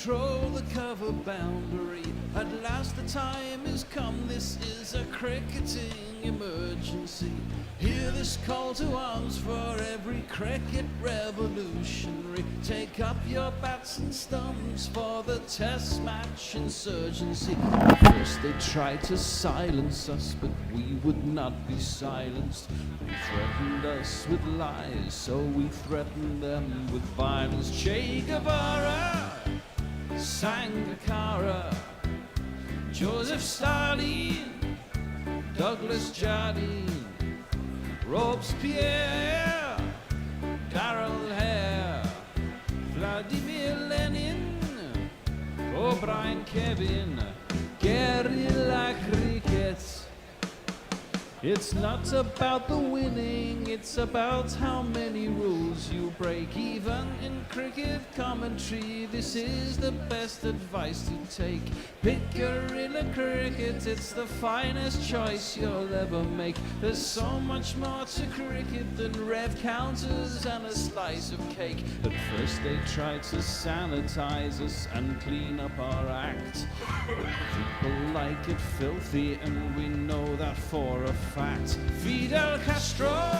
control the cover boundary. At last the time is come, this is a cricketing emergency. Hear this call to arms for every cricket revolutionary. Take up your bats and stumps for the test match insurgency. First they tried to silence us, but we would not be silenced. They threatened us with lies, so we threatened them with violence. Che Guevara, Sangakkara, Joseph Stalin, Douglas Jardine, Robespierre, Darrell Hare, Vladimir Lenin, O'Brien Kevin, guerrilla cricket. It's not about the winning, it's about how many rules you break. Even in cricket commentary, this is the best advice to take. Pick guerrilla cricket, it's the finest choice you'll ever make. There's so much more to cricket than rev counters and a slice of cake. At first they tried to sanitize us and clean up our act. People like it filthy, and we know that for a fact. Fidel Castro,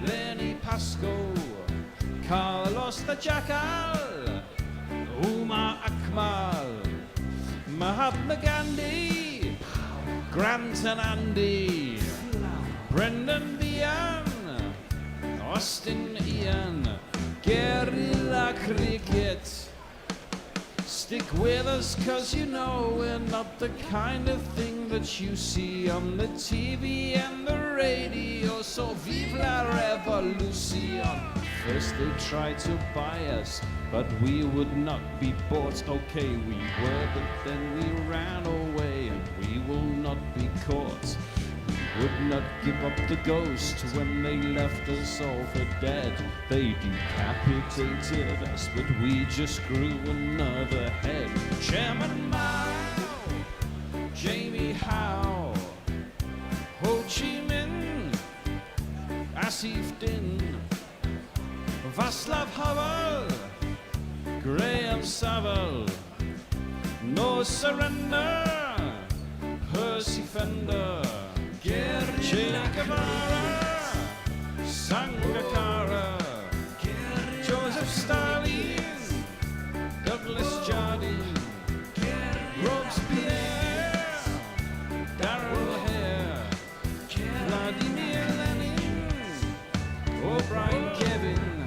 Lenny Pascoe, Carlos the Jackal, Umar Akmal, Mahatma Gandhi, Grant and Andy, Brendan Behan, Austin Ian, guerrilla cricket. Stick with us, cause you know we're not the kind of thing that you see on the TV and the radio. So vive la revolution. First they tried to buy us, but we would not be bought. Okay, we were, but then we ran away, and we will not be caught. We would not give up the ghost when they left us all for dead. They decapitated us, but we just grew another head. Chairman Mao, Jamie Howe, Ho Chi Minh, Asif Din, Václav Havel, Graham Saville, No Surrender, Percy Fender, Che Guevara, Sangakkara, Joseph Stalin, Douglas Jardine, Robespierre, Darrell Hare, Vladimir Lenin, O'Brien Kevin,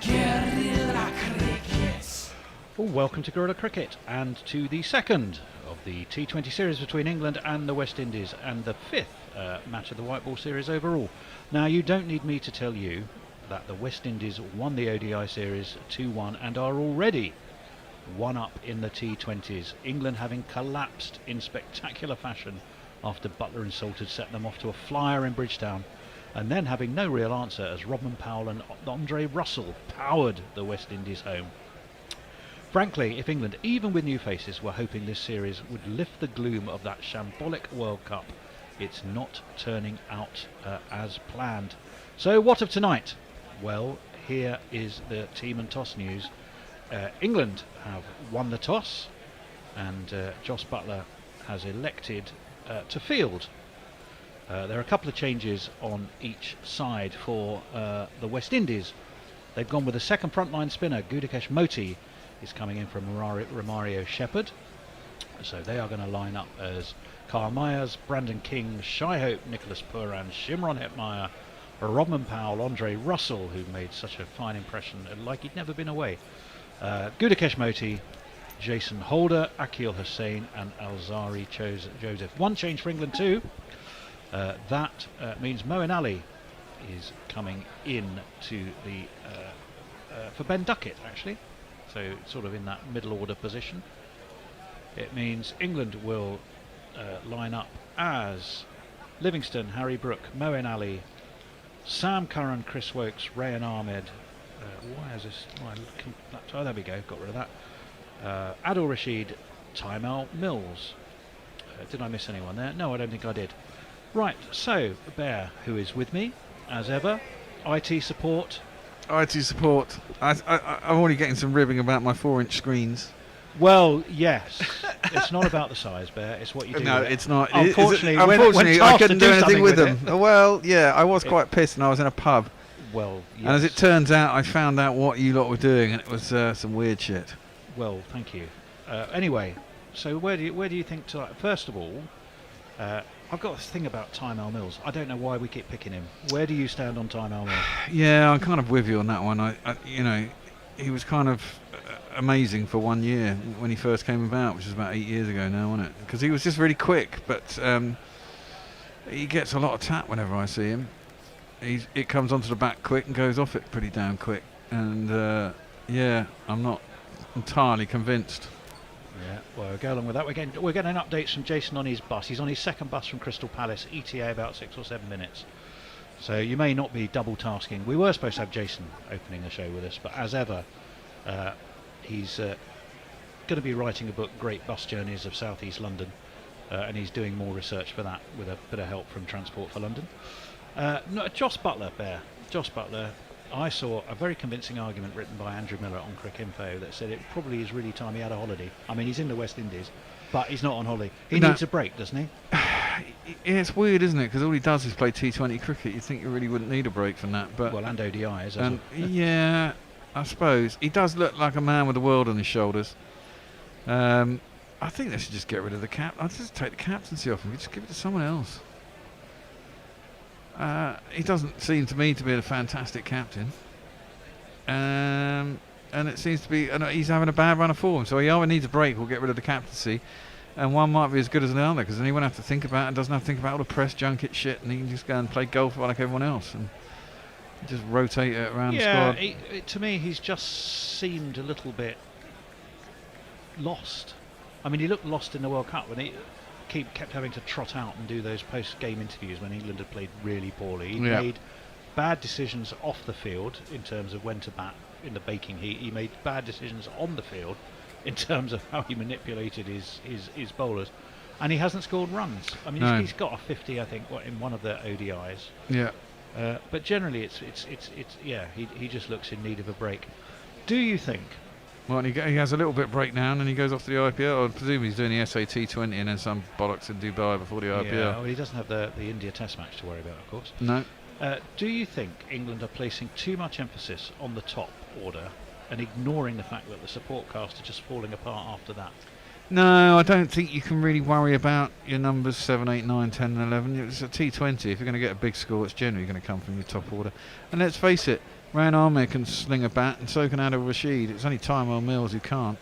guerrilla cricket. Well, welcome to Guerrilla Cricket and to the second of the T20 series between England and the West Indies, and the fifth match of the white ball series overall. Now, you don't need me to tell you that the West Indies won the ODI series 2-1 and are already one up in the T20s. England having collapsed in spectacular fashion after Buttler and Salt had set them off to a flyer in Bridgetown, and then having no real answer as Rodman Powell and Andre Russell powered the West Indies home. Frankly, if England, even with new faces, were hoping this series would lift the gloom of that shambolic World Cup, it's not turning out as planned. So what of tonight? Well, here is the team and toss news. England have won the toss, and Jos Buttler has elected to field. There are a couple of changes on each side for the West Indies. They've gone with a second frontline spinner. Gudakesh Moti is coming in from Romario Shepherd. So they are going to line up as Kyle Myers, Brandon King, Shai Hope, Nicholas Purran, Shimron Hetmeyer, Rodman Powell, Andre Russell, who made such a fine impression, like he'd never been away. Gudakesh Moti, Jason Holder, Akil Hussain and Alzari Joseph. One change for England too. That means Moeen Ali is coming in to the for Ben Duckett, actually. So sort of in that middle order position. It means England will line up as Livingston, Harry Brook, Moeen Ali, Sam Curran, Chris Wokes, Rayan Ahmed. Why is this? Oh, there we go. Got rid of that. Adil Rashid, Tymel Mills. Did I miss anyone there? No, I don't think I did. Right. So Bear, who is with me as ever, IT support, IT support. I'm already getting some ribbing about my 4-inch screens. Well, yes. It's not about the size, Bear. It's what you do. No, with it. it's not. Unfortunately, Unfortunately, I couldn't do anything with them. It, Well, yeah, I was quite pissed, and I was in a pub. well, yes. And as it turns out, I found out what you lot were doing, and it was some weird shit. Well, thank you. Anyway, so where do you think to? First of all, I've got this thing about Tyrell Mills. I don't know why we keep picking him. Where do you stand on Tyrell Mills? Yeah, I'm kind of with you on that one. I he was kind of amazing for 1 year when he first came about, which is about 8 years ago now, wasn't it? Because he was just really quick, but he gets a lot of tap whenever I see him. It comes onto the back quick and goes off it pretty damn quick. And yeah, I'm not entirely convinced. Yeah, well, we'll go along with that. We're getting updates from Jason on his bus. He's on his second bus from Crystal Palace, ETA about 6 or 7 minutes. So you may not be double tasking. We were supposed to have Jason opening the show with us, but as ever, he's going to be writing a book, Great Bus Journeys of South East London, and he's doing more research for that with a bit of help from Transport for London. No, Joss Butler, Bear. Joss Butler. I saw a very convincing argument written by Andrew Miller on Cricinfo that said it probably is really time he had a holiday. I mean, he's in the West Indies, but he's not on holiday. He needs a break, doesn't he? Yeah, it's weird, isn't it? Because all he does is play T20 cricket. You'd think you really wouldn't need a break from that. But Well, and ODIs. yeah, I suppose. He does look like a man with the world on his shoulders. I think they should just get rid of the cap. I'd just take the captaincy off him. Just give it to someone else. He doesn't seem to me to be a fantastic captain. And it seems to be... he's having a bad run of form. So he either needs a break or get rid of the captaincy. And one might be as good as another, because then he won't have to think about it, doesn't have to think about all the press junket shit, and he can just go and play golf like everyone else and just rotate it around the squad. Yeah, to me, he's just seemed a little bit lost. I mean, he looked lost in the World Cup when he kept having to trot out and do those post-game interviews when England had played really poorly. He made bad decisions off the field in terms of when to bat in the baking heat. He made bad decisions on the field in terms of how he manipulated his bowlers, and he hasn't scored runs. I mean, he's got a 50, I think, in one of the ODIs. Yeah. But generally, it's he just looks in need of a break. Do you think? Well, he has a little bit breakdown, and he goes off to the IPL. I presume he's doing the SAT20 and then some bollocks in Dubai before the IPL. Yeah, well, he doesn't have the India Test match to worry about, of course. No. Do you think England are placing too much emphasis on the top order and ignoring the fact that the support cast are just falling apart after that? No, I don't think you can really worry about your numbers 7, 8, 9, 10 and 11. It's a T20. If you're going to get a big score, it's generally going to come from your top order. And let's face it, Ryan Ahmed can sling a bat, and so can Adil Rashid. It's only Tyrell Mills who can't.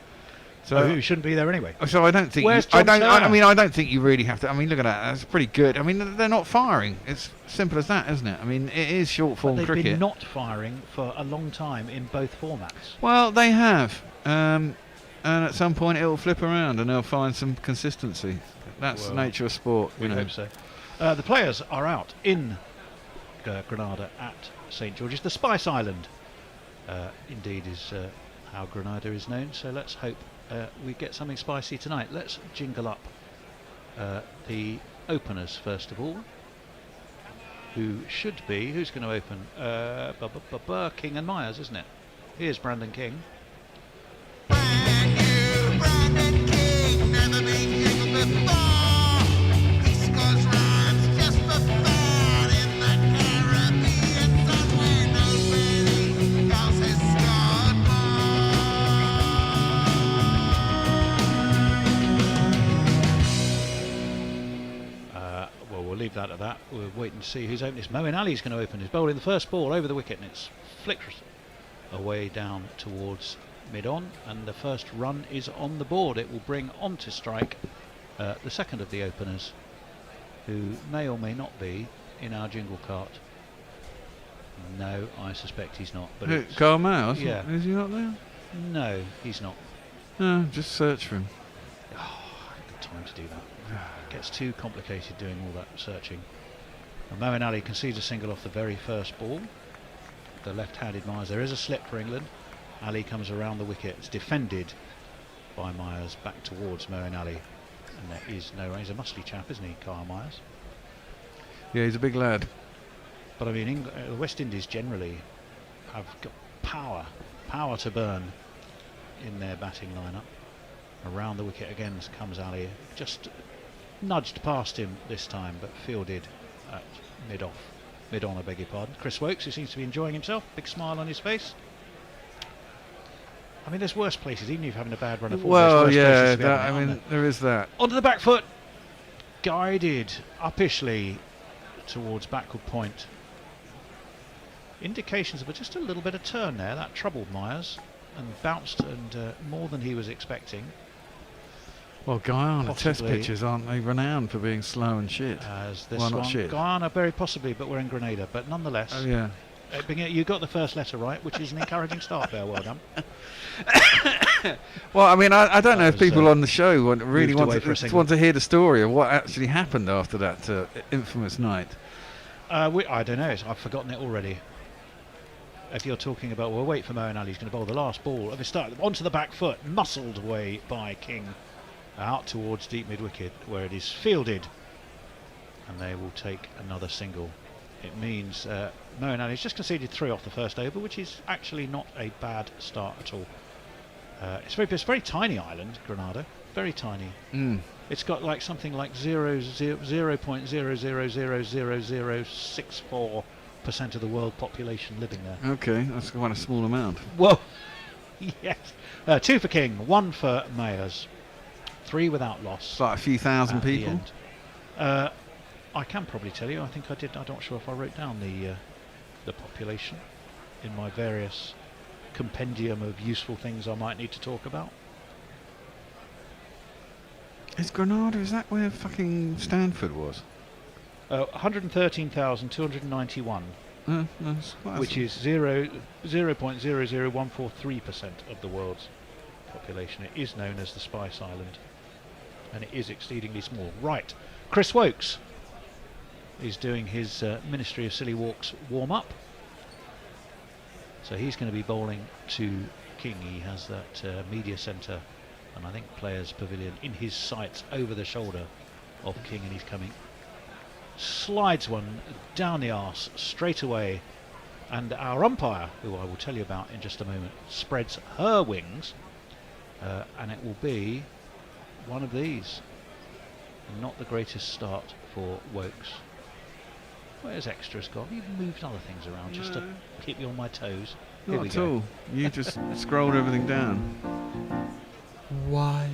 So who shouldn't be there anyway. So I don't think. Where's I don't think you really have to. I mean, look at that. That's pretty good. I mean, they're not firing. It's simple as that, isn't it? I mean, it is short form cricket. cricket. They've been not firing for a long time in both formats. Well, they have. And at some point it'll flip around and they'll find some consistency. That's the nature of sport. We hope so. The players are out in Grenada at St George's. The Spice Island, indeed, is how Grenada is known. So let's hope we get something spicy tonight. Let's jingle up the openers first of all. Who's going to open? King and Myers, isn't it? Here's Brandon King. Brandon King, never been king before. He scores runs just for fun in the Caribbean somewhere. Nobody else has scored more. Well, we'll leave that at that. We'll wait and see who's opening. Moeen Ali's going to open his bowling the first ball over the wicket, and it's flicked away down towards mid-on, and the first run is on the board. It will bring on to strike the second of the openers, who may or may not be in our jingle cart. No, I suspect he's not. But Carl Miles? Yeah. Is he not there? No, he's not. No, just search for him. Oh, I haven't got time to do that. It gets too complicated doing all that searching. And Moeen Ali concedes a single off the very first ball. The left-handed Myers. There is a slip for England. Ali comes around the wicket. It's defended by Myers back towards Moeen Ali. And there is no... He's a muscly chap, isn't he, Kyle Myers? Yeah, he's a big lad. But I mean, the West Indies generally have got power to burn in their batting lineup. Around the wicket again comes Ali, just nudged past him this time, but fielded at mid-on, I beg your pardon. Chris Woakes, who seems to be enjoying himself, big smile on his face. I mean, there's worse places, even if you're having a bad run of form. Well, there's worse yeah, places to be that, having it, I mean, aren't there is that. there? Onto the back foot, guided uppishly towards backward point. Indications of just a little bit of turn there. That troubled Myers and bounced and more than he was expecting. Well, Guyana test Possibly. pitches, aren't they renowned for being slow and shit? As this Well, one, not shit. Guyana, very possibly, but we're in Grenada. But nonetheless, Oh yeah. You got the first letter right, which is an encouraging start there. Well done. Well, I mean, I don't know That if was, people on the show really moved want away for a to single. hear the story of what actually happened after that infamous night. I don't know. I've forgotten it already. If you're talking about, we'll wait for Moeen Ali. He's going to bowl the last ball. They start onto the back foot, muscled away by King, out towards deep mid-wicket, where it is fielded, and they will take another single. It means Moeen Ali's just conceded 3 off the first over, which is actually not a bad start at all. It's a very tiny island, Grenada, very tiny. It's got like something like 0.0000064% of the world population living there. Okay, that's quite a small amount. Whoa! Yes. 2 for King, 1 for Mayers. 3 without loss. It's like a few thousand at the people. end. I can probably tell you. I think I did. I'm not sure if I wrote down the population in my various compendium of useful things I might need to talk about. Is Grenada, is that where fucking Stanford was? 113,291, which is 0.00143% of the world's population. It is known as the Spice Island, and it is exceedingly small. Right, Chris Woakes is doing his Ministry of Silly Walks warm-up. So he's going to be bowling to King. He has that media centre and I think players pavilion in his sights over the shoulder of King, and he's coming. Slides one down the arse straight away, and our umpire, who I will tell you about in just a moment, spreads her wings, and it will be one of these. Not the greatest start for Woakes. Where's extras gone? You've moved other things around just to keep me on my toes. Here Not we at go. all. You just scrolled everything down. Wide.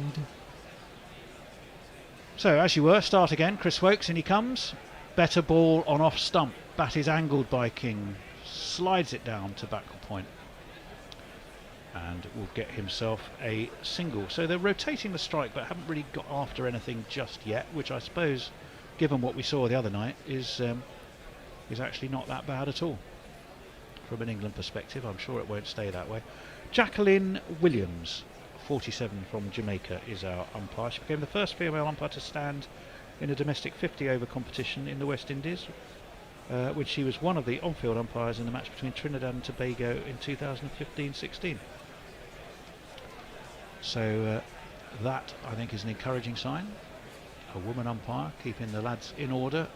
So, as you were, start again. Chris Woakes, in he comes. Better ball on off stump. Bat is angled by King. Slides it down to backward point. And will get himself a single. So they're rotating the strike, but haven't really got after anything just yet, which I suppose, given what we saw the other night, is actually not that bad at all. From an England perspective, I'm sure it won't stay that way. Jacqueline Williams, 47, from Jamaica, is our umpire. She became the first female umpire to stand in a domestic 50-over competition in the West Indies, when she was one of the on-field umpires in the match between Trinidad and Tobago in 2015-16. So that, I think, is an encouraging sign. A woman umpire keeping the lads in order.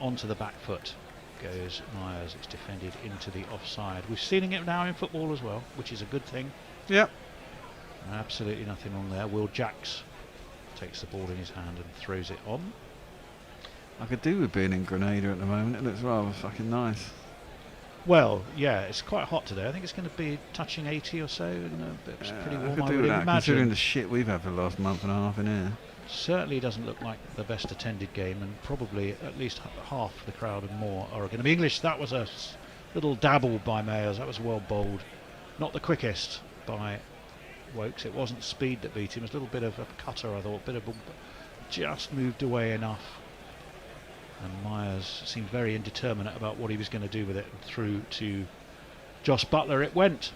Onto the back foot goes Myers. It's defended into the offside. We've seen it now in football as well, which is a good thing. Yep. Absolutely nothing wrong there. Will Jacks takes the ball in his hand and throws it on. I could do with being in Grenada at the moment. It looks rather fucking nice. Well, yeah, it's quite hot today. I think it's going to be touching 80 or so, and it's pretty I warm. could I do would with that, considering imagine. the shit we've had for the last month and a half in here. Certainly doesn't look like the best attended game, and probably at least half the crowd and more are going to be English. That was a little dabble by Mayers. That was well bowled. Not the quickest by Woakes. It wasn't speed that beat him. It was a little bit of a cutter, I thought. Just moved away enough. And Myers seemed very indeterminate about what he was going to do with it. And through to Joss Butler it went.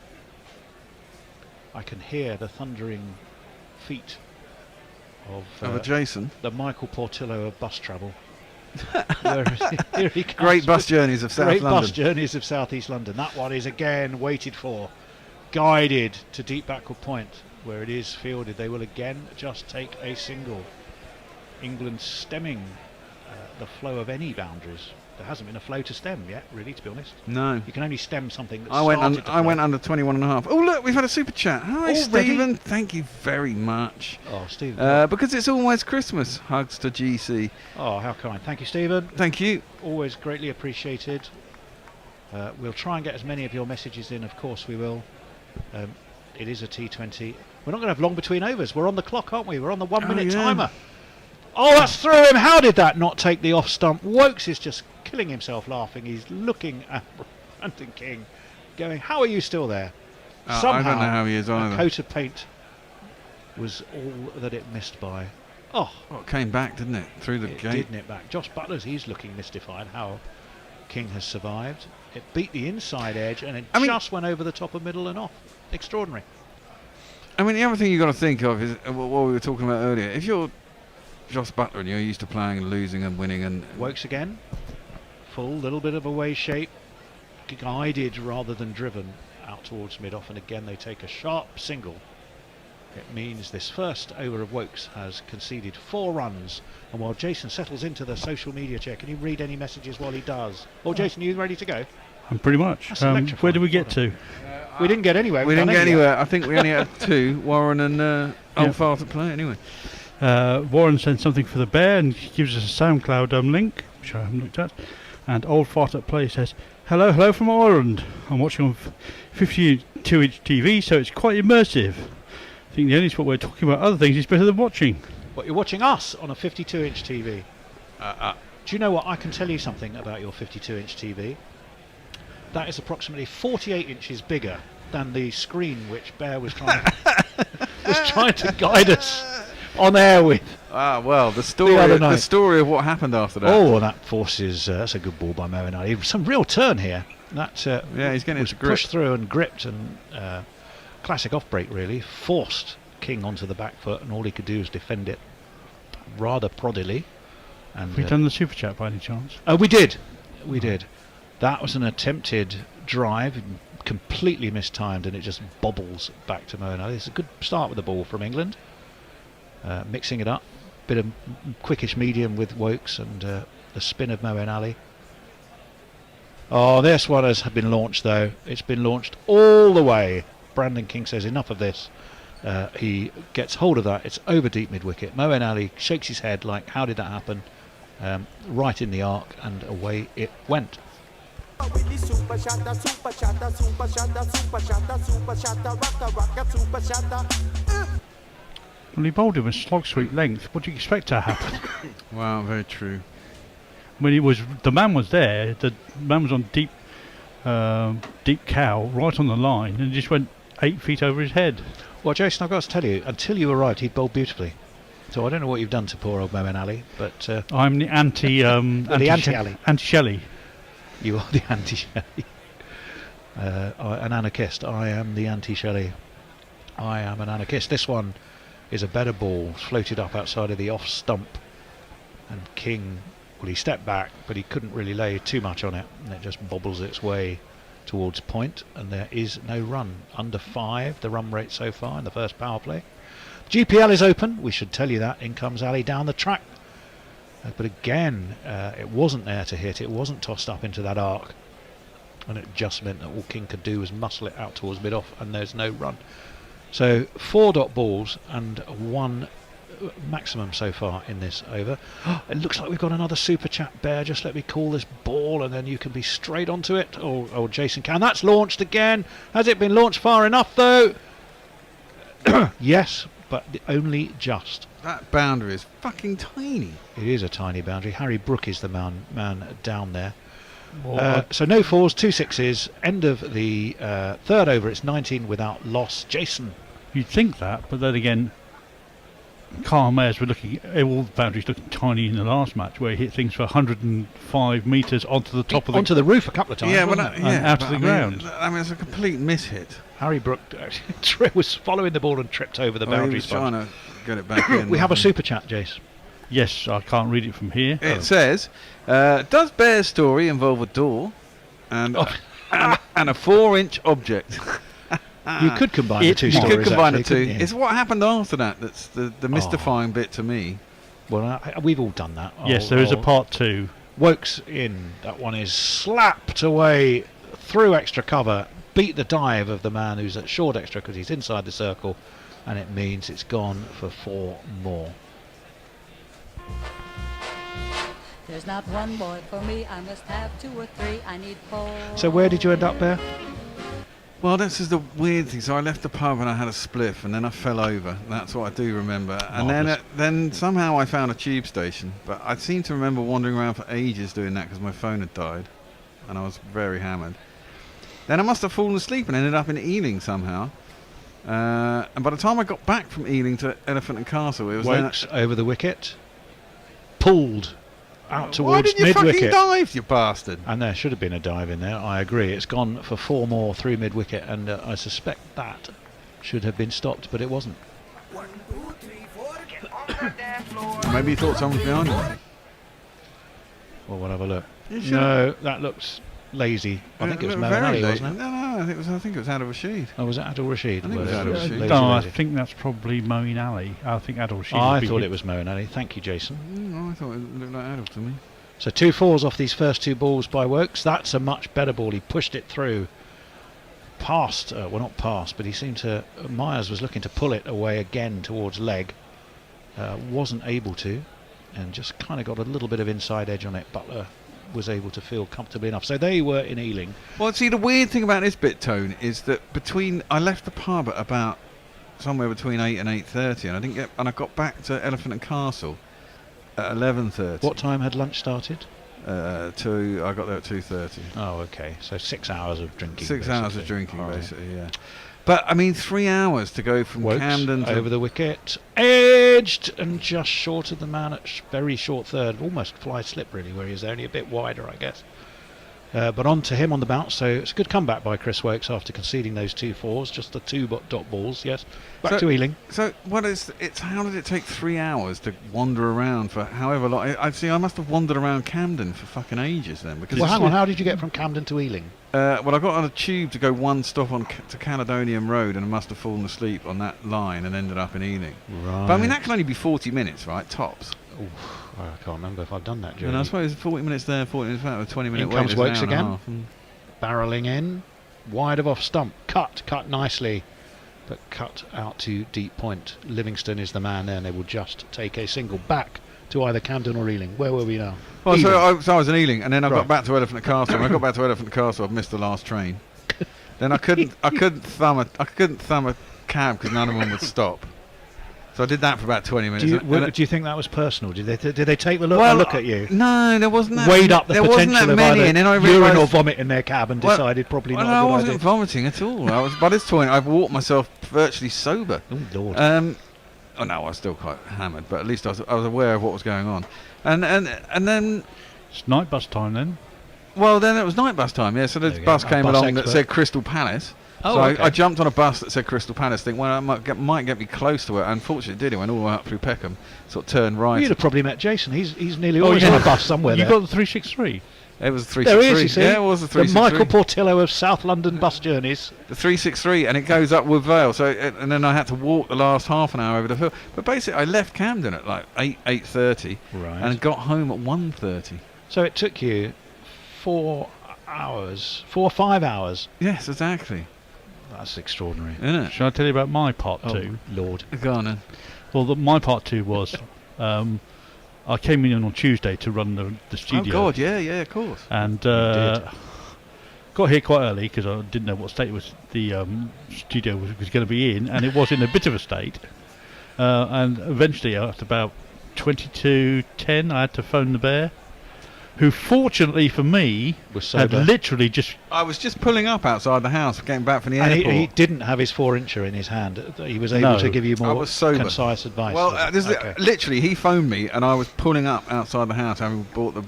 I can hear the thundering feet of a Jason. the Michael Portillo of bus travel. Here he comes. Great bus journeys of South Great London. bus journeys of South East London. That one is again waited for, guided to deep backward point, where it is fielded. They will again just take a single. England stemming the flow of any boundaries. There hasn't been a flow to stem yet, really, to be honest. No. You can only stem something that's I went under 21 and a half. Oh, look, we've had a super chat. Hi, Already? Stephen. Thank you very much. Oh, Stephen. Because it's almost Christmas. Hugs to GC. Oh, how kind. Thank you, Stephen. Thank you. Always greatly appreciated. We'll try and get as many of your messages in, of course we will. It is a T20. We're not going to have long between overs. We're on the clock, aren't we? We're on the 1 minute yeah. timer. Oh, that's through him. How did that not take the off stump? Wokes is just killing himself laughing. He's looking at Brandon King, going, how are you still there? Somehow, I don't know how he is a either. coat of paint was all that it missed by. Oh, Well, it came back, didn't it? Through the it gate. did nip back. Josh Butler's, he's looking mystified how King has survived. It beat the inside edge and it just went over the top of middle and off. Extraordinary. I mean, the other thing you've got to think of is what we were talking about earlier. If you're Josh Butler and you're used to playing and losing and winning and... Wokes again. Full, little bit of a way shape. Guided rather than driven out towards mid-off, and again they take a sharp single. It means this first over of Wokes has conceded 4 runs. And while Jason settles into the social media chair, can you read any messages while he does? Oh, Jason, are you ready to go? I'm pretty much. That's electrifying. Where did we get Well to? We didn't get anywhere. We We've didn't done get it yet. anywhere. I think we only had 2, Warren and Old Fart to play anyway. Warren sent something for the bear and gives us a SoundCloud link, which I haven't looked at. And Old Fart at Play says, hello from Ireland. I'm watching on 52-inch TV, so it's quite immersive. I think the only spot we're talking about other things is better than watching. What, you're watching us on a 52-inch TV? Do you know what? I can tell you something about your 52-inch TV. That is approximately 48 inches bigger than the screen which Bear was trying to guide us on air with. Ah, well, the other night. story of what happened after that. Oh, that forces. That's a good ball by Moen. Some real turn here. That Yeah, he's getting was into grip. pushed through and gripped, and classic off break really forced King onto the back foot, and all he could do was defend it rather proddily. And Have we done the super chat by any chance? we did. That was an attempted drive, completely mistimed, and it just bobbles back to Moen. It's a good start with the ball from England. Mixing it up, bit of quickish medium with Wokes and the spin of Moen Ali. Oh, this one has been launched though. It's been launched all the way. Brandon King says enough of this. He gets hold of that. It's over deep mid-wicket. Moen Ali shakes his head like, how did that happen? Right in the arc, and away it went. Well, he bowled him a slog sweep length. What do you expect to happen? Wow, very true. When the man was there, the man was on deep cow, right on the line, and just went 8 feet over his head. Well, Jason, I've got to tell you, until you arrived, he'd bowled beautifully. So I don't know what you've done to poor old Moen Ali, but I'm the anti-Ali. Anti-Shelley. You are the anti-Shelley. An anarchist. I am the anti-Shelley. I am an anarchist. This one is a better ball, floated up outside of the off stump, and King, well, he stepped back, but he couldn't really lay too much on it, and it just bobbles its way towards point, and there is no run. Under 5, the run rate so far in the first power play. GPL is open, we should tell you that. In comes Ali down the track, but again, it wasn't there to hit, it wasn't tossed up into that arc, and it just meant that all King could do was muscle it out towards mid-off, and there's no run. So 4 dot balls and 1 maximum so far in this over. It looks like we've got another super chat, Bear. Just let me call this ball and then you can be straight onto it. Oh, Jason can. That's launched again. Has it been launched far enough though? Yes, but only just. That boundary is fucking tiny. It is a tiny boundary. Harry Brook is the man down there. Well, So no 4s, 2 6s. End of the third over. It's 19 without loss. Jason. you'd think that, but then again, Carl Mayers were looking, all the boundaries looking tiny in the last match, where he hit things for 105 metres onto the top of the onto the roof a couple of times. Yeah, but wasn't it? And out of but the ground. I mean, it's a complete mishit. Harry Brook was following the ball and tripped over the He boundary was spot. trying to get it back in. We have a super chat, Jace. Yes, I can't read it from here. It says, does Bear's story involve a door and Oh. and a 4-inch object? You could combine the two You stories. could combine the actually, two. couldn't you? It's what happened after that that's the mystifying bit to me. Well, we've all done that. Yes, there is a part 2. Wokes in. That one is slapped away through extra cover. Beat the dive of the man who's at short extra because he's inside the circle, and it means it's gone for 4 more. There's not one boy for me, I must have 2 or 3, I need 4. So where did you end up there? Well, this is the weird thing. So I left the pub and I had a spliff, and then I fell over. That's what I do remember. And then somehow I found a tube station. But I seem to remember wandering around for ages doing that because my phone had died, and I was very hammered. Then I must have fallen asleep and ended up in Ealing somehow. And by the time I got back from Ealing to Elephant and Castle, it was Wokes over the wicket, pulled out Why towards did you fucking mid-wicket. dive, you bastard? And there should have been a dive in there, I agree. It's gone for 4 more through mid-wicket, and I suspect that should have been stopped, but it wasn't. 1, 2, 3, 4, get on the dance floor. Maybe you thought someone was behind him. Well, we'll have a look. You should- No, that looks lazy. I think it was very Moeen Ali, late. wasn't it? No, I think it was Adil Rashid. Oh, was it Adil Rashid? I think it was Well, Adil Rashid. lazy, No, I lazy. think that's probably Moeen Ali. I think Adil Rashid. I would be thought hit. it was Moeen Ali. Thank you, Jason. I thought it looked like Adil to me. So 2 fours off these first 2 balls by Wokes. That's a much better ball. He pushed it through. Past, well, not past, but he seemed to. Myers was looking to pull it away again towards leg. Wasn't able to, and just kind of got a little bit of inside edge on it. Butler was able to feel comfortably enough. So they were in Ealing. Well, see, the weird thing about this bit, Tone, is that I left the pub at about somewhere between 8 and 8:30, and I got back to Elephant and Castle at 11:30. What time had lunch started? I got there at 2:30. Oh, okay. So 6 hours of drinking. 6 hours of basically. drinking, All right. basically, yeah. But I mean, 3 hours to go from Wokes Camden to over the wicket, edged and just short of the man at very short third, almost fly slip really, where he was only a bit wider, I guess. But on to him on the bounce, so it's a good comeback by Chris Wokes after conceding those 2 fours, just the 2 dot balls. Yes, back So- to Ealing. So what is it's? How did it take 3 hours to wander around for however long? I see. I must have wandered around Camden for fucking ages then. Because Well, it's- hang on, how did you get from Camden to Ealing? well, I got on a tube to go 1 stop on to Caledonian Road, and I must have fallen asleep on that line and ended up in Ealing. Right. But I mean, that can only be 40 minutes, right? Tops. I can't remember if I've done that. And I suppose 40 minutes there, 40 minutes back, with 20-minute In wait. comes is an Wokes hour and a again. half. Barreling in, wide of off stump, cut nicely, but cut out to deep point. Livingston is the man there, and they will just take a single back to either Camden or Ealing. Where were we now? Well, Ealing. so I was in Ealing, and then I Right. got back to Elephant and Castle. When I got back to Elephant and Castle, I'd missed the last train. Then I couldn't thumb a cab because none of them would stop. So I did that for about 20 minutes. Do you think that was personal? Did they take the look, Well, a look at you? No, there wasn't that. Weighed up the there wasn't potential that of many, either and then I urine or realised. vomit in their cab and decided probably Well, not I a good wasn't idea. vomiting at all. I was by this point I'd walked myself virtually sober. Oh Lord! Oh no, I was still quite hammered, but at least I was aware of what was going on. And then, It's night bus time then. well, then it was night bus time. Yeah, so the There you bus go. came Bus along that expert. said Crystal Palace. Oh, so okay. I jumped on a bus that said Crystal Palace. Think, well, that might get me close to it. Unfortunately, it did. It went all the way up through Peckham, sort of turned right. You'd have probably met Jason. He's nearly Oh, always yeah. on a bus somewhere. You there. got the 363. It was a There 363. he is, you see. Yeah, it was a The 363. Michael Portillo of South London bus journeys. The 363, and it goes up Wood Vale. So, and then I had to walk the last half an hour over the hill. But basically, I left Camden at like 8:30, Right. and got home at 1:30. So it took you 4 or 5 hours. Yes, exactly. That's extraordinary. Isn't it? Shall I tell you about my part Oh, 2? Lord. Go on then. Well, my part 2 was I came in on Tuesday to run the studio. Oh God, yeah, of course. And did. got here quite early because I didn't know what state the studio was going to be in, and it was in a bit of a state. And eventually, at about 22:10, I had to phone the bear, who, fortunately for me, Was had sober. literally just. I was just pulling up outside the house, getting back from the And airport. he didn't have his 4-incher in his hand. He was able No. to give you I more was sober. concise advice. Well, was he? Okay. literally, he phoned me, and I was pulling up outside the house, having brought the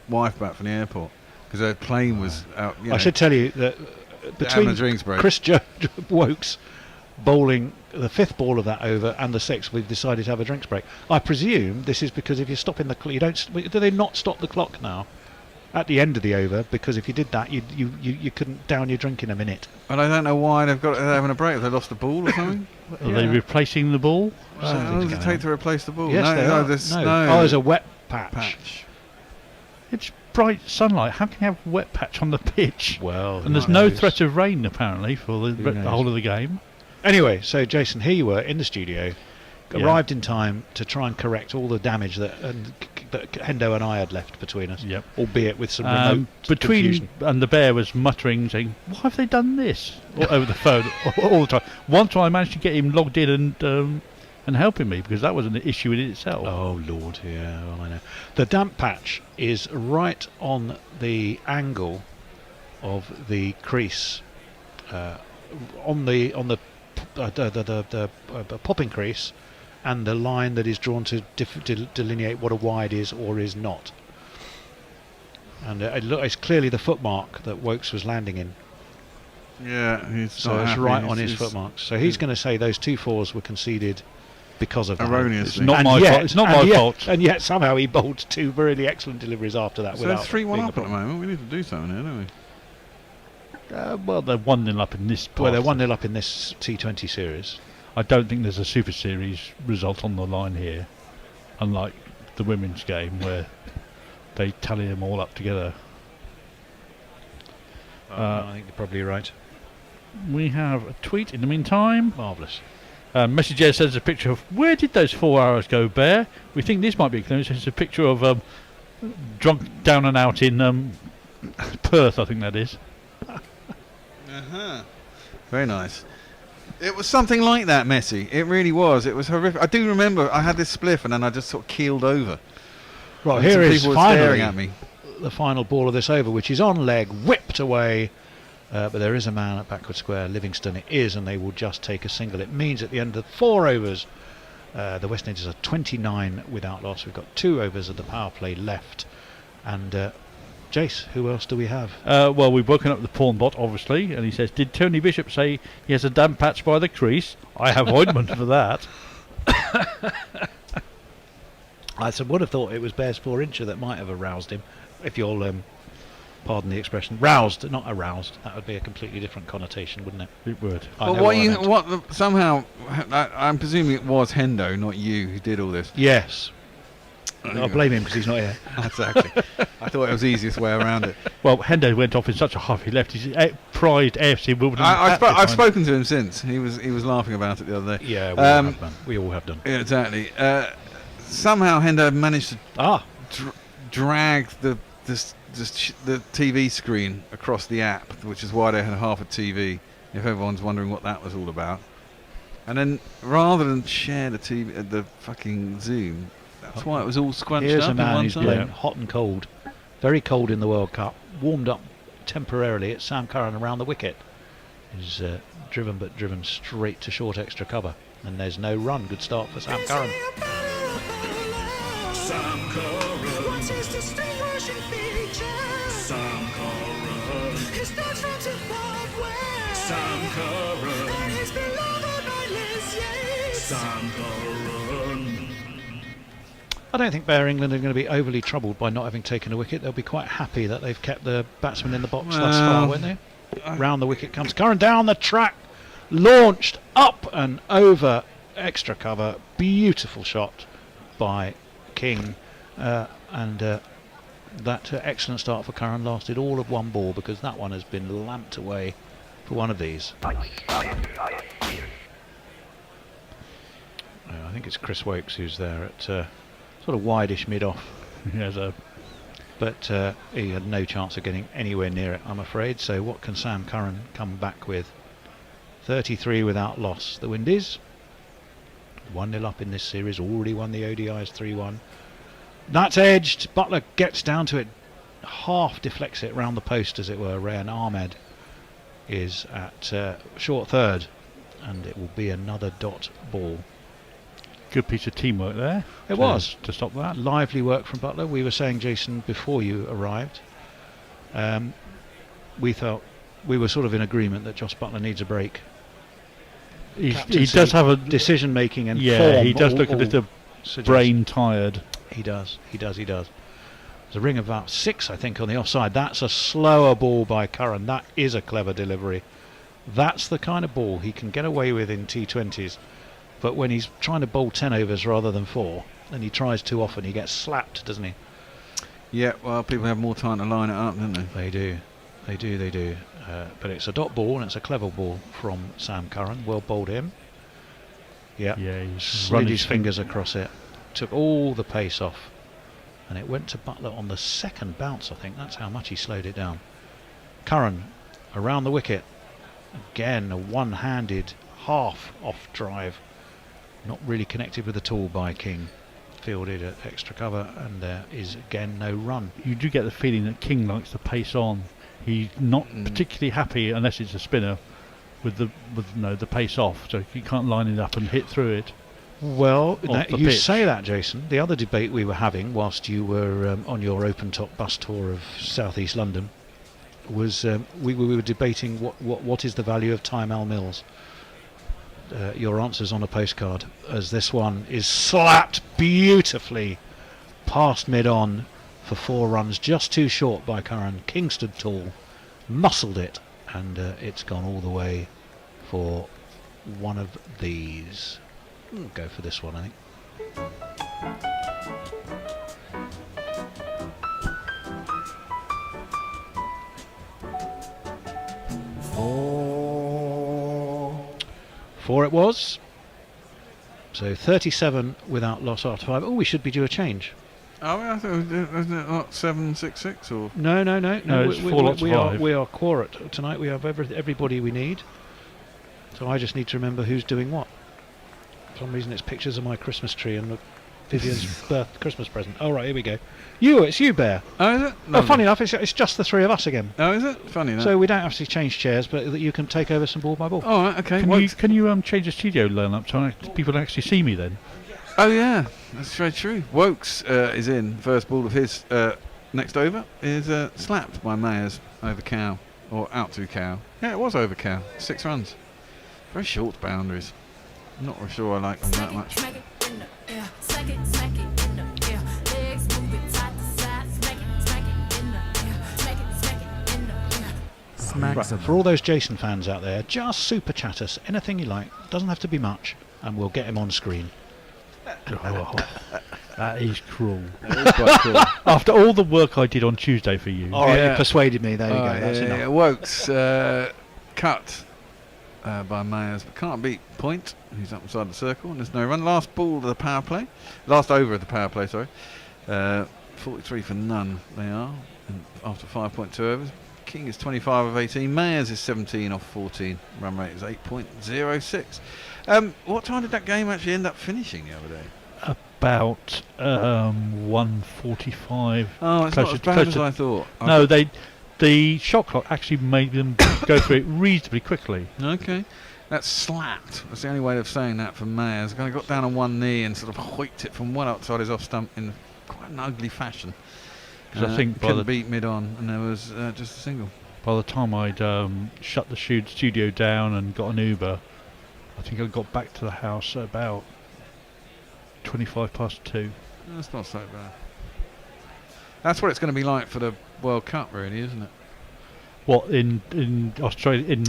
wife back from the airport because her plane was out. You know, I should tell you that having between a drinks break. Chris Wokes bowling the 5th ball of that over and the 6th, we've decided to have a drinks break. I presume this is because if you're stopping the clock, you don't. Do they not stop the clock now? at the end of the over, because if you did that, you couldn't down your drink in a minute. But I don't know why they're having a break. Have they lost the ball or something? Are they replacing the ball? How long does it take to replace the ball? Yes, no, they no, are. there's No. no. Oh, there's a wet patch. It's bright sunlight. How can you have a wet patch on the pitch? Well, And there's who no knows? threat of rain, apparently, for the knows? whole of the game. Anyway, so Jason, here you were in the studio, Yeah. arrived in time to try and correct all the damage that Hendo and I had left between us, Yep. albeit with some remote Between confusion. and the bear was muttering, saying, "Why have they done this?" over the phone all the time. Once I managed to get him logged in and helping me, because that was an issue in itself. Oh Lord, yeah, well I know. The damp patch is right on the angle of the crease, on the popping crease, and the line that is drawn to delineate what a wide is or is not. And it's clearly the footmark that Wokes was landing in. Yeah, he's So not it's happy. right on He's- his he's footmarks. So he's going to say those 2 fours were conceded because of that. erroneously. It's not And my yet- fault. It's not and my yet- fault. And yet somehow he bowled 2 really excellent deliveries after that. So without it's 3-1 being a up at the problem. moment. We need to do something here, don't we? Well, they're 1-0 up in this part. Well, they're 1-0 up in this T20 series. I don't think there's a Super Series result on the line here, unlike the women's game where they tally them all up together. I think you're probably right. We have a tweet in the meantime. Marvellous. Messenger sends a picture of, where did those 4 hours go, Bear? We think this might be clearance. It's a picture of drunk down and out in Perth, I think that is. Very nice. It was something like that, Messi. It really was. It was horrific. I do remember I had this spliff and then I just sort of keeled over. Right, And here some is people were staring finally at me. the final ball of this over, which is on leg, whipped away. But there is a man at backward square. Livingston it is, and they will just take a single. It means at the end of 4 overs, the West Indies are 29 without loss. We've got 2 overs of the power play left. And Jace, who else do we have? Well, we've woken up the pawn bot, obviously, and he says, did Tony Bishop say he has a damp patch by the crease? I have ointment for that. I would have thought it was Bear's 4-incher that might have aroused him, if you'll pardon the expression. Roused, not aroused. That would be a completely different connotation, wouldn't it? It would. I But know what I you, meant. what the, somehow, I'm presuming it was Hendo, not you, who did all this. Yes. I'll blame him because he's not here. Exactly. I thought it was the easiest way around it. Well, Hendo went off in such a huff, he left his prized AFC Wimbledon. hat I've behind. spoken to him since. He was laughing about it the other day. Yeah, we all have done. We all have done. Yeah, exactly. Somehow Hendo managed to drag the TV screen across the app, which is why they had half a TV. If everyone's wondering what that was all about, and then rather than share the TV, the fucking Zoom, that's why it was all scrunched Here's up a in man one who's side. blown hot and cold, very cold in the World Cup, warmed up temporarily at Sam Curran around the wicket. He's driven straight to short extra cover, and there's no run. Good start for Sam Curran. Sam Curran. What's his distinguishing feature? Sam Curran. His dad's from Zimbabwe. Sam Curran. And he's beloved by Liz Yates. Sam Curran. I don't think Bear England are going to be overly troubled by not having taken a wicket. They'll be quite happy that they've kept the batsman in the box thus far, won't they? Round the wicket comes Curran, down the track, launched up and over extra cover. Beautiful shot by King, and that excellent start for Curran lasted all of 1 ball, because that one has been lamped away for one of these. I think it's Chris Wokes who's there at sort of wide-ish mid-off, He has a but he had no chance of getting anywhere near it, I'm afraid. So what can Sam Curran come back with? 33 without loss. The Windies 1-0 up in this series, already won the ODIs 3-1. That's edged. Butler gets down to it, half deflects it round the post, as it were. Rayan Ahmed is at short third, and it will be another dot ball. good piece of teamwork there. It was. To stop that. Lively work from Butler. We were saying, Jason, before you arrived, we felt we were sort of in agreement that Joss Butler needs a break. He Captaincy, does have a decision making and yeah. form. He does all- look a all little suggest- brain tired. He does. There's a ring of about 6, I think, on the offside. That's a slower ball by Curran. That is a clever delivery. That's the kind of ball he can get away with in T20s. But when he's trying to bowl 10 overs rather than 4, and he tries too often, he gets slapped, doesn't he? Yeah, well, people have more time to line it up, don't they? They do. They do. But it's a dot ball, and it's a clever ball from Sam Curran. Well bowled him. Yeah, He's slid running his fingers across it. Took all the pace off. And it went to Butler on the second bounce, I think. That's how much he slowed it down. Curran around the wicket. Again, a one-handed half-off drive. Not really connected with the tool by King. Fielded at extra cover, and there is again no run. You do get the feeling that King likes to pace on. He's not particularly happy, unless it's a spinner, with the pace off. So he can't line it up and hit through it. Well, Off the you pitch. say that, Jason. The other debate we were having whilst you were on your open-top bus tour of southeast London was we were debating what is the value of Time Al Mills. Your answer's on a postcard, as this one is slapped beautifully past mid-on for 4 runs, just too short by Curran. King stood tall, muscled it, and it's gone all the way for one of these. We'll go for this one, I think. Four it was. So 37 without loss after 5. Oh, we should be due a change. Oh, I thought wasn't it not 766 or? No. it's 4 lots of 5. We are quorate tonight. We have everybody we need. So I just need to remember who's doing what. For some reason, it's pictures of my Christmas tree and Vivian's Christmas present. Oh, right, here we go. It's you, Bear. Oh, is it? Oh, Lovely. funny enough, it's just the 3 of us again. Oh, is it? Funny that. So we don't actually change chairs, but that you can take over some ball by ball. Oh, right, okay. Can you change the studio lineup so people can actually see me then? Oh, yeah, that's very true. Wokes is in. First ball of his next over is slapped by Mayers over cow, or out to cow. Yeah, it was over cow. 6 runs. Very short boundaries. I'm not really sure I like them that much. Right, for all those Jason fans out there, just super chat us anything you like. Doesn't have to be much, and we'll get him on screen. Oh, that is cruel. That is quite cool. After all the work I did on Tuesday for you. All right, Yeah. you persuaded me. There you go. That's enough. Wokes cut by Mayers, but can't beat Point. He's up inside the circle, and there's no run. Last ball of the power play. Last over of the power play, sorry. 43 for none, they are, and after 5.2 overs. King is 25 of 18. Mayers is 17 off 14. Run rate is 8.06. What time did that game actually end up finishing the other day? About 1:45. Oh, it's not as bad as I thought. No, the shot clock actually made them go through it reasonably quickly. Okay. That's slapped. That's the only way of saying that from Mayers. Kind of got down on one knee and sort of hoiked it from one outside his off stump in quite an ugly fashion. Because I think couldn't beat mid on, and there was just a single. by the time I'd shut the studio down and got an Uber, I think I got back to the house at about 2:25 That's not so bad. That's what it's going to be like for the World Cup, really, isn't it? What, in Australia, in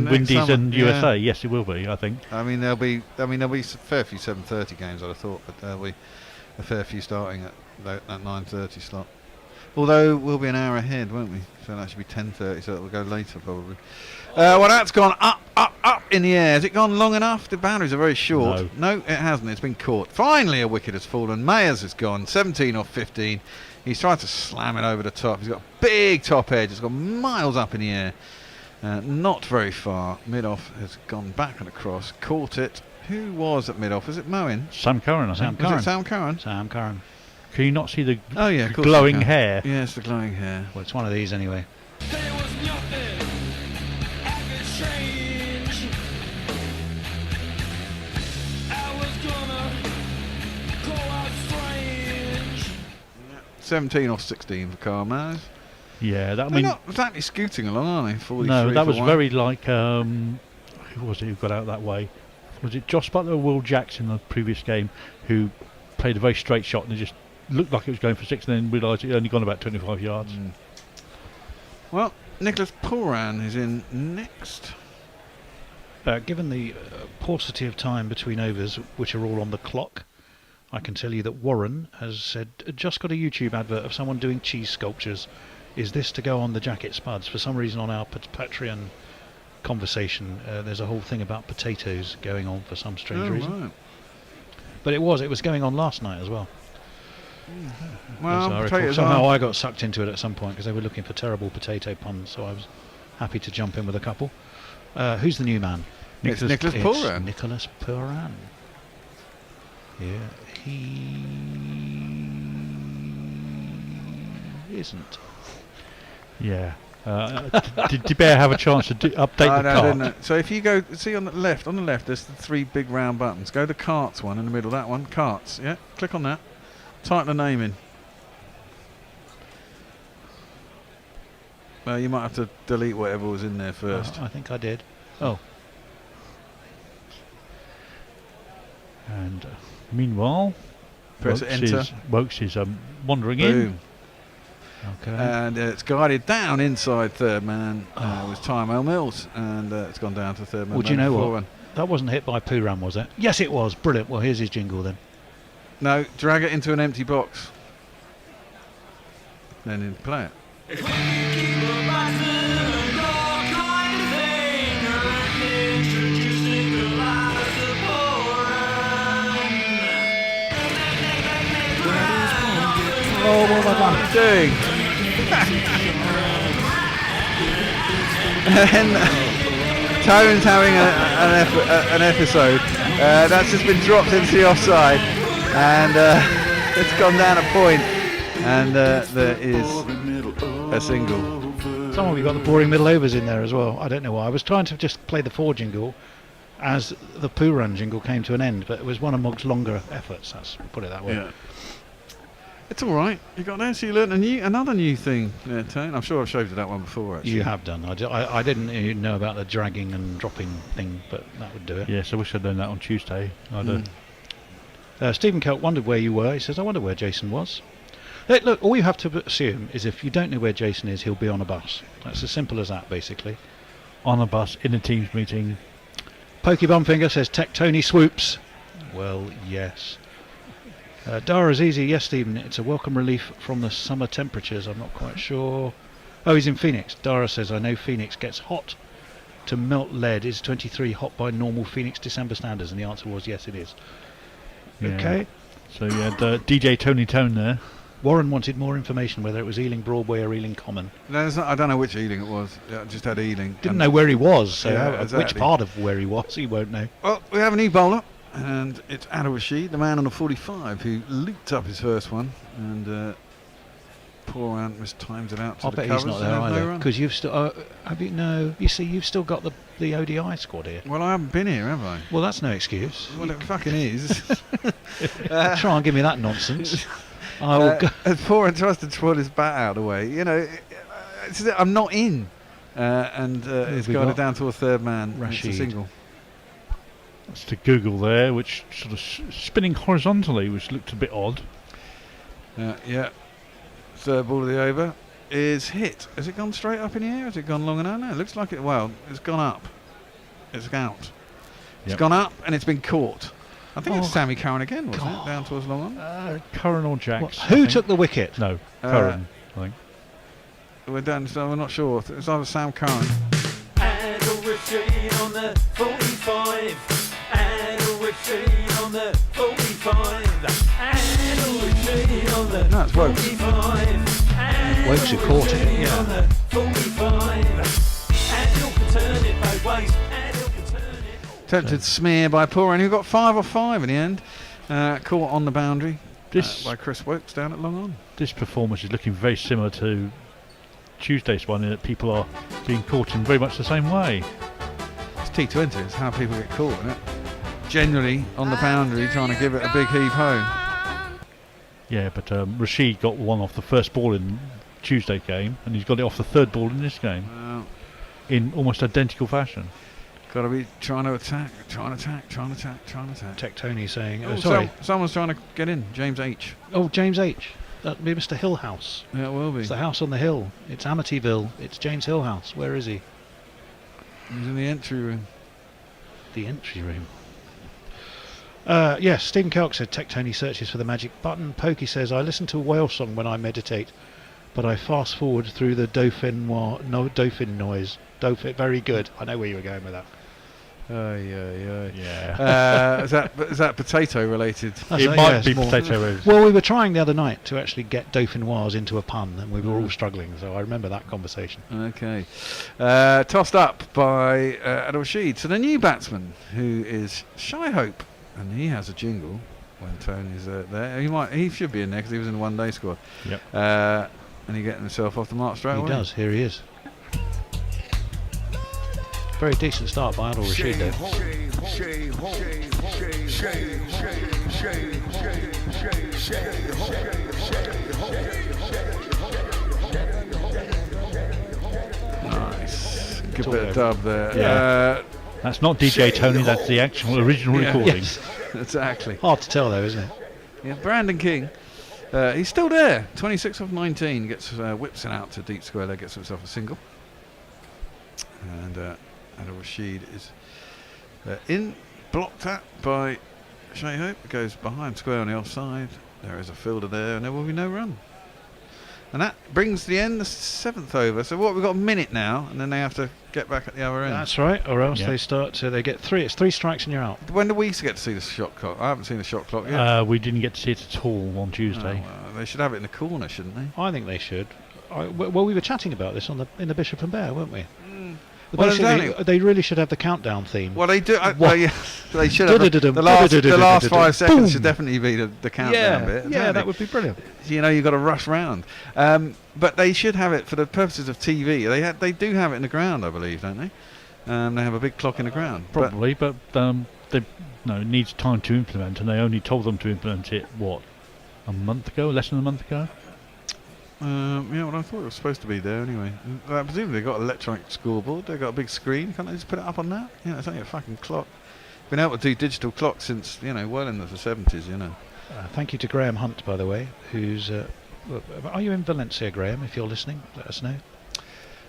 Windies and USA? Yes, it will be, I think. I mean, there'll be a fair few 7:30 games, I'd have thought, but there'll be a fair few starting at that 9:30 slot. Although we'll be an hour ahead, won't we? So that should be 10:30, so it'll go later probably. Well, that's gone up in the air. Has it gone long enough? The boundaries are very short. No, it hasn't. It's been caught. Finally, a wicket has fallen. Mayers has gone 17 off 15. He's tried to slam it over the top. He's got a big top edge. It's gone miles up in the air. Not very far. Mid-off has gone back and across. Caught it. Who was at mid-off? Was it Moen? Sam Curran, I think. Was it Sam Curran? Sam Curran. Can you not see the Oh yeah, of course glowing I can. hair? Yes, the glowing hair. Well, it's one of these anyway. There was nothing I could change. I was gonna go out strange. 17 off 16 for Carl Mayers. Yeah, that I They're mean, not exactly scooting along, are they? 43 no, that for was one. very like who was it who got out that way? Was it Josh Butler or Will Jackson in the previous game who played a very straight shot and they just looked like it was going for 6 and then realised it only gone about 25 yards. Well, Nicholas Pooran is in next. Given the paucity of time between overs, which are all on the clock, I can tell you that Warren has said, just got a YouTube advert of someone doing cheese sculptures. Is this to go on the jacket spuds? For some reason on our Patreon conversation, there's a whole thing about potatoes going on for some strange reason. Right. But it was going on last night as well. Well, As I recall. potatoes Somehow are- I got sucked into it at some point because they were looking for terrible potato puns, so I was happy to jump in with a couple. Who's the new man? It's Nicholas It's Pooran. Nicholas Pooran. Yeah, he isn't. Yeah. Did Bear have a chance to update the no, cart? didn't it? So if you go, see on the left, there's the 3 big round buttons. Go to carts one in the middle, that one, carts, yeah? Click on that. Type the name in. Well, you might have to delete whatever was in there first. I think I did. Oh, And meanwhile, Press enter. Wokes is wandering in. Boom. okay. And it's guided down inside third man. Was Tyrone Mills, and it's gone down to third man. Well, do you know what? One. That wasn't hit by Pooran, was it? Yes, it was. Brilliant. Well, here's his jingle then. No, drag it into an empty box. Then play it. Oh, what have I done? Doing. And Tone's having an episode. That's just been dropped into the offside, and it's gone down a point, and there is a single. Somehow we got the boring middle overs in there as well. I don't know why. I was trying to just play the 4 jingle as the Pooran jingle came to an end, but it was one of Mog's longer efforts. Let's put it that way. Yeah. It's all right. You got there, so you learnt another new thing there, Tone. I'm sure I've showed you that one before, actually. You have done. I didn't even know about the dragging and dropping thing, but that would do it. Yes, I wish I'd learned that on Tuesday. Stephen Kelp wondered where you were. He says, I wonder where Jason was. Hey, look, all you have to assume is if you don't know where Jason is, he'll be on a bus. That's as simple as that, basically. On a bus, in a Teams meeting. Pokey Bumfinger says, Tectony swoops. Well, yes. Dara's easy. Yes, Stephen, it's a welcome relief from the summer temperatures. I'm not quite sure. Oh, he's in Phoenix. Dara says, I know Phoenix gets hot to melt lead. Is 23 hot by normal Phoenix December standards? And the answer was yes, it is. Yeah. Okay. So you had DJ Tony Tone there. Warren wanted more information, whether it was Ealing Broadway or Ealing Common. No, I don't know which Ealing it was. I just had Ealing. Didn't know where he was, so Yeah, which exactly. part of where he was, he won't know. Well, we have a new bowler, and it's Adil Rashid, the man on the 45, who looped up his first one, and poor Ant mistimes it out to I the bet covers. he's not and there had no either, run. because you've still. Have you? No, you see, you've still got the ODI squad here. Well, I haven't been here, have I? Well, that's no excuse. Well, it fucking is. Try and give me that nonsense. I will go. As poor Ant tries to twirl his bat out of the way, you know, I'm not in. It's we got it got? down to a third man. It's a Rashid. single. That's the Google there, which sort of spinning horizontally, which looked a bit odd. Yeah. Third ball of the over is hit. Has it gone straight up in the air? Has it gone long enough? No, it looks like it. Well, it's gone up. It's out. It's Yep. gone up and it's been caught. I think it's Oh, Sammy Curran again, wasn't God. it? Down towards long on. Curran or Jacks? What, I who think. took the wicket? No, Uh, Curran, I think. We're done, so we're not sure. It's either Sam Curran. Adil Rashid on the 45. Adil Rashid on the 45. Adil Rashid on the No, it's Wokes. 45. Wokes who caught it, yeah. On the 45. Adil can turn it both ways. Adil can turn it. Tempted smear by Pooran, who got 5 off 5 in the end. Caught on the boundary by Chris Wokes down at long on. This performance is looking very similar to Tuesday's one, in that people are being caught in very much the same way. It's T20, it's how people get caught in it. Generally on the boundary, trying to give it a big heave ho. Yeah, but Rashid got one off the first ball in Tuesday's game, and he's got it off the third ball in this game Well, in almost identical fashion. Got to be trying to attack, trying to attack. Tech Tony saying, Oh, sorry. someone's trying to get in. James H. Oh, James H. That'd be Mr. Hillhouse. Yeah, it will be. It's the house on the hill. It's Amityville. It's James Hillhouse. Where is he? He's in the entry room. The entry room. Yes, Stephen Kelk said Tech Tony searches for the magic button. Pokey says, I listen to a whale song when I meditate, but I fast forward through the dolphin noise. Dolphin, very good. I know where you were going with that. Yeah. Is that potato related? It might be potato roast. Well, we were trying the other night to actually get dauphinoise into a pun, and we were all struggling, so I remember that conversation. Okay. Tossed up by Adil Rashid. So the new batsman, who is Shy Hope, and he has a jingle when Tony's there. He should be in there because he was in the one-day squad. Yep. And he getting himself off the mark straight away. He does. Here he is. Very decent start by Adil Rashid there. Nice. Good bit of dub there. Yeah. That's not DJ Tony, that's the actual original recording. Yes. Exactly. Hard to tell though, isn't it? Yeah, Brandon King. He's still there. 26 of 19. Gets whips it out to deep square leg. Gets himself a single. And Adil Rashid is in, blocked at by Shay Hope. Goes behind square on the offside. There is a fielder there, and there will be no run. And that brings the end, the 7th over. So what, we've got a minute now, and then they have to get back at the other end. That's right, or else they start to, they get 3. It's 3 strikes and you're out. When do we get to see the shot clock? I haven't seen the shot clock yet. We didn't get to see it at all on Tuesday. Oh, well, they should have it in the corner, shouldn't they? I think they should. Well, we were chatting about this in the Bishop and Bear, weren't we? Well, Basically, exactly. they really should have the countdown theme. Well, they do. What? Yeah, they should have. The last 5 seconds should definitely be the countdown bit. Yeah, exactly. that would be brilliant. You know, you've got to rush round. But they should have it for the purposes of TV. They do have it in the ground, I believe, don't they? They have a big clock in the ground. Probably, but it needs time to implement, and they only told them to implement it, a month ago? Less than a month ago? Yeah, well, I thought it was supposed to be there anyway. Presumably they've got an electronic scoreboard. They've got a big screen. Can't they just put it up on that? Yeah, it's only a fucking clock. Been able to do digital clocks since, well into the 70s, Thank you to Graham Hunt, by the way, who's... are you in Valencia, Graham? If you're listening, let us know.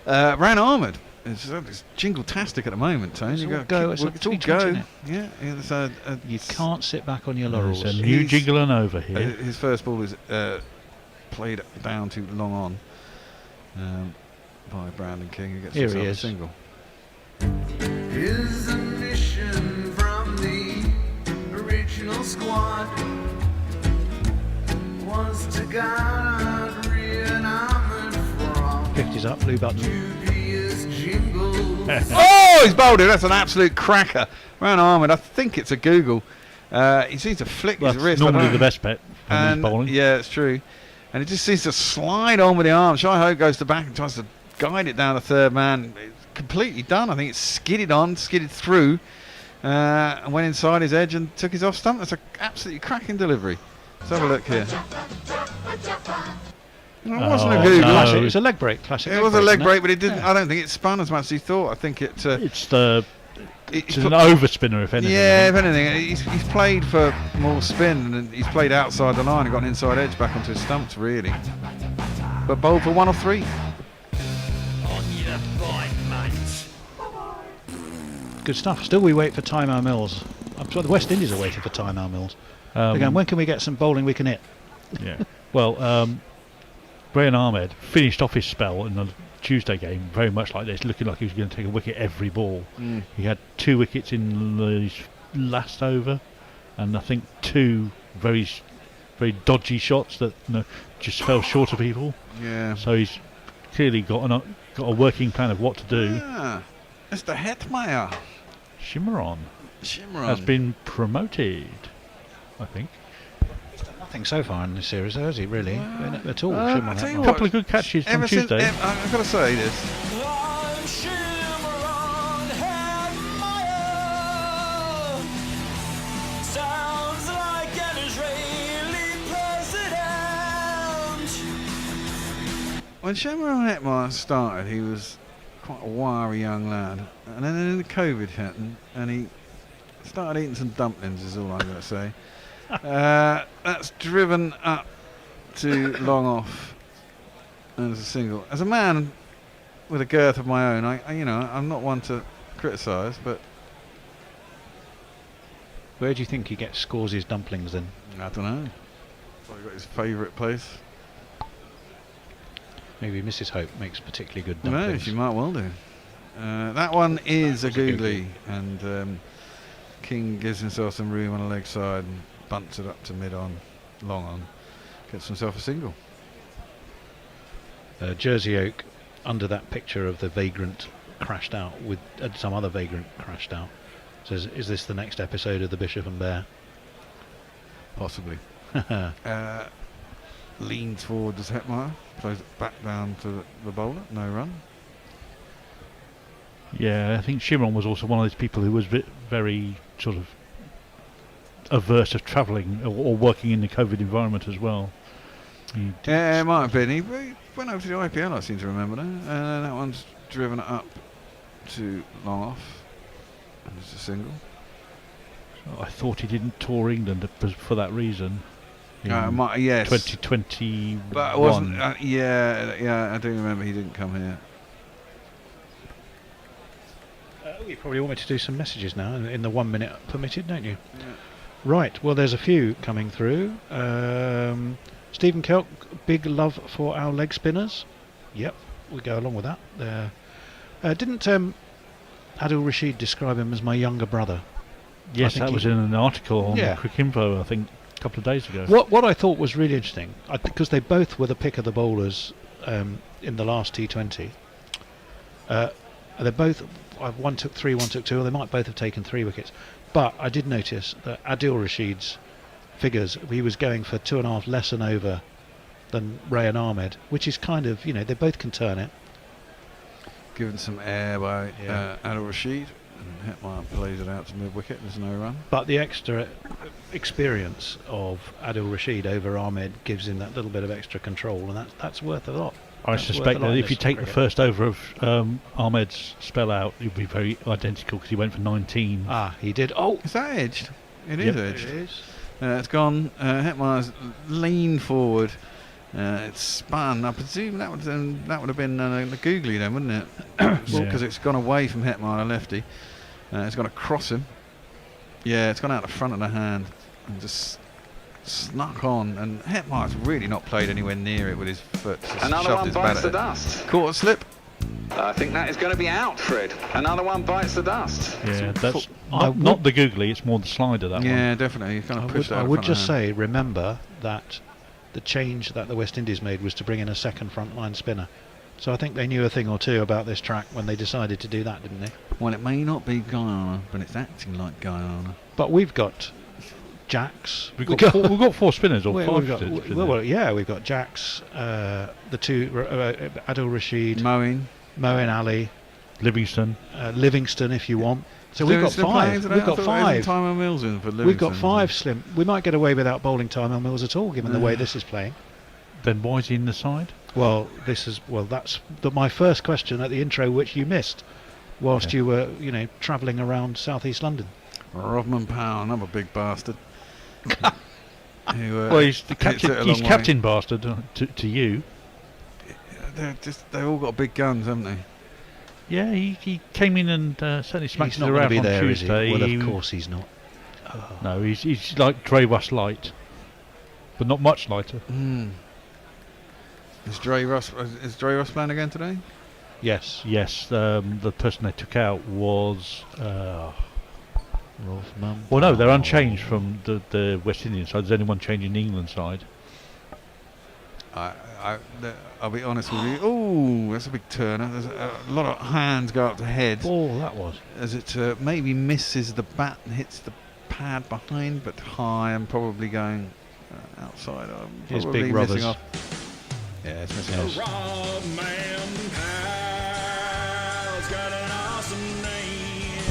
Ran Ahmed. It's jingle-tastic at the moment, Tony. It's You all go. It's like it's all T20, go. isn't it? Yeah, it's You can't sit back on your laurels. There's a new He's- jiggling over here. his first ball is played down too long on by Brandon King. Who gets Here he himself a is. single. Here's a mission from the original squad was to guard Ahmed from 50's up, blue button. dubious jingles. Oh, he's bowled it. That's an absolute cracker. Ran Ahmed. I think it's a Google. He seems to flick That's his wrist. I normally don't the know. best bet from his bowling. Yeah, it's true. And it just seems to slide on with the arm. Shy Ho goes to back and tries to guide it down the third man. It's completely done. I think it's skidded through, and went inside his edge and took his off stump. That's an absolutely cracking delivery. Let's have a look here. It wasn't a Oh, Google. no. Classic. It was a leg break. Classic. It was a leg wasn't break, but it didn't. Yeah. I don't think it spun as much as he thought. I think it. It's It's an overspinner, if anything. Yeah, if anything, he's played for more spin and he's played outside the line and got an inside edge back onto his stumps, really. But bowled for 1 or 3. Good stuff. Still, we wait for Time Mills. I'm sure the West Indies are waiting for Time Mills. They're going, when can we get some bowling we can hit? Yeah. Well, Brian Ahmed finished off his spell in the Tuesday game very much like this, looking like he was going to take a wicket every ball. He had 2 wickets in the last over, and I think 2 very dodgy shots that just fell short of people. Yeah. So he's clearly got a working plan of what to do. Ah, Mr. Hetmeyer. Shimmeron Shimron. has been promoted, I think. Nothing so far in this series, though, has he, really? At all. I Shimon, tell that you much. A couple of good catches from Ever since, Tuesday. I've got to say this. Sounds like an Israeli president. When Shimron Hetmeyer started, he was quite a wiry young lad. And then the COVID hit, and he started eating some dumplings, is all I'm going to say. That's driven up to long off as a single. As a man with a girth of my own, I'm not one to criticise, but Where do you think he scores his dumplings then? I don't know. Probably got his favourite place. Maybe Mrs. Hope makes particularly good No, dumplings. she might well do. That one is a was a googly. googly, and King gives himself some room on the leg side and bunts it up to mid-on, long-on, gets himself a single. Jersey Oak, under that picture of the vagrant crashed out with some other vagrant crashed out, says, "Is this the next episode of the Bishop and Bear?" Possibly. Leans forward as Hetmeyer, plays it back down to the bowler, no run. Yeah, I think Shimron was also one of those people who was very sort of averse of travelling or working in the COVID environment as well. Yeah, it might have been. He went over to the IPL, I seem to remember that. And that one's driven it up to long off. And it's a single. I thought he didn't tour England for that reason. Yes. 2021. But it wasn't. Yeah, I do remember he didn't come here. You probably want me to do some messages now in the 1 minute permitted, don't you? Yeah. Right, well there's a few coming through. Stephen Kelk, big love for our leg spinners. Yep, we go along with that. Didn't Adil Rashid describe him as my younger brother? Yes, that was in an article on Quick Info, I think, a couple of days ago. What I thought was really interesting, because they both were the pick of the bowlers in the last T20. They're both, one took 3, one took 2, or they might both have taken 3 wickets. But I did notice that Adil Rashid's figures, he was going for 2.5 less and over than Ray and Ahmed, which is kind of, they both can turn it. Given some air by Adil Rashid, and Hetmeyer plays it out to mid-wicket, there's no run. But the extra experience of Adil Rashid over Ahmed gives him that little bit of extra control, and that's worth a lot. I suspect that if you take the first over of Ahmed's spell out, you'll be very identical because he went for 19. He did. Oh, Is that edged? It is Yep. edged. it is. It's gone. Hetmeyer's leaned forward. It's spun. I presume that would have been the googly then, wouldn't it? Because it's gone away from Hetmeyer, the lefty. It's gone across him. Yeah, it's gone out the front of the hand and just snuck on. And Hetmeyer's really not played anywhere near it with his foot. Just Another shoved one his bites bat the at it. dust. Caught a slip. I think that is going to be out, Fred. Another one bites the dust. Yeah, that's I not the googly, it's more the slider, that one. Yeah, definitely. He's kind of pushed out I the would front of just the hand. say, remember that the change that the West Indies made was to bring in a second frontline spinner. So I think they knew a thing or two about this track when they decided to do that, didn't they? Well, it may not be Guyana, but it's acting like Guyana. But we've got Jacks. We've got 4 spinners, or We've 5 got, spinners. we've got Jacks, the two, Adil Rashid, Mowing. Moeen Ali, Livingston. Livingston, if you want. So we've got Livingston playing 5. today? We've I got thought 5. Tyrone Mills in for Livingston. We've got 5 slim. We might get away without bowling Tyrone Mills at all, given the way this is playing. Then why is he in the side? Well, that's my first question at the intro, which you missed, whilst you were, travelling around southeast London. Rodman Powell, another big bastard. Well, he's the captain. it a He's long captain bastard to you. They've all got big guns, haven't they? Yeah, he came in and certainly smacked He's it not going to around be on there, is he? Tuesday. Well, of course he's not. No, he's like Dre Russ light, but not much lighter. Is Dre Russ playing again today? Yes. Yes, the person they took out was. Rothman. Well, no, they're unchanged from the West Indian side. There's only one change in the England side. I'll be honest with you. Oh, that's a big turner. There's a lot of hands go up to head Oh, that was. as it maybe misses the bat and hits the pad behind, but high and probably going outside. Here's Probably Big missing Robbers. off. Yeah, it's missing off. Rodman Powell's got an awesome name.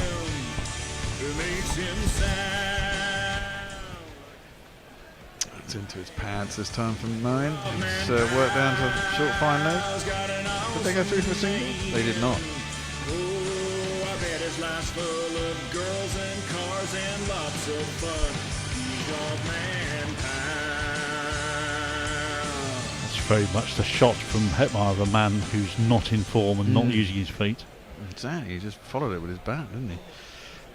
It makes him sound. It's into his pads this time from Moen. He's worked down to short fine leg. Did they go through for a single? They did not. his life's full of girls and cars and lots of fun. He's called Man-Pound. That's very much the shot from Hetmar of a man who's not in form and not using his feet. Exactly, he just followed it with his bat, didn't he?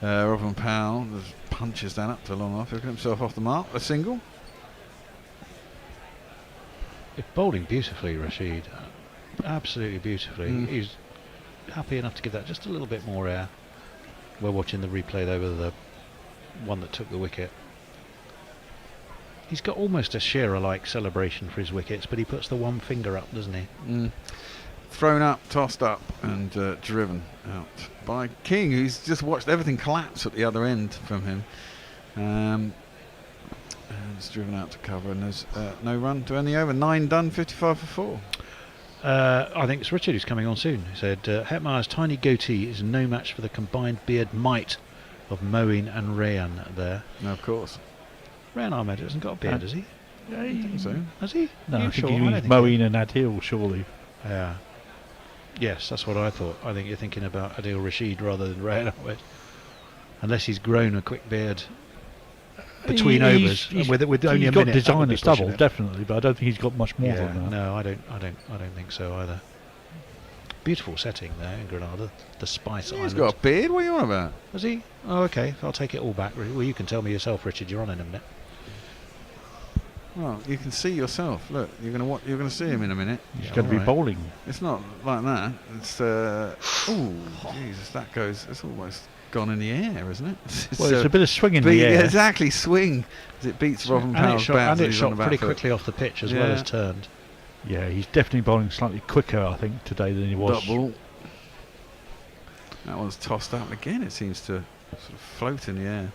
Robin Powell just punches that up to long off. He'll get himself off the mark. A single. Bowling beautifully, Rashid. Absolutely beautifully. He's happy enough to give that just a little bit more air. We're watching the replay though with the one that took the wicket. He's got almost a Shearer-like celebration for his wickets, but he puts the one finger up, doesn't he? Thrown up, tossed up, and driven out by King, who's just watched everything collapse at the other end from him. And it's driven out to cover, and there's no run to end the over. 9 done, 55 for 4. I think it's Richard who's coming on soon. He said, Hetmar's tiny goatee is no match for the combined beard might of Moeen and Rayan there. No, of course. Rayan Ahmed hasn't got a beard, has he? Yeah, I think so. Has he? No, Are you I think sure? he I don't means think Moeen and Adil, surely. Yeah. Yes, that's what I thought. I think you're thinking about Adil Rashid rather than Rayan Ahmed. Unless he's grown a quick beard between overs with only a minute. He's got designer stubble, definitely, but I don't think he's got much more than that. No, I don't think so either. Beautiful setting there in Grenada. The Spice Island. He's got a beard. What are you on about? Has he? Oh, okay. I'll take it all back. Well, you can tell me yourself, Richard. You're on in a minute. Well, you can see yourself. Look, you're gonna see him in a minute. He's going to be bowling. It's not like that. It's oh, Jesus, that goes. It's almost gone in the air, isn't it? Well, it's a bit of swing in the air. Exactly, swing as it beats Robin Powell's bat. And it shot pretty quickly off the pitch as well as turned. Yeah, he's definitely bowling slightly quicker, I think, today than he was. Double. That one's tossed up again. It seems to sort of float in the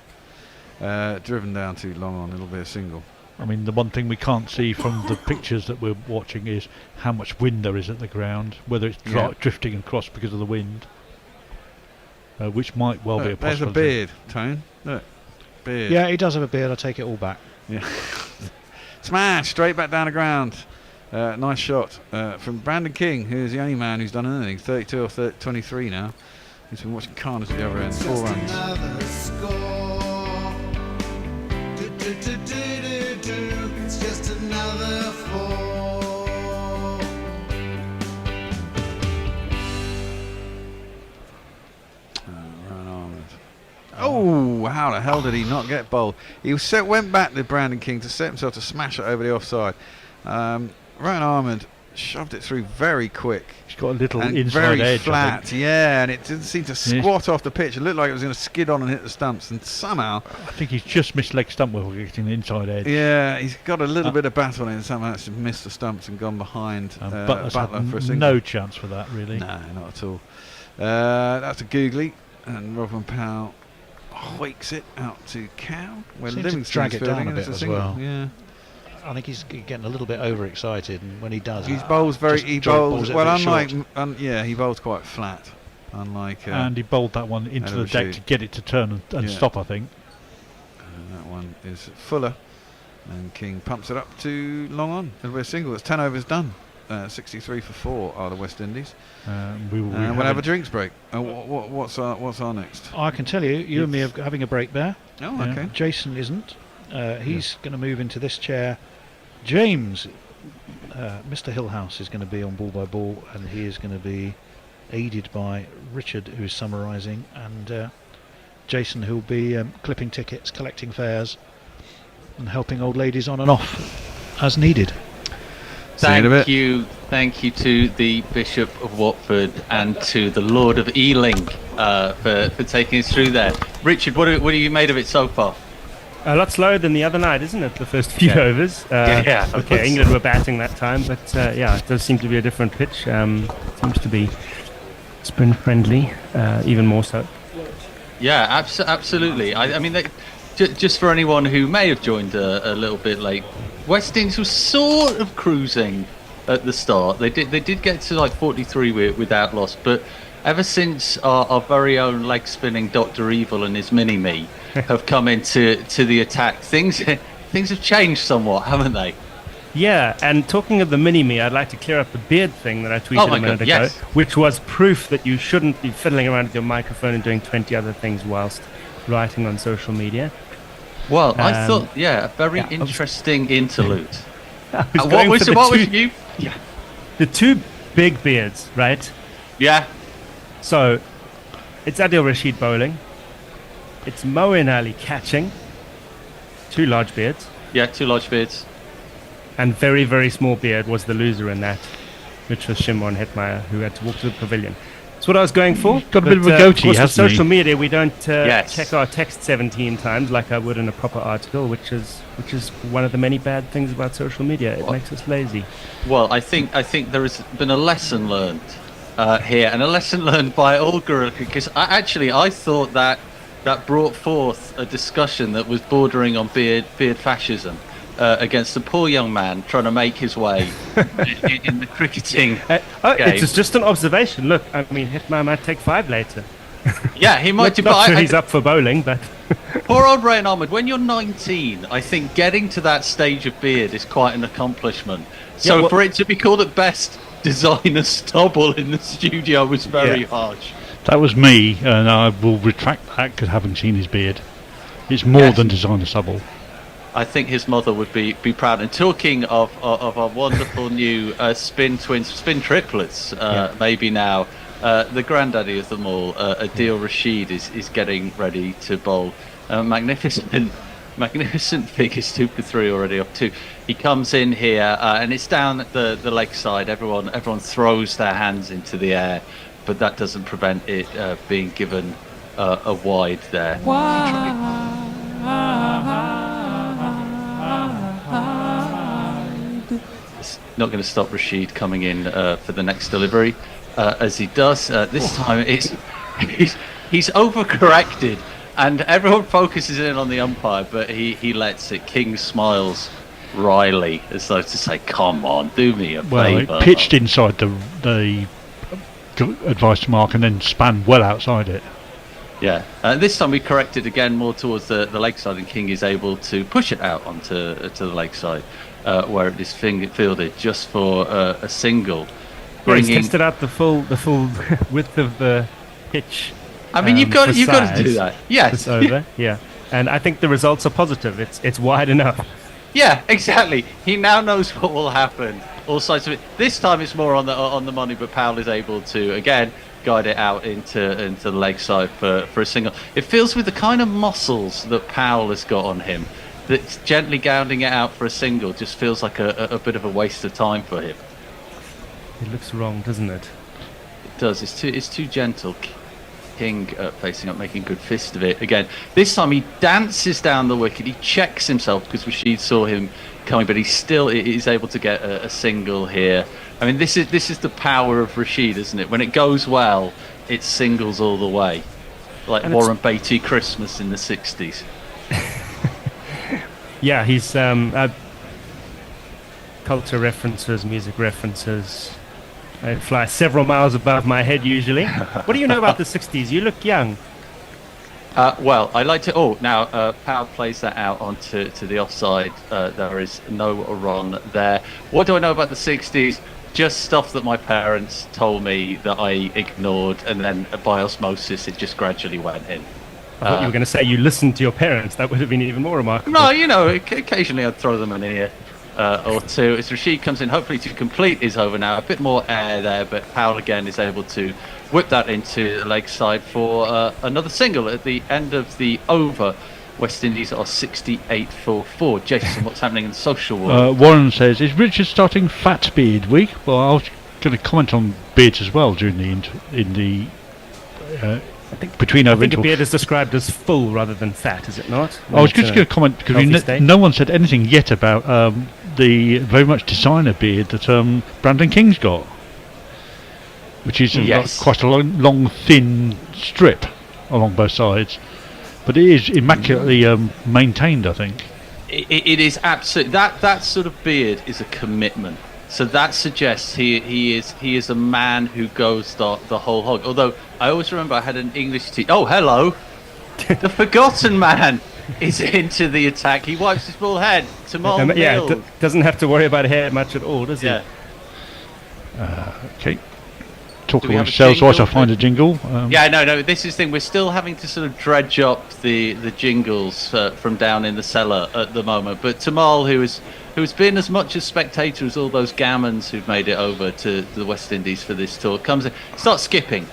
air. Driven down too long on. It'll be a single. I mean, the one thing we can't see from the pictures that we're watching is how much wind there is at the ground, whether it's drifting across because of the wind, which might well be a possibility. There's a beard, Tone. Look, beard. Yeah, he does have a beard. I take it all back. Yeah. Smash straight back down the ground. Nice shot from Brandon King, who is the only man who's done anything. 32 or 23 now. He's been watching Carnage at the other end. 4 runs. It's just another 4. Ryan Armand. Oh, how the hell did he not get bowled? He went back to Brandon King to set himself to smash it over the offside. Ryan Armand shoved it through very quick. He's got a little and inside very edge, flat, yeah, and it didn't seem to squat off the pitch. It looked like it was going to skid on and hit the stumps, and somehow I think he's just missed leg stump with getting the inside edge. Yeah, he's got a little bit of bat on it, and somehow it's missed the stumps and gone behind Butler for a single. No chance for that, really. No, not at all. That's a googly, and Robin Powell hoiks it out to Cow. Where Seems to drag it down a bit as well. Yeah. I think he's getting a little bit overexcited, and when he does, he bowls very. He bowls well. Unlike, he bowls quite flat. Unlike and he bowled that one into the deck to get it to turn and stop, I think. That one is Fuller, and King pumps it up to long on. It'll be a single. It's 10 overs done. 63 for 4 are the West Indies. We'll have a drinks break. What's our next? I can tell you and me are having a break there. Oh, okay. Jason isn't. He's going to move into this chair. James, Mr. Hillhouse is going to be on ball by ball, and he is going to be aided by Richard, who's summarising, and Jason, who'll be clipping tickets, collecting fares, and helping old ladies on and off as needed. Thank you to the Bishop of Watford and to the Lord of Ealing for taking us through there. Richard, what have you made of it so far? A lot slower than the other night, isn't it? The first few overs. Okay, England were batting that time, but it does seem to be a different pitch. Seems to be spin friendly, even more so. Yeah, absolutely. I mean, just for anyone who may have joined a little bit late, West Indies was sort of cruising at the start. They did get to like 43 without loss, but ever since our very own leg spinning Dr. Evil and his mini-me have come into the attack, things have changed somewhat, haven't they? Yeah, and talking of the mini-me, I'd like to clear up the beard thing that I tweeted Oh my a minute God, ago, yes. which was proof that you shouldn't be fiddling around with your microphone and doing 20 other things whilst writing on social media. Well, I thought, a very interesting interlude. What was you? Yeah. The two big beards, right? Yeah. So, it's Adil Rashid bowling. It's Moeen Ali catching. Two large beards. Yeah, two large beards. And very, very small beard was the loser in that, which was Shimon Hetmeyer, who had to walk to the pavilion. That's what I was going for. Got a bit of a goatee, of course, hasn't with he? social media, we don't Yes. check our text 17 times like I would in a proper article, which is one of the many bad things about social media. It makes us lazy. Well, I think there has been a lesson learned here, and a lesson learned by all Gorilla, because I thought that brought forth a discussion that was bordering on beard fascism against a poor young man trying to make his way in the cricketing game. It's just an observation. Look, I mean, Hetmeyer might take 5 later. Yeah, he might do. Not sure he's up for bowling, but poor old Rayan Ahmed, when you're 19, I think getting to that stage of beard is quite an accomplishment. So for it to be called at best designer stubble in the studio was very harsh. That was me, and I will retract that because having seen his beard, it's more than designer stubble. I think his mother would be proud. And talking of our wonderful new spin triplets, maybe now, the granddaddy of them all, Adil Rashid, is getting ready to bowl. Magnificent figures, 2 for 3 already up 2. He comes in here, and it's down at the leg side. Everyone throws their hands into the air, but that doesn't prevent it being given a wide there. It's not going to stop Rashid coming in for the next delivery, as he does. This time he's overcorrected, and everyone focuses in on the umpire, but he lets it. King smiles wryly, as though to say, "Come on, do me a favour." Well, it pitched inside the advice mark and then span well outside it. Yeah, this time we corrected again more towards the leg side, and King is able to push it out onto to the leg side, where it is fielded just for a single. he's tested out the full width of the pitch. I mean, you've got to do that. Yes. It's over. Yeah, and I think the results are positive. It's wide enough. Yeah, exactly. He now knows what will happen. All sides of it. This time it's more on the money, but Powell is able to again guide it out into the leg side for a single. It feels with the kind of muscles that Powell has got on him, that gently grounding it out for a single just feels like a bit of a waste of time for him. It looks wrong, doesn't it? It does. It's too gentle. King facing up, making a good fist of it again. This time he dances down the wicket. He checks himself because Rashid saw him coming, but he still is able to get a single here. I mean, this is the power of Rashid, isn't it? When it goes well, it's singles all the way, like and Warren Beatty Christmas in the 60s. Yeah, he's culture references, music references. They fly several miles above my head usually. What do you know about the 60s? You look young. Well, I like to... Oh, now Powell plays that out onto the offside. There is no run there. What do I know about the 60s? Just stuff that my parents told me that I ignored, and then by osmosis it just gradually went in. I thought you were going to say you listened to your parents. That would have been even more remarkable. No, occasionally I'd throw them an ear or two. As Rashid comes in, hopefully to complete his over now. A bit more air there, but Powell again is able to whip that into the leg side for another single at the end of the over. West Indies are 68 for 4. Jason, what's happening in the social world? Warren says, is Richard starting Fat Beard Week? Well, I was going to comment on beards as well during the between over I think interval. a beard is described as full rather than fat, is it not? I was just going to comment because no one said anything yet about the very much designer beard that Brandon King's got, which is quite a long, thin strip along both sides. But it is immaculately maintained, I think. It is absolutely that sort of beard is a commitment. So that suggests he is a man who goes the whole hog. Although I always remember I had an English teacher. Oh, hello, the forgotten man. is into the attack. He wipes his bald head. Tamal Mills. Doesn't have to worry about hair much at all, does he? Yeah. Okay. Talk Do we among have a yourselves whilst I jingle? find a jingle. Yeah, no. This is the thing. We're still having to sort of dredge up the jingles from down in the cellar at the moment. But Tamal, who's been as much a spectator as all those gammons who've made it over to the West Indies for this tour, comes in, starts skipping,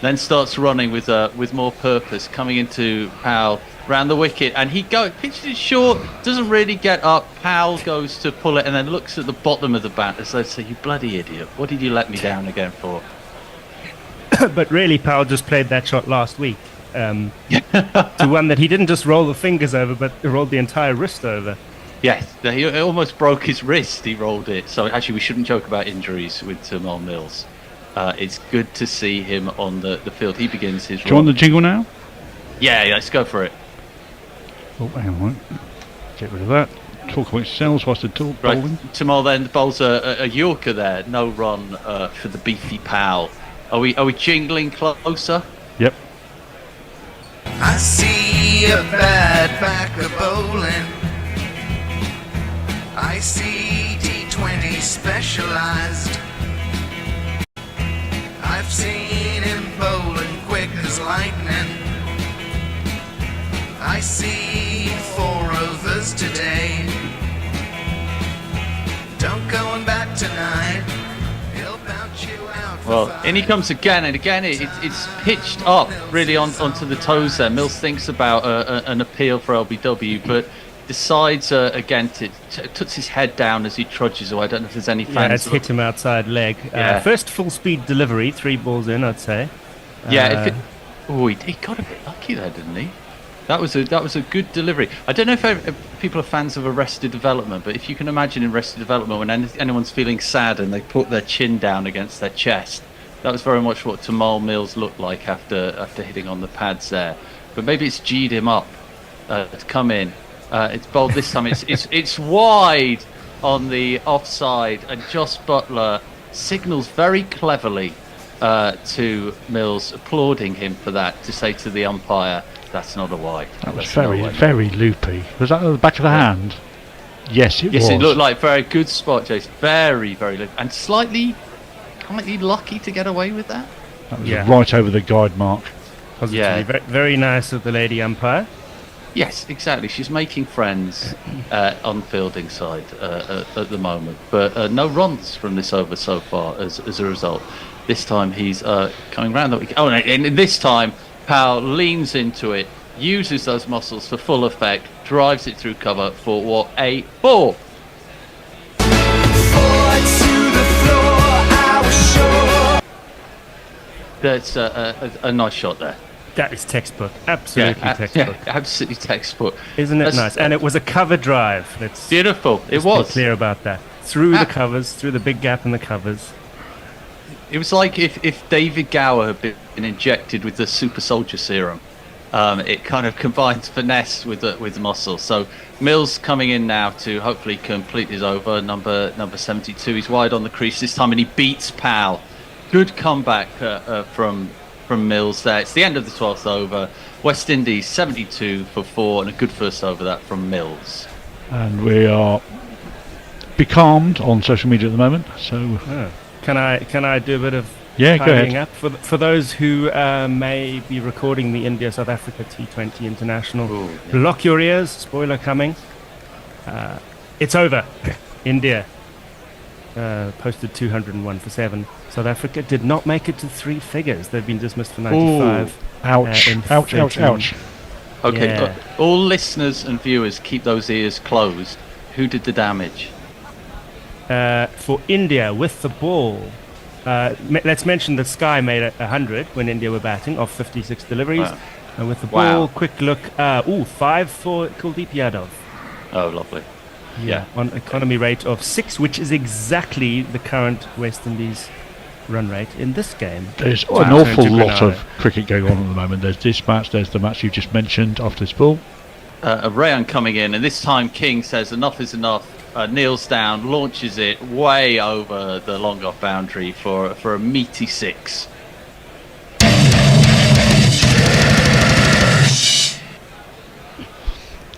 then starts running with more purpose, coming into Powell round the wicket, and he pitches it short, doesn't really get up. Powell goes to pull it, and then looks at the bottom of the bat as though to say, "You bloody idiot! What did you let me down again for?" But really, Powell just played that shot last week. To one that he didn't just roll the fingers over, but rolled the entire wrist over. Yes, he almost broke his wrist. He rolled it. So actually, we shouldn't joke about injuries with Tamal Mills. It's good to see him on the field. He begins his. Do you want the jingle now? Yeah, let's go for it. Oh, hang on. Get rid of that. Talk amongst yourselves whilst I talk Right, bowling. Tamal then bowls a Yorker there. No run for the beefy Powell. Are we jingling closer? Yep. I see a bad pack of bowling. I see T20 specialized. I've seen him bowling quick as lightning. I see 4 overs today. Don't go and bat tonight. He'll bounce you out. Well, in he comes again, and again it's pitched up really onto the toes there. Mills thinks about an appeal for LBW, but decides again to puts his head down as he trudges away. I don't know if there's any fans. Yeah, it's hit him outside leg. First full speed delivery, 3 balls in, I'd say. Yeah, he got a bit lucky there, didn't he? That was a good delivery. I don't know if people are fans of Arrested Development, but if you can imagine in Arrested Development when anyone's feeling sad and they put their chin down against their chest, that was very much what Tamal Mills looked like after hitting on the pads there. But maybe it's G'd him up to come in. It's bowled this time. It's wide on the offside, and Joss Butler signals very cleverly to Mills, applauding him for that, to say to the umpire, "That's not a wide." That was very loopy. Was that at the back of the hand? Yes, it was. Yes, it looked like very good spot, Jace. Very, very loopy. And slightly lucky to get away with that. That was right over the guide mark. Positively. Very, very nice of the lady umpire. Yes, exactly. She's making friends on fielding side at the moment. But no runs from this over so far as a result. This time he's coming round the wicket. Oh, and this time Powell leans into it, uses those muscles for full effect, drives it through cover for what a ball. That's a nice shot there. That is textbook. Absolutely textbook. Yeah, absolutely textbook. Isn't it nice? And it was a cover drive. Let's beautiful. It was. Be clear about that. Through the covers, through the big gap in the covers. It was like if David Gower had been injected with the super soldier serum. It kind of combines finesse with the muscle. So Mills coming in now to hopefully complete his over, number 72. He's wide on the crease this time, and he beats Powell. Good comeback from Mills there. It's the end of the 12th over. West Indies 72 for 4, and a good first over that from Mills. And we are becalmed on social media at the moment. So can I do a bit of go ahead. up for those who may be recording the India South Africa T20 International? Ooh, yeah. Block your ears. Spoiler coming. It's over. India posted 201 for 7. South Africa did not make it to 3 figures. They've been dismissed for 95. Ooh, ouch. Okay, all listeners and viewers, keep those ears closed. Who did the damage? For India with the ball, let's mention that Sky made 100 when India were batting off 56 deliveries. Wow. And with the ball, quick look, 5 for Kuldeep Yadav. Oh, lovely. Yeah. On economy rate of 6, which is exactly the current West Indies run rate in this game. There's an awful lot of cricket going on at the moment. There's this match, there's the match you just mentioned after this ball. Rayan coming in, and this time King says enough is enough, kneels down, launches it way over the long off boundary for a meaty 6.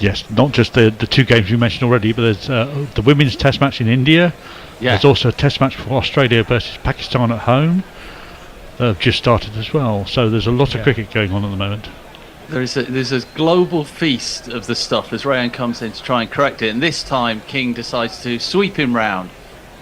Yes, not just the two games you mentioned already, but there's the women's test match in India. Yeah. There's also a test match for Australia versus Pakistan at home. Just started as well, so there's a lot of cricket going on at the moment. There's a global feast of the stuff as Rayan comes in to try and correct it, and this time King decides to sweep him round.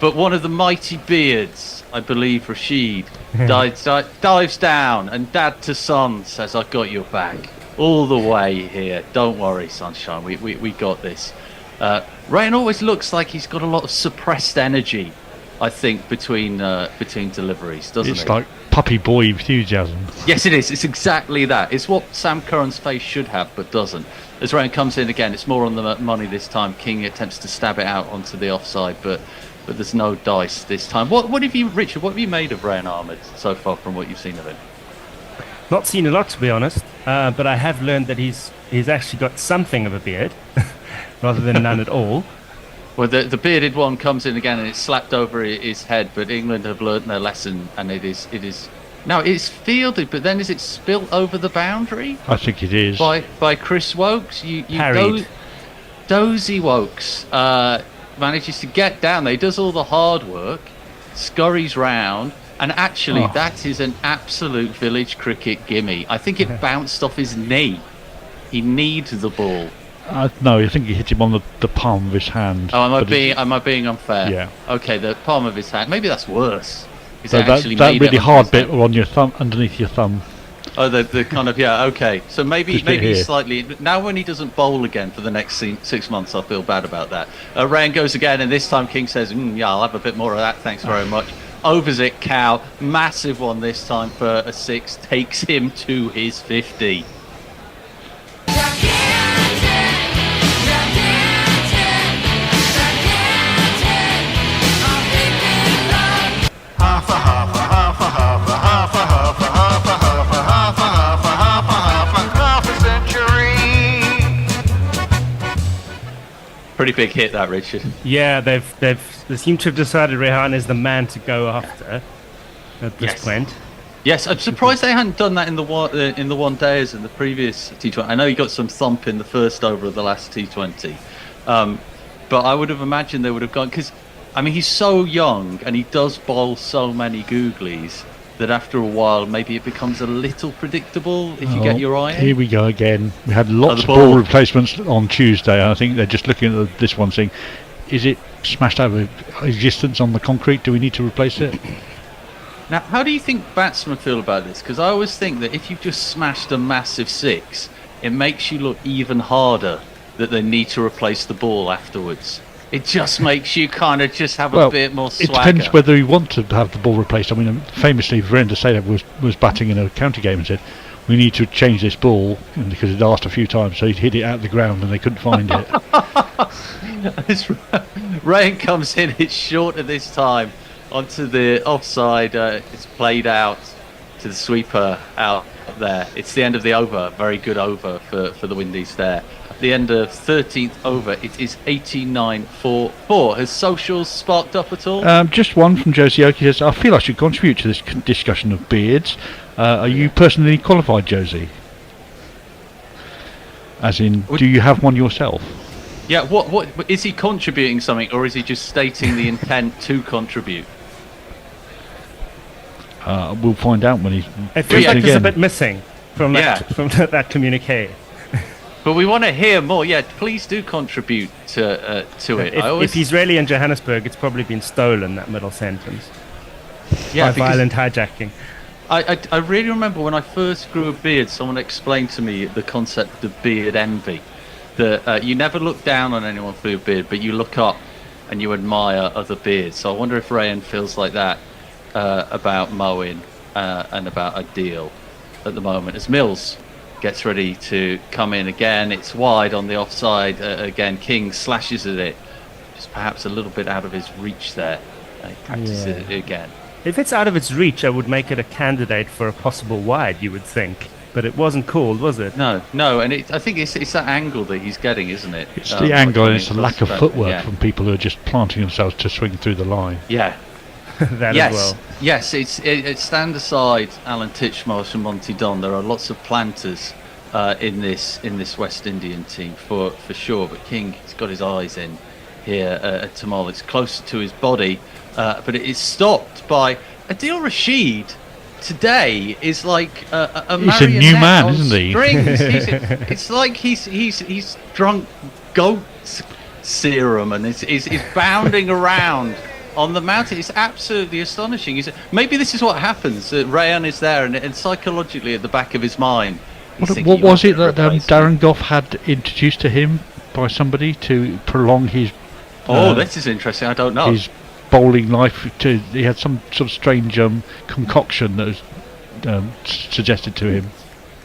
But one of the mighty beards, I believe Rashid, dives down, and dad to son says, "I've got your back all the way here. Don't worry, sunshine. We got this." Rayan always looks like he's got a lot of suppressed energy, I think, between deliveries, doesn't it? It's like puppy boy enthusiasm. Yes, it is. It's exactly that. It's what Sam Curran's face should have, but doesn't. As Rayan comes in again, it's more on the money this time. King attempts to stab it out onto the offside, but there's no dice this time. What have you, Richard? What have you made of Rayan Ahmed so far from what you've seen of him? Not seen a lot, to be honest, but I have learned that he's actually got something of a beard, rather than none at all. Well, the bearded one comes in again and it's slapped over his head, but England have learnt their lesson, and it is now it's fielded, but then is it spilt over the boundary? I think it is. By Chris Wokes. Dozy Wokes manages to get down there. He does all the hard work, scurries round, and actually that is an absolute village cricket gimme. I think it bounced off his knee. He kneed the ball. No, I think he hit him on the palm of his hand. Oh, am I being unfair? Yeah. Okay, the palm of his hand. Maybe that's worse. So that really hard bit on your thumb, underneath your thumb. Oh, the kind of, yeah, okay. So maybe he's slightly... Now when he doesn't bowl again for the next 6 months, I feel bad about that. Rayan goes again, and this time King says, yeah, I'll have a bit more of that, thanks very much. Overs it, Cow. Massive one this time for a 6. Takes him to his 50. Pretty big hit, that, Richard. Yeah, they seem to have decided Rehan is the man to go after at this point. Yes, I'm surprised they hadn't done that in the one day as in the previous T20. I know he got some thump in the first over of the last T20, but I would have imagined they would have gone, because I mean he's so young and he does bowl so many googlies that after a while maybe it becomes a little predictable if you get your eye in. Here we go again. We had lots of ball replacements on Tuesday, and I think they're just looking at this one saying, is it smashed out of existence on the concrete? Do we need to replace it? Now, how do you think batsmen feel about this? Because I always think that if you've just smashed a massive 6, it makes you look even harder that they need to replace the ball afterwards. It just makes you kind of just have a bit more swagger. It depends whether you want to have the ball replaced. I mean, famously, Virendra Sehwag was batting in a county game and said, we need to change this ball, because it asked a few times, so he'd hit it out of the ground and they couldn't find it. Rayan comes in, it's short at this time, onto the offside. It's played out to the sweeper out there. It's the end of the over. Very good over for the Windies there. At the end of 13th over, it is 89-4. Has socials sparked up at all? Just one from Josie Oakey says, I feel I should contribute to this discussion of beards. Are you personally qualified, Josie? As in, do you have one yourself? Yeah, what is he contributing something, or is he just stating the intent to contribute? We'll find out when he's... It feels like there's a bit missing from that communique. But we want to hear more. Yeah, please do contribute to it. If he's really in Johannesburg, it's probably been stolen, that middle sentence. Yeah, by violent hijacking. I really remember when I first grew a beard, someone explained to me the concept of beard envy. That you never look down on anyone for your beard, but you look up and you admire other beards. So I wonder if Rayan feels like that about mowing and about a deal at the moment. As Mills gets ready to come in again, it's wide on the offside again. King slashes at it, just perhaps a little bit out of his reach there. He practices it again. If it's out of its reach, I would make it a candidate for a possible wide, you would think. But it wasn't called, was it? No, and I think it's that angle that he's getting, isn't it? It's the angle, and it's a lack of footwork from people who are just planting themselves to swing through the line. Yeah. As well. Yes, it's stand aside Alan Titchmarsh and Monty Don. There are lots of planters in this West Indian team for sure. But King's got his eyes in here at Tamal. It's closer to his body, but it is stopped by Adil Rashid. Today is like a He's a new marionette man, on isn't he? strings. It's like he's drunk goat serum and is bounding around on the mountain. It's absolutely astonishing. Maybe this is what happens. Rayan is there, and psychologically at the back of his mind, what was it that Darren Gough had introduced to him by somebody to prolong his? This is interesting. I don't know. His bowling life. He had some sort of strange concoction that was suggested to him.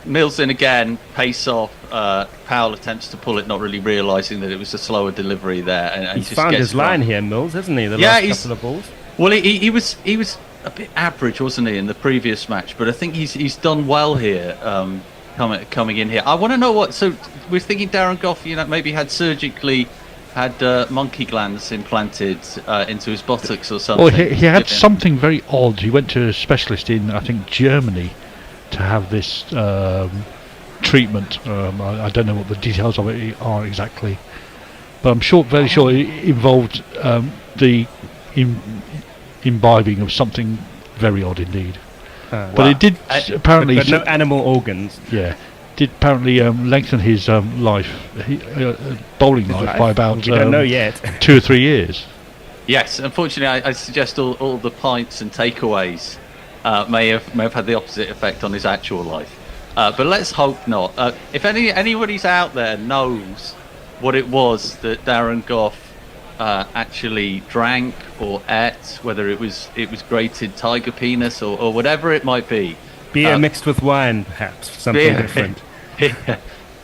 Mills in again, pace off. Powell attempts to pull it, not really realising that it was a slower delivery there. And he's just found gets his line here, Mills, hasn't he? The last couple of balls. Well, he was a bit average, wasn't he, in the previous match? But I think he's done well here, coming in here. I want to know what. So we're thinking Darren Gough, maybe had monkey glands implanted into his buttocks or something. Well, he had something very odd. He went to a specialist in, I think, Germany to have this treatment. I don't know what the details of it are exactly, but I'm very sure it involved the imbibing of something very odd indeed. But it did apparently... But no animal organs. Yeah. Did apparently lengthen his life, bowling life by about we don't know yet. 2 or 3 years. Yes, unfortunately, I suggest all the pints and takeaways may have had the opposite effect on his actual life. But let's hope not. If anybody's out there knows what it was that Darren Gough actually drank or ate, whether it was grated tiger penis or whatever it might be. Beer mixed with wine, perhaps. Something different.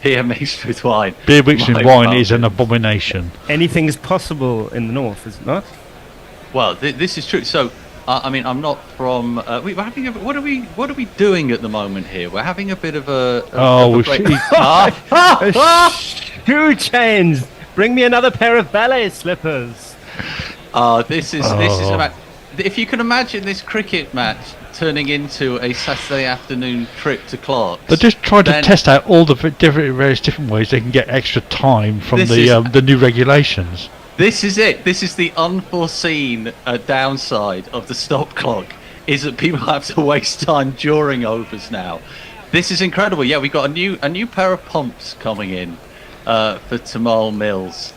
Beer mixed with wine. Beer mixed with wine is an abomination. Anything is possible in the north, is it not? Well, this is true. So, I'm not from. We're having what are we doing at the moment here? We're having a bit of a. Shoe chains. Bring me another pair of ballet slippers. This is about. If you can imagine this cricket match turning into a Saturday afternoon trip to Clark's. They're just trying to test out all the various different ways they can get extra time from the new regulations. This is it. This is the unforeseen downside of the stop clock, is that people have to waste time during overs now. This is incredible. Yeah, we've got a new pair of pumps coming in for Tamal Mills.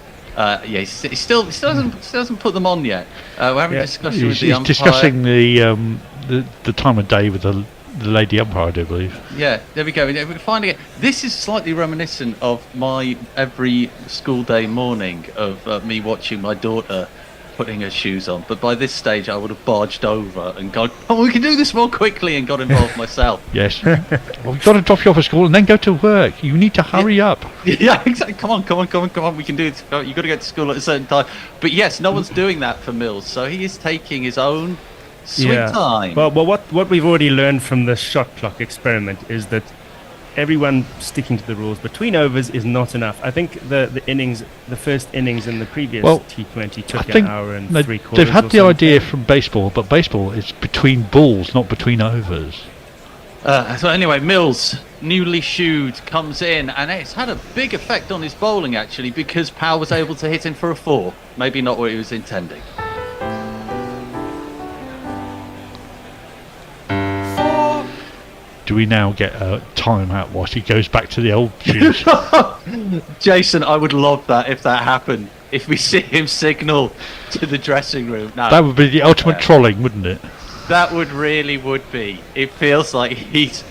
He still hasn't put them on yet. We're having a discussion with the umpire. He's discussing the time of day with the lady umpire, I do believe. Yeah, there we go. We're finding it. This is slightly reminiscent of my every school day morning of me watching my daughter putting her shoes on. But by this stage, I would have barged over and gone, "Oh, we can do this more quickly," and got involved myself. Yes. Well, we've got to drop you off at school and then go to work. You need to hurry up. Yeah, exactly. Come on. We can do it. You've got to get to school at a certain time. But yes, no one's doing that for Mills, so he is taking his own sweet time. Well, what we've already learned from the shot clock experiment is that everyone sticking to the rules between overs is not enough. I think the first innings in the previous T20 took an hour and 3/4. They've had the idea from baseball, but baseball is between balls, not between overs. So anyway, Mills, newly shoed, comes in, and it's had a big effect on his bowling actually, because Powell was able to hit him for a 4. Maybe not what he was intending. Do we now get a timeout whilst he goes back to the old shoes? Jason, I would love that if that happened. If we see him signal to the dressing room. No, that would be the ultimate trolling, wouldn't it? That would be. It feels like he's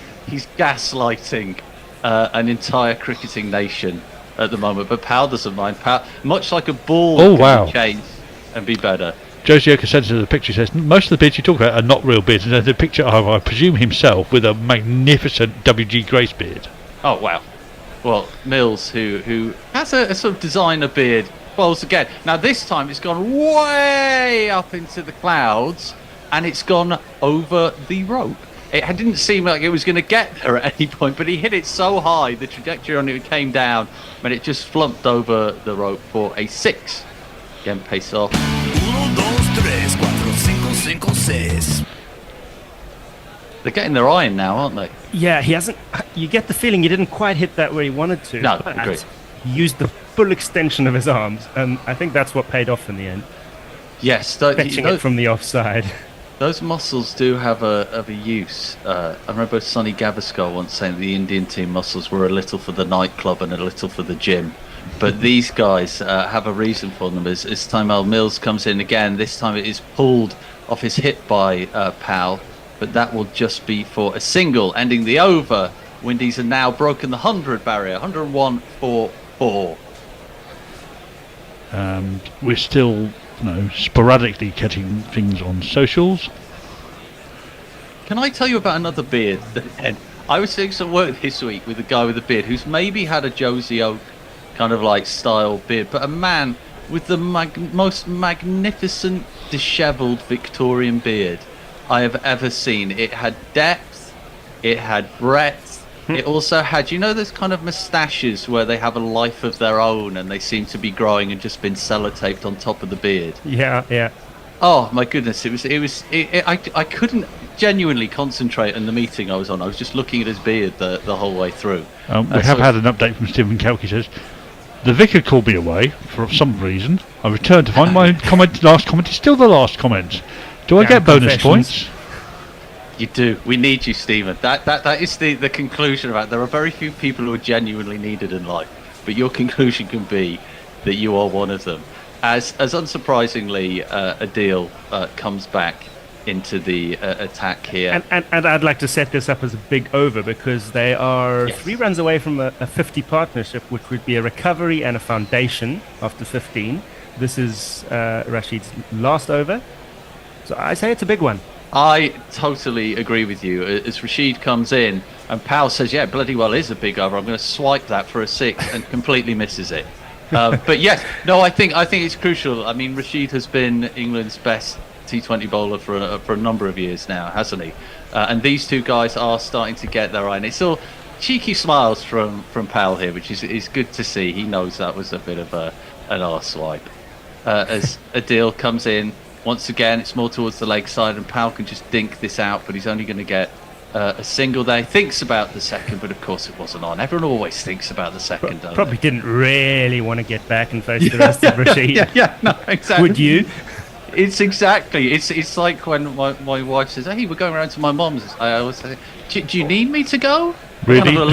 gaslighting an entire cricketing nation at the moment. But Powell doesn't mind. Powell, much like a ball, can be changed and be better. Josie Oka sends us a picture. Says most of the bids you talk about are not real bids. And there's a picture of, I presume, himself with a magnificent WG Grace beard. Oh wow! Well, Mills, who has a sort of designer beard, bowls again. Now this time it's gone way up into the clouds, and it's gone over the rope. It didn't seem like it was going to get there at any point, but he hit it so high, the trajectory on it came down, and it just flumped over the rope for a 6. Again, pace off. 1, 2, 3, 4, 5, 5, 6. They're getting their iron now, aren't they? Yeah, he hasn't. You get the feeling he didn't quite hit that where he wanted to. No, but agreed. He used the full extension of his arms, and I think that's what paid off in the end. Yes, Fetching it from the offside. Those muscles do have a use. I remember Sonny Gavaskar once saying that the Indian team muscles were a little for the nightclub and a little for the gym. But these guys have a reason for them. As Tymal Mills comes in again, this time it is pulled off his hip by Powell, but that will just be for a single, ending the over. Windies have now broken the 100 barrier, 101 for 4. And we're still, sporadically getting things on socials. Can I tell you about another beard? I was doing some work this week with a guy with a beard who's maybe had a Josie Oak kind of like style beard, but a man with the most magnificent dishevelled Victorian beard I have ever seen. It had depth, it had breadth, it also had, those kind of moustaches where they have a life of their own and they seem to be growing and just been sellotaped on top of the beard. Yeah. Oh my goodness, I couldn't genuinely concentrate on the meeting I was on. I was just looking at his beard the whole way through. We have had an update from Stephen Kelk. He says, the vicar called me away for some reason. I returned to find my last comment is still the last comment. Do I get bonus points? You do. We need you, Stephen. That is the conclusion about it. There are very few people who are genuinely needed in life, but your conclusion can be that you are one of them. As unsurprisingly, Adil comes back into the attack here. And I'd like to set this up as a big over because they are 3 runs away from a 50 partnership, which would be a recovery and a foundation after 15. This is Rashid's last over. So I say it's a big one. I totally agree with you. As Rashid comes in and Powell says, yeah, bloody well is a big over. I'm going to swipe that for a 6 and completely misses it. But yes, no, I think it's crucial. I mean, Rashid has been England's best T20 bowler for a number of years now, hasn't he? And these two guys are starting to get their eye. It's all cheeky smiles from Powell here, which is good to see. He knows that was a bit of an arse swipe. As Adil comes in, once again, it's more towards the leg side, and Powell can just dink this out, but he's only going to get a single there. He thinks about the second, but of course it wasn't on. Everyone always thinks about the second, don't Probably they? didn't really want to get back and face the rest of Rashid. No, exactly. Would you? It's exactly. It's like when my wife says, "Hey, we're going around to my mum's." I always say, "Do you need me to go?" Really? Kind of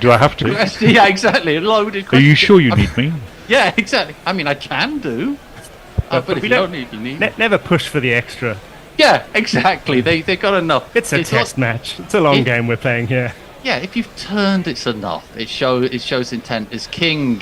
Do I have to? Yeah, exactly. A loaded Are question. you sure you need me? Yeah, exactly. I mean, I can do. But if you don't need, you need. Never push for the extra. Yeah, exactly. They got enough. It's a test match. It's a long game we're playing here. Yeah, if you've turned, it's enough. It shows intent. As King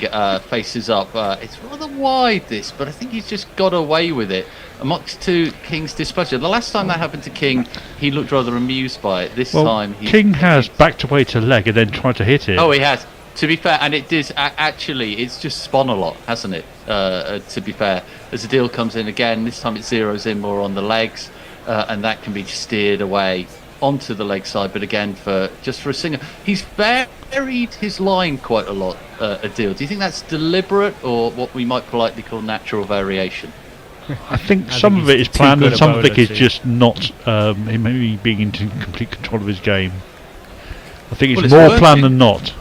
faces up, it's rather wide this, but I think he's just got away with it. Amongst to King's displeasure. The last time that happened to King, he looked rather amused by it. This time, King has backed away to leg and then tried to hit it. Oh, he has. To be fair, and it does actually, it's just spun a lot, hasn't it? To be fair, as the deal comes in again, this time it zeroes in more on the legs, and that can be steered away onto the leg side. But again, for a single, he's varied his line quite a lot. Adil, do you think that's deliberate or what we might politely call natural variation? I think some of it is planned and some of it is just not him maybe being in complete control of his game. I think it's more planned than not.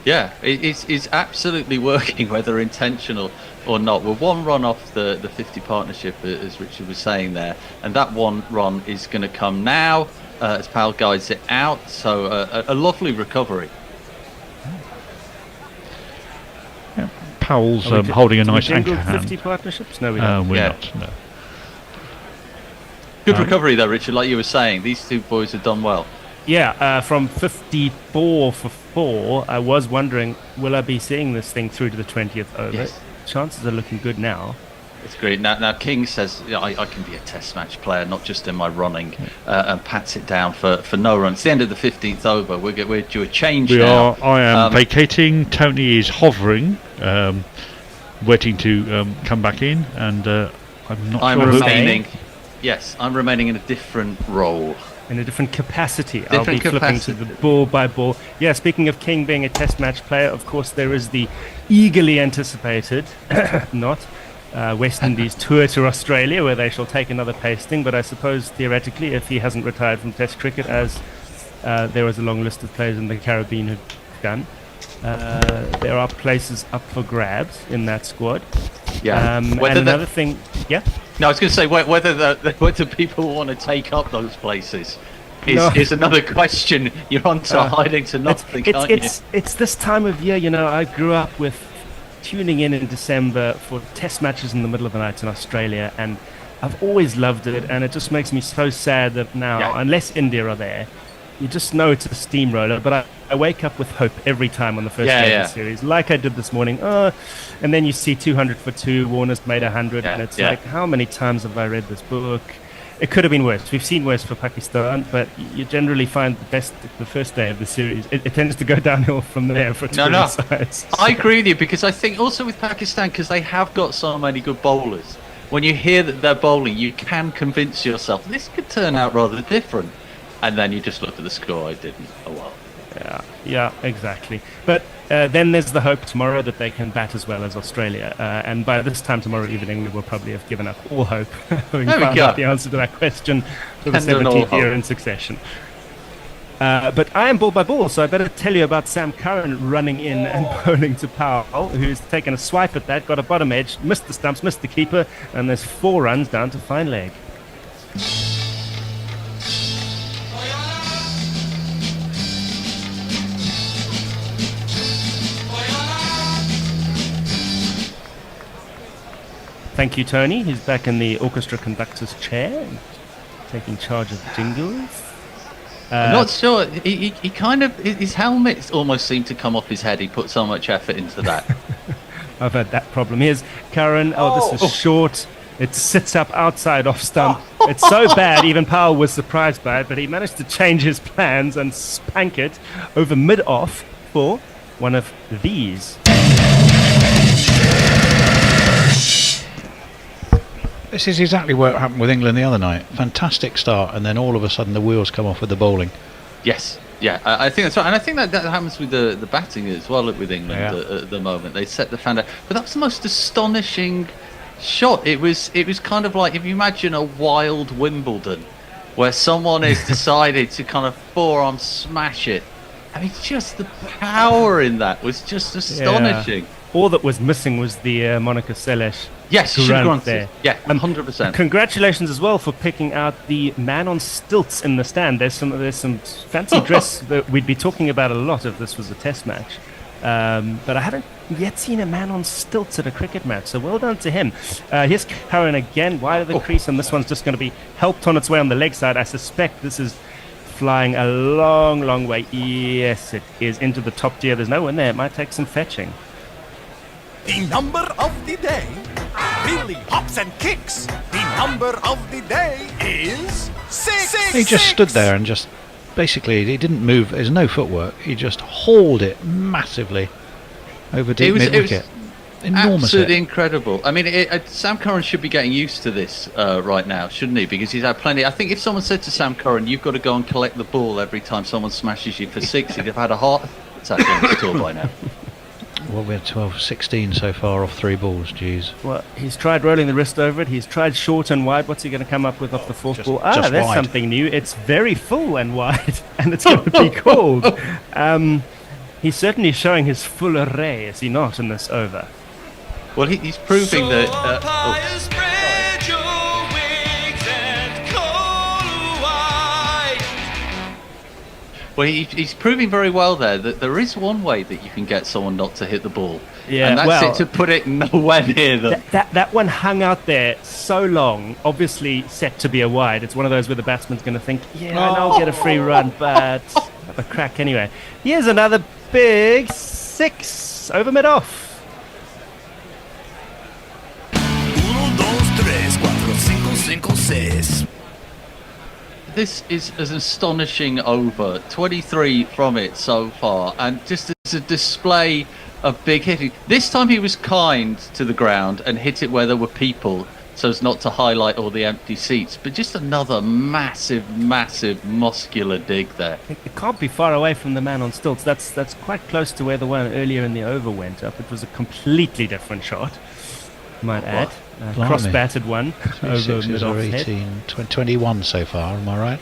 Yeah, it's absolutely working, whether intentional or not. We're 1 run off the 50 partnership, as Richard was saying there, and that 1 run is going to come now as Powell guides it out. So a lovely recovery. Yeah, Powell's holding a nice anchor hand. 50 partnerships? No, we don't. We're not. No. Good recovery there, Richard. Like you were saying, these two boys have done well. Yeah, from 54 for 4, I was wondering, will I be seeing this thing through to the 20th over? Yes. Chances are looking good now. It's great. Now King says, I can be a test match player, not just in my running, and pats it down for no run. It's the end of the 15th over. We're due a change now. I am vacating. Tony is hovering, waiting to come back in, and I'm not I'm sure remaining. Yes, I'm remaining in a different role. In a different capacity. Different I'll be flipping to the ball by ball. Yeah, speaking of King being a test match player, of course there is the eagerly anticipated, not, West Indies tour to Australia, where they shall take another pasting. But I suppose theoretically, if he hasn't retired from Test cricket, as there was a long list of players in the Caribbean who've done, there are places up for grabs in that squad. Yeah. And another thing, yeah. No, I was going to say whether people want to take up those places is another question. You're on to hiding to nothing, aren't you? It's this time of year, you know. I grew up with tuning in December for Test matches in the middle of the night in Australia, and I've always loved it. And it just makes me so sad that now, unless India are there, you just know it's a steamroller. But I wake up with hope every time on the first day of the series, like I did this morning. And then you see 200 for 2, Warner's made 100, and it's like, how many times have I read this book? It could have been worse. We've seen worse for Pakistan, but you generally find the best the first day of the series. It tends to go downhill from there for two sides. I agree with you, because I think also with Pakistan, because they have got so many good bowlers, when you hear that they're bowling, you can convince yourself this could turn out rather different. And then you just look at the score. I didn't. Oh well. Yeah, exactly. But then there's the hope tomorrow that they can bat as well as Australia. And by this time tomorrow evening, we will probably have given up all hope. We found out the answer to that question for the 17th year in succession. But I am ball by ball, so I better tell you about Sam Curran running in and bowling to Powell, who's taken a swipe at that, got a bottom edge, missed the stumps, missed the keeper, and there's 4 runs down to fine leg. Thank you, Tony. He's back in the orchestra conductor's chair, taking charge of the jingles. I'm not sure. He kind of, his helmet almost seemed to come off his head. He put so much effort into that. I've had that problem. Here's Curran. This is short. It sits up outside off stump. It's so bad, even Powell was surprised by it, but he managed to change his plans and spank it over mid-off for one of these. This is exactly what happened with England the other night. Fantastic start, and then all of a sudden the wheels come off with the bowling. Yes, I think that's right, and I think that happens with the batting as well with England at the moment. They set the fan down, but that was the most astonishing shot. It was kind of like, if you imagine a wild Wimbledon, where someone has decided to kind of forearm smash it. I mean, just the power in that was just astonishing. All that was missing was the Monica Seles. Yes, grunt there. Yeah, 100%. Congratulations as well for picking out the man on stilts in the stand. There's some fancy dress that we'd be talking about a lot if this was a test match. But I haven't yet seen a man on stilts at a cricket match, so well done to him. Here's Curran again, wide of the crease, and this one's just going to be helped on its way on the leg side. I suspect this is flying a long, long way. Yes, it is into the top tier. There's no one there. It might take some fetching. The number of the day really hops and kicks. The number of the day is 6. He just stood there and just basically, he didn't move. There's no footwork. He just hauled it massively over deep mid-wicket. Enormous. Absolutely incredible. I mean, Sam Curran should be getting used to this right now, shouldn't he? Because he's had plenty. I think if someone said to Sam Curran, "You've got to go and collect the ball every time someone smashes you for 6," he'd have had a heart attack on his tour by now. Well, we're 12-16 so far off 3 balls, geez. Well, he's tried rolling the wrist over it. He's tried short and wide. What's he going to come up with off the 4th ball? There's wide. Something new. It's very full and wide, and it's going to be called. He's certainly showing his full array, is he not, in this over? Well, he's proving that... Well, he's proving very well there that there is one way that you can get someone not to hit the ball. Yeah, and that's it, to put it nowhere near them. That one hung out there so long, obviously set to be a wide. It's one of those where the batsman's going to think, and I'll get a free run, but have a crack anyway. Here's another big 6 over mid-off. 1, 2, 3, 4, 5, 5, 6. This is an astonishing over. 23 from it so far, and just as a display of big hitting. This time he was kind to the ground and hit it where there were people, so as not to highlight all the empty seats. But just another massive, muscular dig there. It can't be far away from the man on stilts. That's quite close to where the one earlier in the over went up. It was a completely different shot. might add. Blimey. Cross-batted one over 6s or mid-off head. 18, 21 so far, am I right?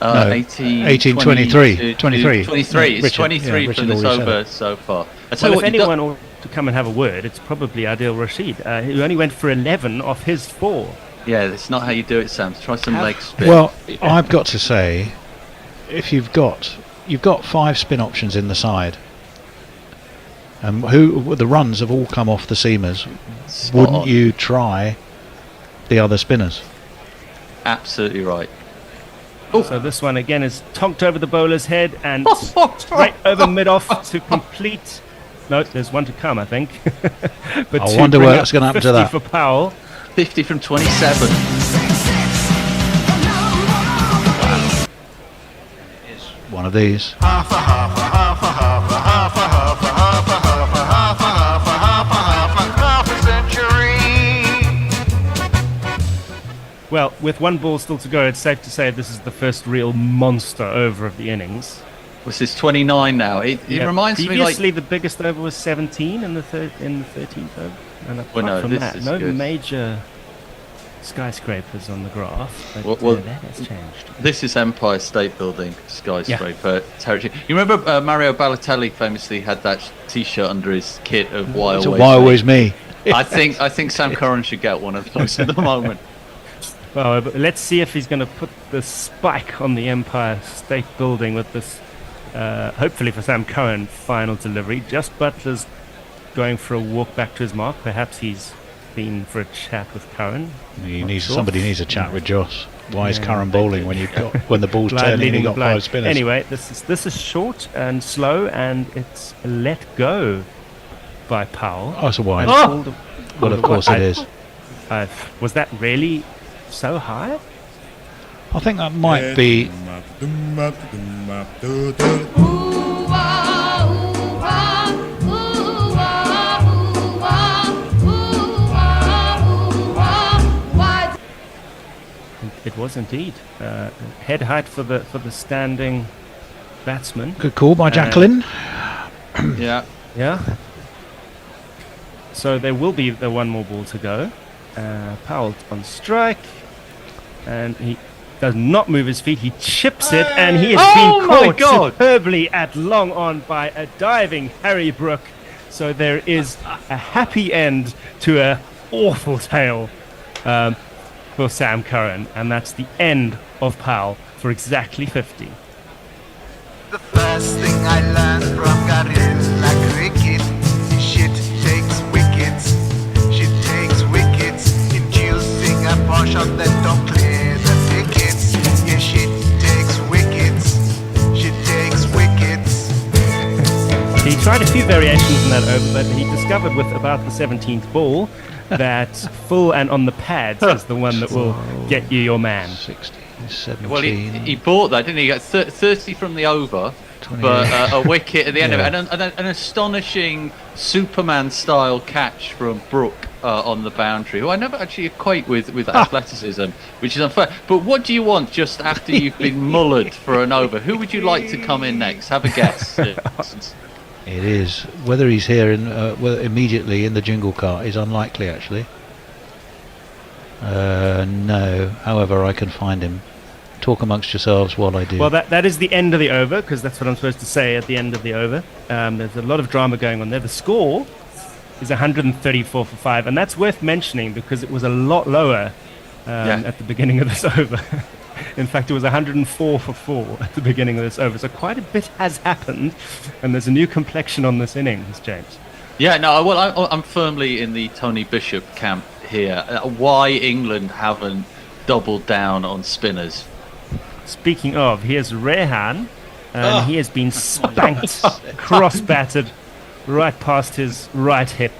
18, 23. 23. 23. It's Richard, 23 yeah, from Richard this already said over it. so far. I Well, tell you if what, you anyone ought to come and have a word, it's probably Adil Rashid, who only went for 11 off his 4. yeah, that's not how you do it, Sam. Try some leg spin. Well, I've got to say, if you've got 5 spin options in the side, and the runs have all come off the seamers, Spot wouldn't on. you try the other spinners? Absolutely right. So this one again is tonked over the bowler's head and straight over mid-off to complete. No, there's one to come, I think. But I to wonder bring what's up going to happen to 50 that. for Powell. 50 from 27. One of these. Well, with one ball still to go, it's safe to say this is the first real monster over of the innings. This is 29 now. It reminds me like... Previously, the biggest over was 17 in the 13th over. And apart no, from this that, is no good. major skyscrapers on the graph. But Well, that has changed. This is Empire State Building skyscraper territory. You remember Mario Balotelli famously had that T-shirt under his kit of "Why It's Always why Me." always me. I think Sam Curran should get one of those at the moment. Well, but let's see if he's going to put the spike on the Empire State Building with this, hopefully for Sam Curran, final delivery. Just Butler's going for a walk back to his mark. Perhaps he's been for a chat with Curran. Somebody needs a chat with Joss. Why is Curran bowling when the ball's Blind turning and leading you've got blind. 5 spinners? Anyway, this is short and slow, and it's let go by Powell. Oh, it's a wide. And Well, of course it is. Was that really so high? I think that might be. It was indeed head height for the standing batsman. Good call by Jacqueline. Yeah. Yeah. So there will be the one more ball to go. Powell on strike, and he does not move his feet. He chips it, and he has been caught superbly at long on by a diving Harry Brook. So there is a happy end to a awful tale for Sam Curran, and that's the end of Powell for exactly 50. The first thing I learned from Gorilla Cricket, shit takes wickets. Shit takes wickets, inducing a portion that don't clear the tickets. Yeah, shit takes wickets. Shit takes wickets. He tried a few variations in that over, but he discovered with about the 17th ball that full and on the pads is the one that will get you your man. 16, 17. Well, he bought that, didn't he? He got 30 from the over, 28. but a wicket at the end Yeah. of it, and an astonishing Superman-style catch from Brook on the boundary, who I never actually equate with athleticism, which is unfair. But what do you want just after you've been mullered for an over? Who would you like to come in next? Have a guess. It is. Whether he's here immediately in the jingle cart is unlikely, actually. No. However, I can find him. Talk amongst yourselves while I do. Well, that is the end of the over, because that's what I'm supposed to say at the end of the over. There's a lot of drama going on there. The score is 134 for 5, and that's worth mentioning because it was a lot lower at the beginning of this over. In fact, it was 104 for 4 at the beginning of this over. So quite a bit has happened, and there's a new complexion on this innings, James. Yeah, no, well, I'm firmly in the Tony Bishop camp here. Why England haven't doubled down on spinners? Speaking of, here's Rehan, and he has been spanked, cross-batted, right past his right hip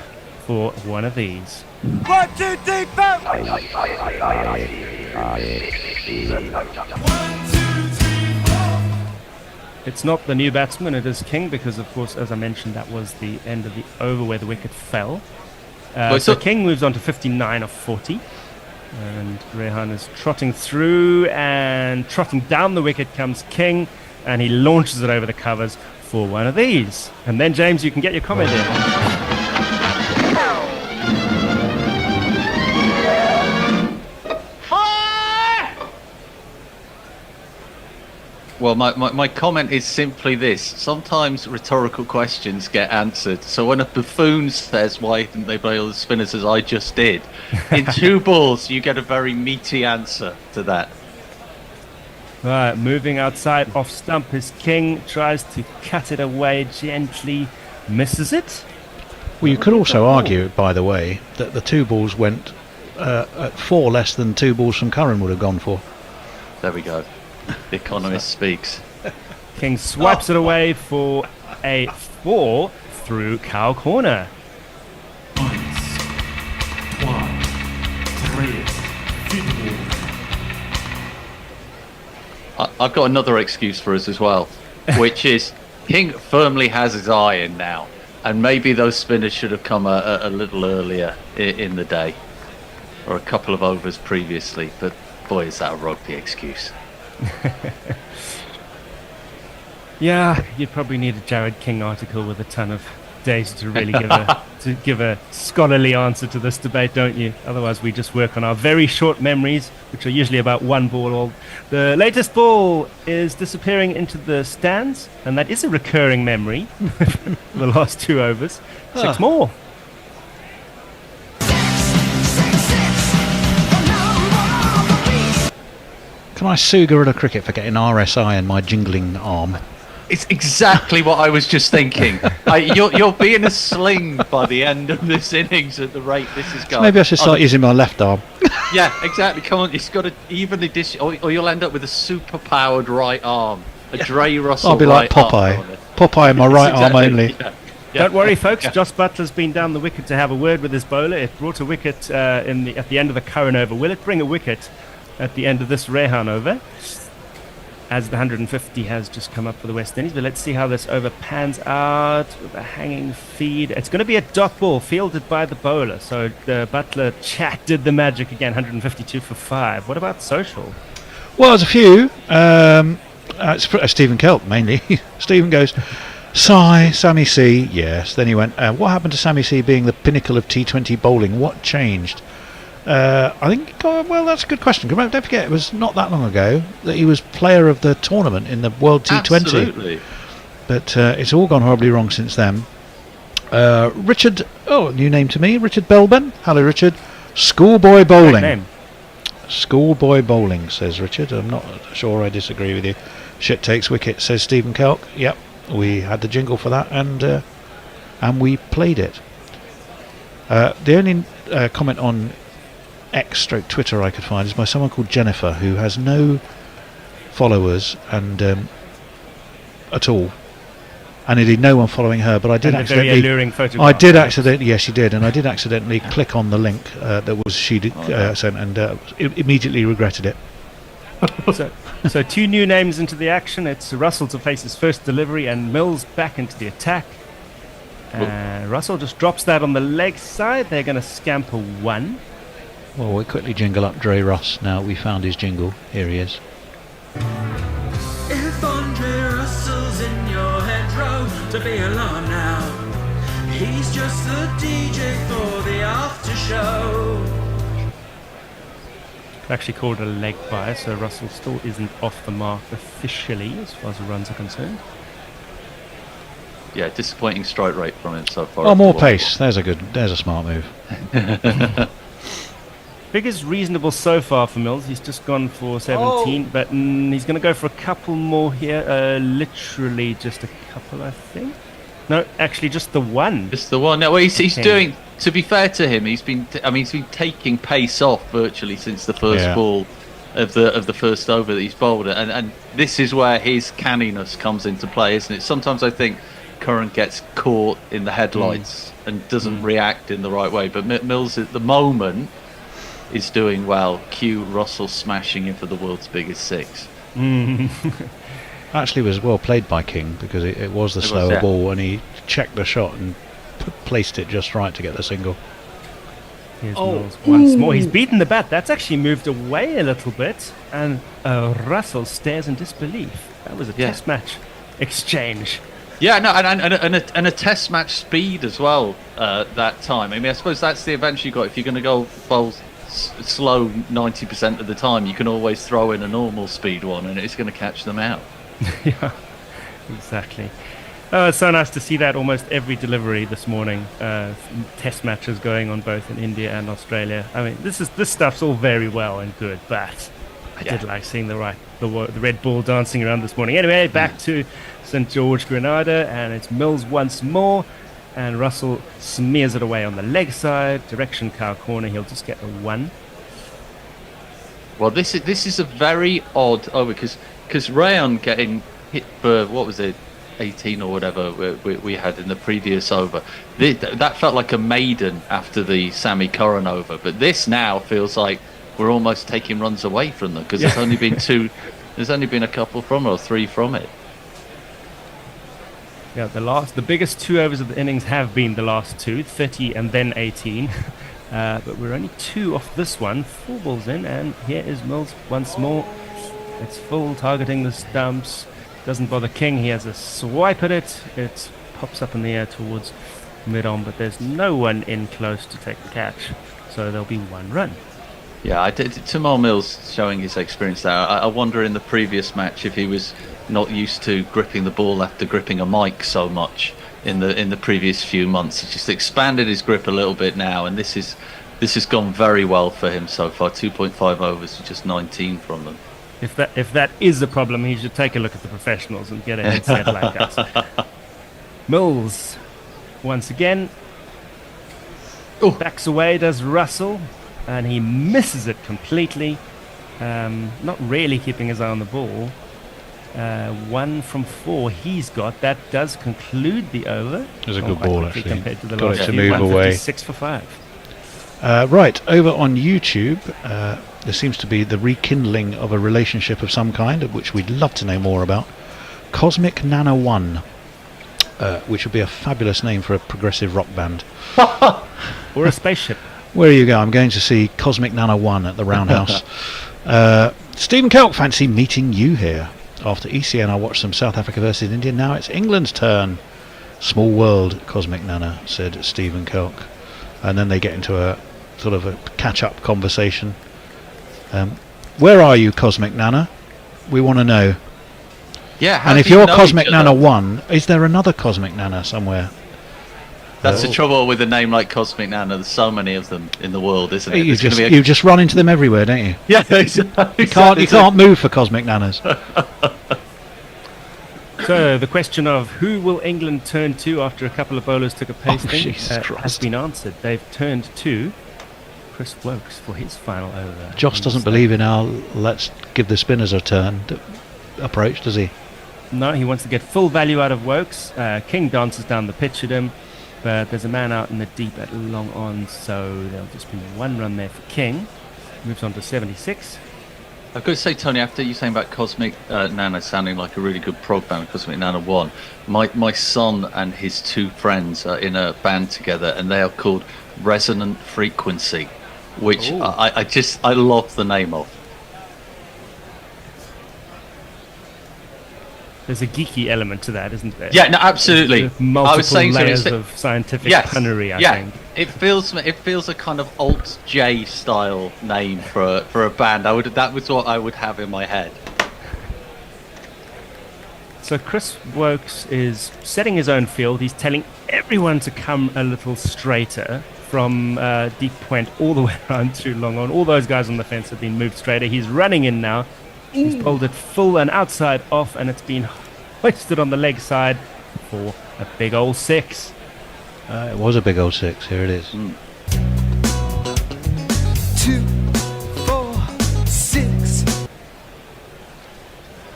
for one of these. 1, 2, 3, 4. It's not the new batsman, it is King, because of course, as I mentioned, that was the end of the over where the wicket fell. So King moves on to 59 of 40, and Rehan is trotting through, and trotting down the wicket comes King, and he launches it over the covers for one of these. And then, James, you can get your comment in. Well, my comment is simply this. Sometimes rhetorical questions get answered. So when a buffoon says, why didn't they play all the spinners as I just did? In 2 balls, you get a very meaty answer to that. Right, moving outside off stump is King. Tries to cut it away gently. Misses it. Well, you could also argue, by the way, that the 2 balls went at 4 less than 2 balls from Curran would have gone for. There we go. The economist speaks. King swipes it away for a 4 through cow corner. I've got another excuse for us as well, which is King firmly has his eye in now, and maybe those spinners should have come a little earlier in the day, or a couple of overs previously, but boy is that a rugby excuse. Yeah, you'd probably need a Jared King article with a ton of data to really give a scholarly answer to this debate, don't you? Otherwise, we just work on our very short memories, which are usually about 1 ball. The latest ball is disappearing into the stands, and that is a recurring memory. The last 2 overs, 6 more. Can I sue Guerrilla Cricket for getting RSI in my jingling arm? It's exactly what I was just thinking. You're being a sling by the end of this innings at the rate this is going. Maybe I should start using my left arm. Yeah, exactly. Come on, it's got to evenly or you'll end up with a super-powered right arm. A Dre Russell. I'll be like Popeye. Popeye in my right arm only. Yeah. Don't worry, folks. Yeah. Josh Butler's been down the wicket to have a word with his bowler. It brought a wicket at the end of the Curran over. Will it bring a wicket at the end of this Rehan over? As the 150 has just come up for the West Indies. But let's see how this over pans out with a hanging feed. It's going to be a dot ball fielded by the bowler. So the Butler chat did the magic again. 152 for 5. What about social? Well, there's a few. It's Stephen Kelp mainly. Stephen goes, sigh, Sammy C. Yes. Then he went, what happened to Sammy C being the pinnacle of T20 bowling? What changed? I think, well, that's a good question. Don't forget, it was not that long ago that he was player of the tournament in the World T20. Absolutely. But it's all gone horribly wrong since then. Richard, new name to me, Richard Belben. Hello, Richard. Schoolboy bowling. Schoolboy bowling, says Richard. I'm not sure I disagree with you. Shit takes wicket, says Stephen Kelk. Yep, we had the jingle for that, and we played it. The only comment on X/Twitter I could find is by someone called Jennifer, who has no followers and at all, and indeed no one following her. But I did accidentally. Very alluring photograph. I did accidentally. Yes, she did, and I did accidentally click on the link that was she did, sent, and immediately regretted it. So 2 new names into the action. It's Russell to face his first delivery, and Mills back into the attack. Russell just drops that on the leg side. They're going to scamper 1. Well, we'll quickly jingle up Dre Russ now we found his jingle. Here he is. If Andre Russell's in your hedgerow, to be alarmed now. He's just the DJ for the after show. Actually called a leg bye, so Russell still isn't off the mark officially as far as the runs are concerned. Yeah, disappointing strike rate from him so far. Oh, more pace. There's a smart move. Figure's reasonable so far for Mills. He's just gone for 17, but he's going to go for a couple more here. Literally just a couple, I think. No, actually just the one. Just the one. No, well, he's doing. To be fair to him, he's been taking pace off virtually since the first ball of the first over that he's bowled it, and this is where his canniness comes into play, isn't it? Sometimes I think Curran gets caught in the headlights and doesn't react in the right way, but Mills at the moment is doing well. Cue Russell smashing in for the world's biggest 6. Actually was well played by King, because it was the slower ball, and he checked the shot and placed it just right to get the single. Here's Mills once more. He's beaten the bat. That's actually moved away a little bit, and Russell stares in disbelief. That was a test match exchange. Yeah, no, and a test match speed as well that time. I mean, I suppose that's the advantage you got. If you're going to go bowl slow 90% of the time, you can always throw in a normal speed one, and it's going to catch them out. Yeah, exactly. Oh, it's so nice to see that almost every delivery this morning. Test matches going on both in India and Australia. I mean, this stuff's all very well and good, but I did like seeing the red ball dancing around this morning. Anyway, back to St George, Grenada, and it's Mills once more, and Russell smears it away on the leg side, direction cow corner. He'll just get a 1. Well, this is a very odd over because Rayon getting hit for what was it, 18 or whatever we had in the previous over. That felt like a maiden after the Sammy Curran over, but this now feels like we're almost taking runs away from them because there's only been two. There's only been a couple from it or 3 from it. Yeah, the biggest 2 overs of the innings have been the last 2, 30 and then 18. But we're only 2 off this one. 4 balls in, and here is Mills once more. It's full, targeting the stumps. Doesn't bother King. He has a swipe at it. It pops up in the air towards mid-on, but there's no one in close to take the catch. So there'll be 1 run. Yeah, I did. Tamar Mills showing his experience there. I wonder in the previous match if he was not used to gripping the ball after gripping a mic so much in the previous few months. He's just expanded his grip a little bit now, and this has gone very well for him so far. 2.5 overs to just 19 from them. If that is a problem, he should take a look at the professionals and get a headset like that. Mills, once again, backs away, does Russell, and he misses it completely. Not really keeping his eye on the ball. 1 from 4 he's got. That does conclude the over. It was a good ball, actually. Compared to the Got last it to few. move away. 6 for 5. Right, over on YouTube, there seems to be the rekindling of a relationship of some kind, of which we'd love to know more about. Cosmic Nana 1, which would be a fabulous name for a progressive rock band. Or a spaceship. Where you go? I'm going to see Cosmic Nana 1 at the Roundhouse. Stephen Kelk, fancy meeting you here. After ECN, I watched some South Africa versus India. Now it's England's turn. Small world, Cosmic Nana, said Stephen Kelk. And then they get into a sort of a catch-up conversation. Where are you, Cosmic Nana? We want to know. Yeah, and if you're Cosmic Nana 1, is there another Cosmic Nana somewhere? That's the trouble with a name like Cosmic Nana. There's so many of them in the world, isn't it? You just run into them everywhere, don't you? Yeah, exactly. You can't move for Cosmic Nanas. So the question of who will England turn to after a couple of bowlers took a pasting has been answered. They've turned to Chris Wokes for his final over. Joss doesn't believe in our let's give the spinners a turn approach, does he? No, he wants to get full value out of Wokes. King dances down the pitch at him, but there's a man out in the deep at long on, so there'll just be 1 run there for King. Moves on to 76. I've got to say, Tony, after you saying about Cosmic Nana sounding like a really good prog band, Cosmic Nana 1, my son and his 2 friends are in a band together, and they are called Resonant Frequency, which I love the name of. There's a geeky element to that, isn't there? Yeah, no, absolutely. Multiple I was saying layers of scientific punnery, I think. It feels a kind of alt J style name for a band. That was what I would have in my head. So Chris Wokes is setting his own field. He's telling everyone to come a little straighter from deep point all the way around to long on. All those guys on the fence have been moved straighter. He's running in now. He's bowled it full and outside off, and it's been hoisted on the leg side for a big old 6. It was a big old 6. Here it is. 2, 4, 6.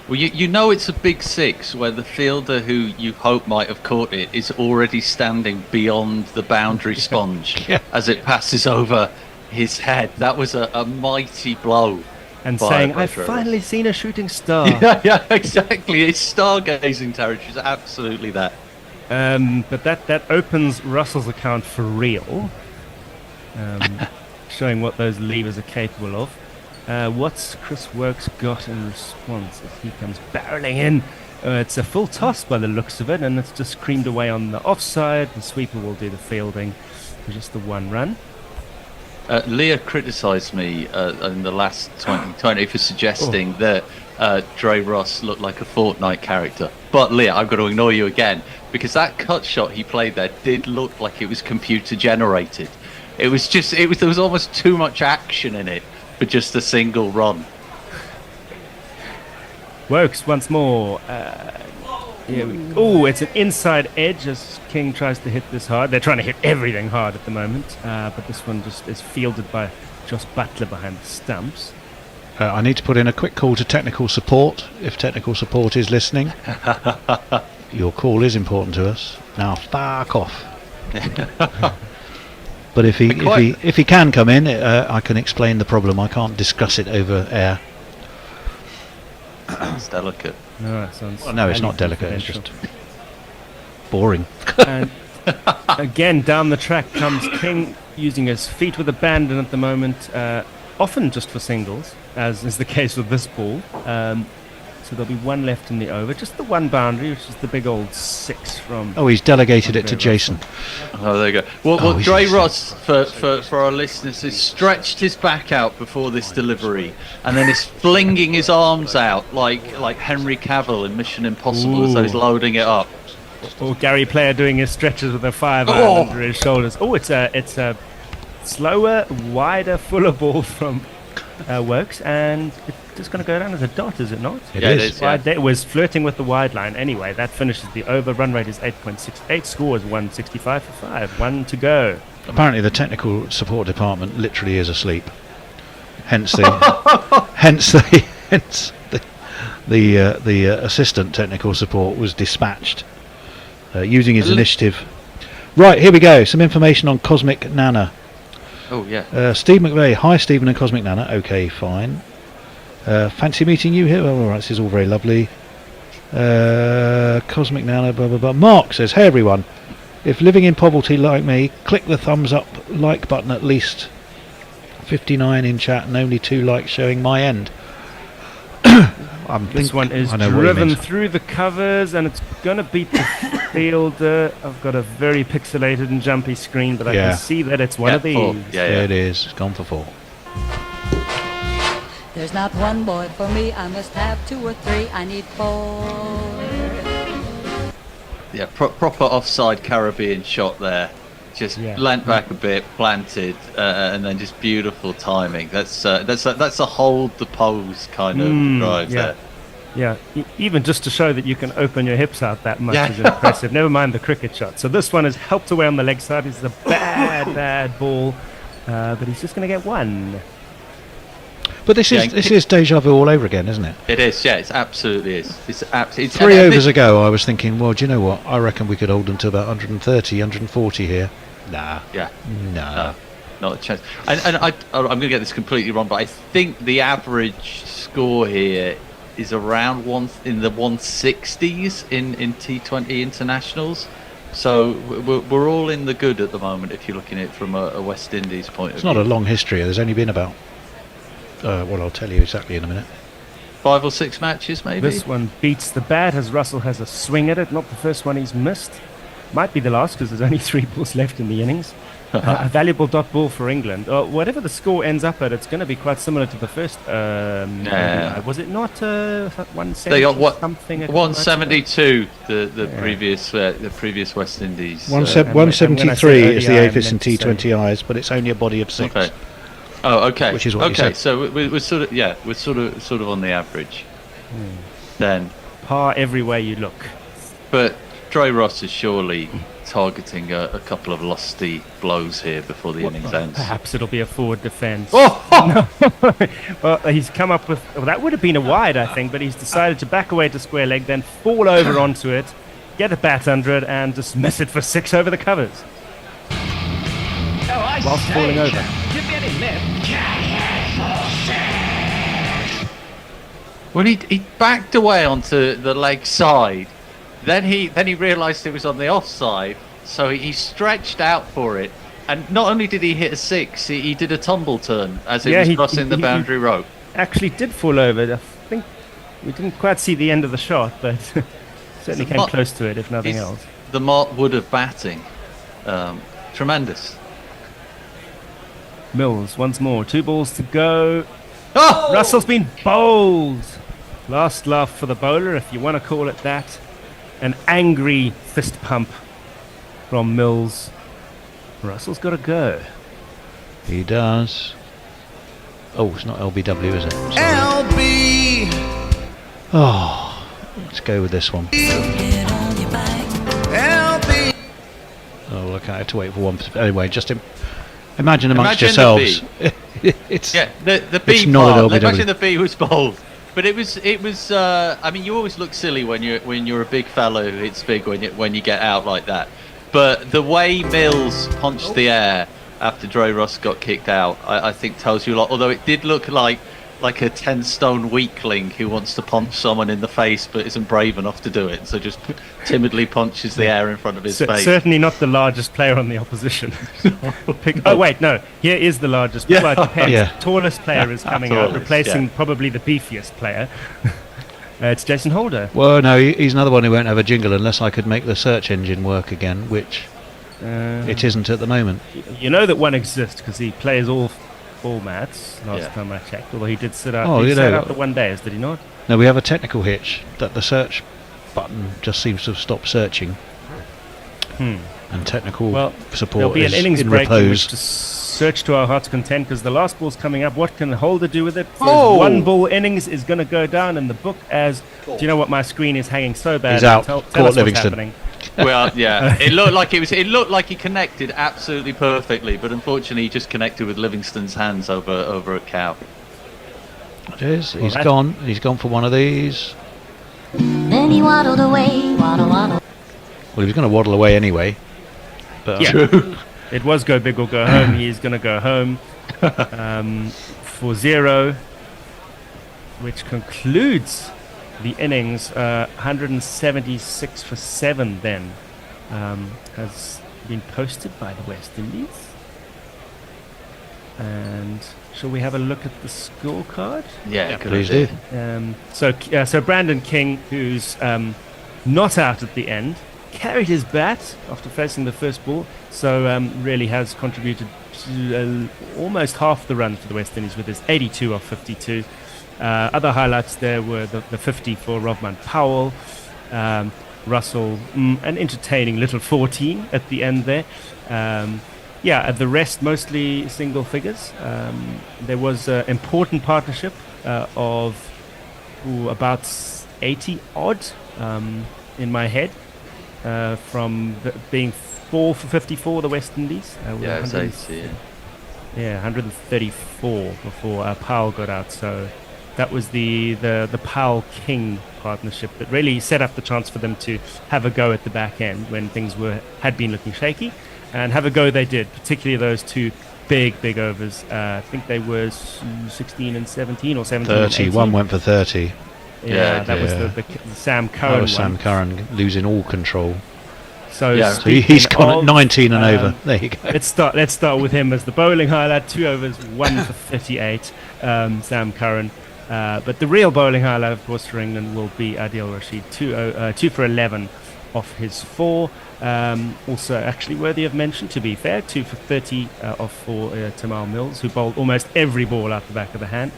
Well, you know it's a big 6 where the fielder who you hope might have caught it is already standing beyond the boundary sponge as it passes over his head. That was a mighty blow. And saying, I've finally seen a shooting star. Yeah, exactly. It's stargazing territory. It's absolutely that. But that opens Russell's account for real, showing what those levers are capable of. What's Chris Wokes got in response as he comes barreling in? It's a full toss by the looks of it, and it's just creamed away on the offside. The sweeper will do the fielding for just the 1 run. Leah criticised me in the last 2020 for suggesting that Dre Ross looked like a Fortnite character. But Leah, I've got to ignore you again, because that cut shot he played there did look like it was computer generated. There was almost too much action in it for just a single run. Wokes once more. Oh, it's an inside edge as King tries to hit this hard. They're trying to hit everything hard at the moment, but this one just is fielded by Josh Butler behind the stumps. I need to put in a quick call to technical support, if technical support is listening. Your call is important to us. Now, fuck off. But if he can come in, I can explain the problem. I can't discuss it over air. It's delicate. No, it sounds Well, no, it's not delicate. It's just boring. And again, down the track comes King, using his feet with abandon at the moment, often just for singles, as is the case with this ball. So there'll be one left in the over, just the one boundary, which is the big old 6 from... Oh, he's delegated it to Jason. Oh, there you go. Well, Dre Ross, for our listeners, has stretched his back out before this delivery, and then is flinging his arms out like Henry Cavill in Mission Impossible, so he's loading it up. Or Gary Player doing his stretches with a 5 iron under his shoulders. Oh, it's a slower, wider, fuller ball from Works, and it's just going to go down as a dot, is it not? It is. It was flirting with the wide line anyway. That finishes the over. Run rate is 8.68. Score is 165 for 5. 1 to go. Apparently, the technical support department literally is asleep. Hence the assistant technical support was dispatched using his initiative. Right, here we go. Some information on Cosmic Nana. Oh, yeah. Steve McVeigh. Hi, Stephen and Cosmic Nana. Okay, fine. Fancy meeting you here? Oh, all right, this is all very lovely. Cosmic Nana, blah, blah, blah. Mark says, hey, everyone. If living in poverty like me, click the thumbs up like button at least. 59 in chat and only 2 likes showing my end. This one is driven through the covers, and it's going to beat the fielder. I've got a very pixelated and jumpy screen, but I can see that it's one of these. It is. It's gone for 4. There's not one boy for me. I must have 2 or 3. I need 4. Yeah, proper offside Caribbean shot there. Just leant back a bit, planted, and then just beautiful timing. That's a hold the pose kind of drive there. Yeah, even just to show that you can open your hips out that much is impressive. Never mind the cricket shot. So this one is helped away on the leg side. It's a bad ball, but he's just going to get 1. But this is deja vu all over again, isn't it? It is, yeah. It absolutely is. It's absolutely 3 overs ago. I was thinking, well, do you know what? I reckon we could hold them to about 130, 140 here. Nah. Yeah. Nah. Not a chance. And I'm going to get this completely wrong, but I think the average score here is around in the 160s in T20 internationals. So we're all in the good at the moment if you're looking at it from a West Indies point of view. It's not a long history. There's only been about, I'll tell you exactly in a minute. 5 or 6 matches, maybe. This one beats the bat as Russell has a swing at it. Not the first one he's missed. Might be the last because there's only 3 balls left in the innings. A valuable dot ball for England. Whatever the score ends up at, it's going to be quite similar to the first. Was it not 170? They got something. 172. The previous West Indies. 173 is the apex in T20Is, but it's only a body of 6. Okay. Oh, okay. Which is what you said. So we're sort of on the average. Then par every way you look. But Dre Ross is surely targeting a couple of lusty blows here before the innings ends. Perhaps it'll be a forward defence. Oh! Well, he's come up with... Well, that would have been a wide, I think, but he's decided to back away to square leg, then fall over onto it, get a bat under it, and just miss it for 6 over the covers. Whilst falling over. You're getting left. When he backed away onto the leg side, then he realised it was on the offside, so he stretched out for it, and not only did he hit a 6, he did a tumble turn as he was crossing the boundary rope. Actually did fall over. I think we didn't quite see the end of the shot, but certainly came close to it, if nothing else. The Mark Wood of batting. Tremendous. Mills once more. 2 balls to go. Oh! Russell's been bowled. Last laugh for the bowler, if you want to call it that. An angry fist pump from Mills. Russell's got to go. He does. Oh, it's not LBW, is it? Sorry. LB. Oh, let's go with this one. LB. Oh, look, I had to wait for one. Anyway, just imagine amongst Imagine yourselves. the It's Yeah, the it's B not part. an LBW. Imagine the B was bowled. But it was. I mean, you always look silly when you're a big fellow who hits big when you get out like that. But the way Mills punched the air after Dre Russ got kicked out, I think tells you a lot. Although it did look like a 10-stone weakling who wants to punch someone in the face but isn't brave enough to do it, so just timidly punches the air in front of his face. Certainly not the largest player on the opposition. Oh wait, no, here is the largest. Yeah. Well, it depends. Yeah. Tallest player is coming out, Tallest, replacing yeah. probably the beefiest player. It's Jason Holder. Well, no, he's another one who won't have a jingle unless I could make the search engine work again, which it isn't at the moment. You know that one exists because he plays all formats. Last Yeah. time I checked, although he did sit out. Oh, he you sat know- out the one day, did he not? No, we have a technical hitch that the search button just seems to have stopped searching, and technical Well, support there'll be an is innings in break in which repose. to search to our heart's content because the last ball's coming up. What can Holder do with it? His Oh! one ball innings is going to go down in the book as. Do you know what? My screen is hanging so bad. He's out. Tell Caught us what's Livingston. happening. Well, yeah, it looked like he connected absolutely perfectly, but unfortunately he just connected with Livingston's hands over at Cow. It is. He's that- gone. He's gone for one of these. Then he waddled away, waddle, waddle. Well, he was going to waddle away anyway. But Yeah. It was go big or go home. He's going to go home for 0, which concludes the innings. 176 for 7 then has been posted by the West Indies. And shall we have a look at the scorecard? Yeah, please do. So Brandon King, who's not out at the end, carried his bat after facing the first ball, so really has contributed to almost half the run for the West Indies with his 82 off 52. Other highlights there were the 50 for Rovman Powell, Russell, an entertaining little 14 at the end there. The rest mostly single figures. There was an important partnership of about 80 odd in my head, from being 4 for 54 the West Indies. Yeah, it was 80, yeah. 134 before Powell got out. So that was the Powell King partnership that really set up the chance for them to have a go at the back end when things had been looking shaky, and have a go they did, particularly those two big overs. I think they were 16 and 17 or 17 and 30. 18. One went for 30. Yeah, that was yeah. the Sam Curran That one. was Sam Curran losing all control. So, Yeah. So he's speaking gone at of, 19 and over. There you go. Let's start with him as the bowling highlight. 2 overs, 1 for 38. Sam Curran. But the real bowling highlight, of course, for England will be Adil Rashid. 2 for 11 off his 4. Also, actually worthy of mention, to be fair. 2 for 30 off for Tamal Mills, who bowled almost every ball out the back of the hand.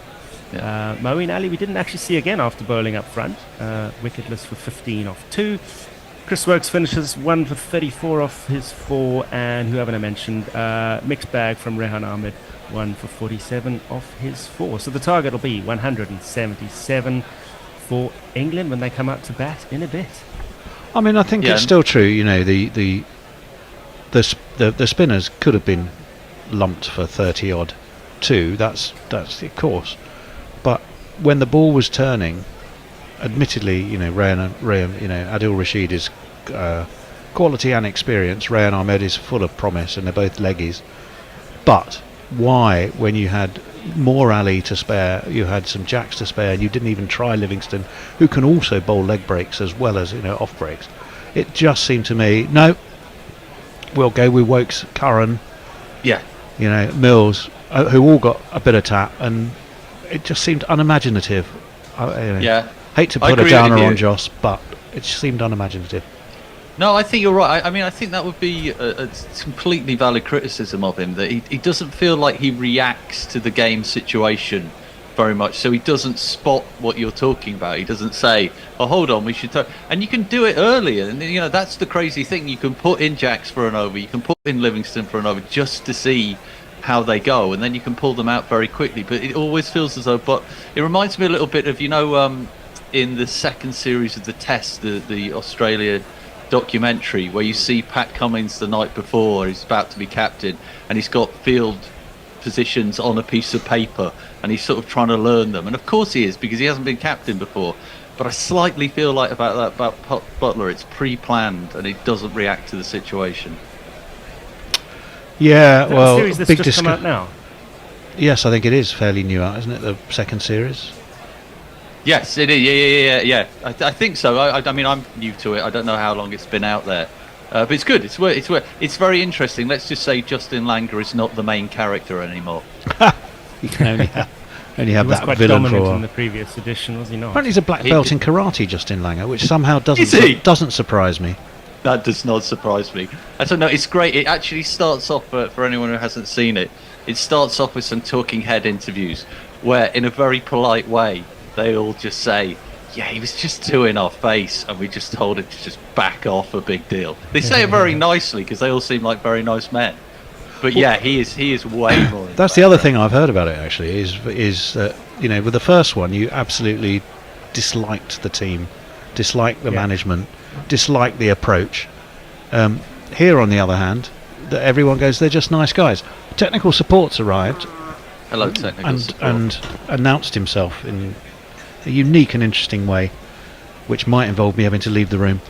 Yeah. Moeen Ali, we didn't actually see again after bowling up front. Wicketless for 15 off 2. Chris Wokes finishes 1 for 34 off his 4, and who haven't I mentioned? Mixed bag from Rehan Ahmed, 1 for 47 off his 4. So the target will be 177 for England when they come out to bat in a bit. I mean, I think Yeah. it's still true. You know, the spinners could have been lumped for 30 odd too. That's of course. But when the ball was turning, admittedly, you know, Adil Rashid is quality and experience. Rehan Ahmed is full of promise, and they're both leggies. But why, when you had more Ali to spare, you had some jacks to spare, and you didn't even try Livingston, who can also bowl leg breaks as well as, you know, off breaks? It just seemed to me, no, we'll go with Wokes, Curran, Yeah. you know, Mills, who all got a bit of tap, and it just seemed unimaginative. Yeah. Hate to I put a agree downer with you. on Joss, but it seemed unimaginative. No, I think you're right. I mean, I think that would be a completely valid criticism of him, that he doesn't feel like he reacts to the game situation very much, so he doesn't spot what you're talking about. He doesn't say, "Oh, hold on, we should." And you can do it earlier, and that's the crazy thing. You can put in Jacks for an over, you can put in Livingston for an over, just to see how they go, and then you can pull them out very quickly. But it always feels as though. But it reminds me a little bit of in the second series of the Test, the Australia documentary, where you see Pat Cummins the night before he's about to be captain, and he's got field positions on a piece of paper, and he's sort of trying to learn them, and of course he is, because he hasn't been captain before. But I slightly feel like about Butler, it's pre-planned and he doesn't react to the situation. Yeah, well, series that's big just come out now. Yes, I think it is fairly new out, isn't it? The second series. Yes, it is. Yeah. I think so. I mean, I'm new to it. I don't know how long it's been out there. But it's good. It's very interesting. Let's just say Justin Langer is not the main character anymore. You can only have He was that quite villain for a dominant while. in the previous edition, was he not? Apparently he's a black belt in karate, Justin Langer, which somehow doesn't surprise me. That does not surprise me. I don't know. It's great. It actually starts off, for anyone who hasn't seen it, it starts off with some talking head interviews where, in a very polite way, they all just say, "Yeah, he was just too in our face, and we just told him to just back off, a big deal." They say it very nicely because they all seem like very nice men. But yeah, he is way more. That's the other thing I've heard about it, actually, is that, with the first one, you absolutely disliked the team, disliked the management, disliked the approach. Here, on the other hand, that everyone goes, they're just nice guys. Technical support's arrived. Hello, technical support. And announced himself in a unique and interesting way, which might involve me having to leave the room.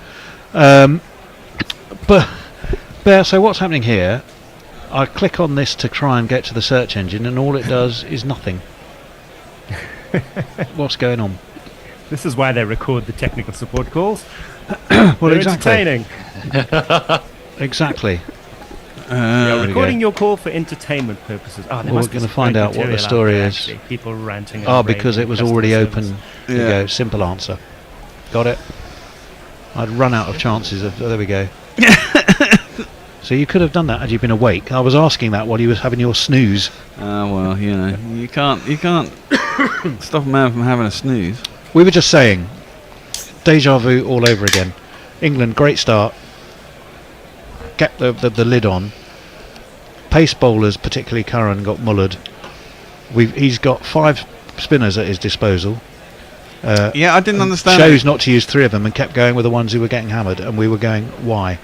But Bear, so what's happening here? I click on this to try and get to the search engine, and all it does is nothing. What's going on? This is why they record the technical support calls. Well, They're exactly. entertaining. Exactly. Recording your call for entertainment purposes. Oh, we're going to find out what the story is. Actually. People ranting. Oh, and because it raving, was customer already service. open. There you go. Simple answer. Got it. I'd run out of chances of. There we go. So you could have done that had you been awake. I was asking that while you was having your snooze. Well, you can't stop a man from having a snooze. We were just saying, deja vu all over again. England, great start. Kept the lid on. Pace bowlers, particularly Curran, got mullered. He's got 5 spinners at his disposal. I didn't understand. Chose not to use 3 of them and kept going with the ones who were getting hammered, and we were going, why?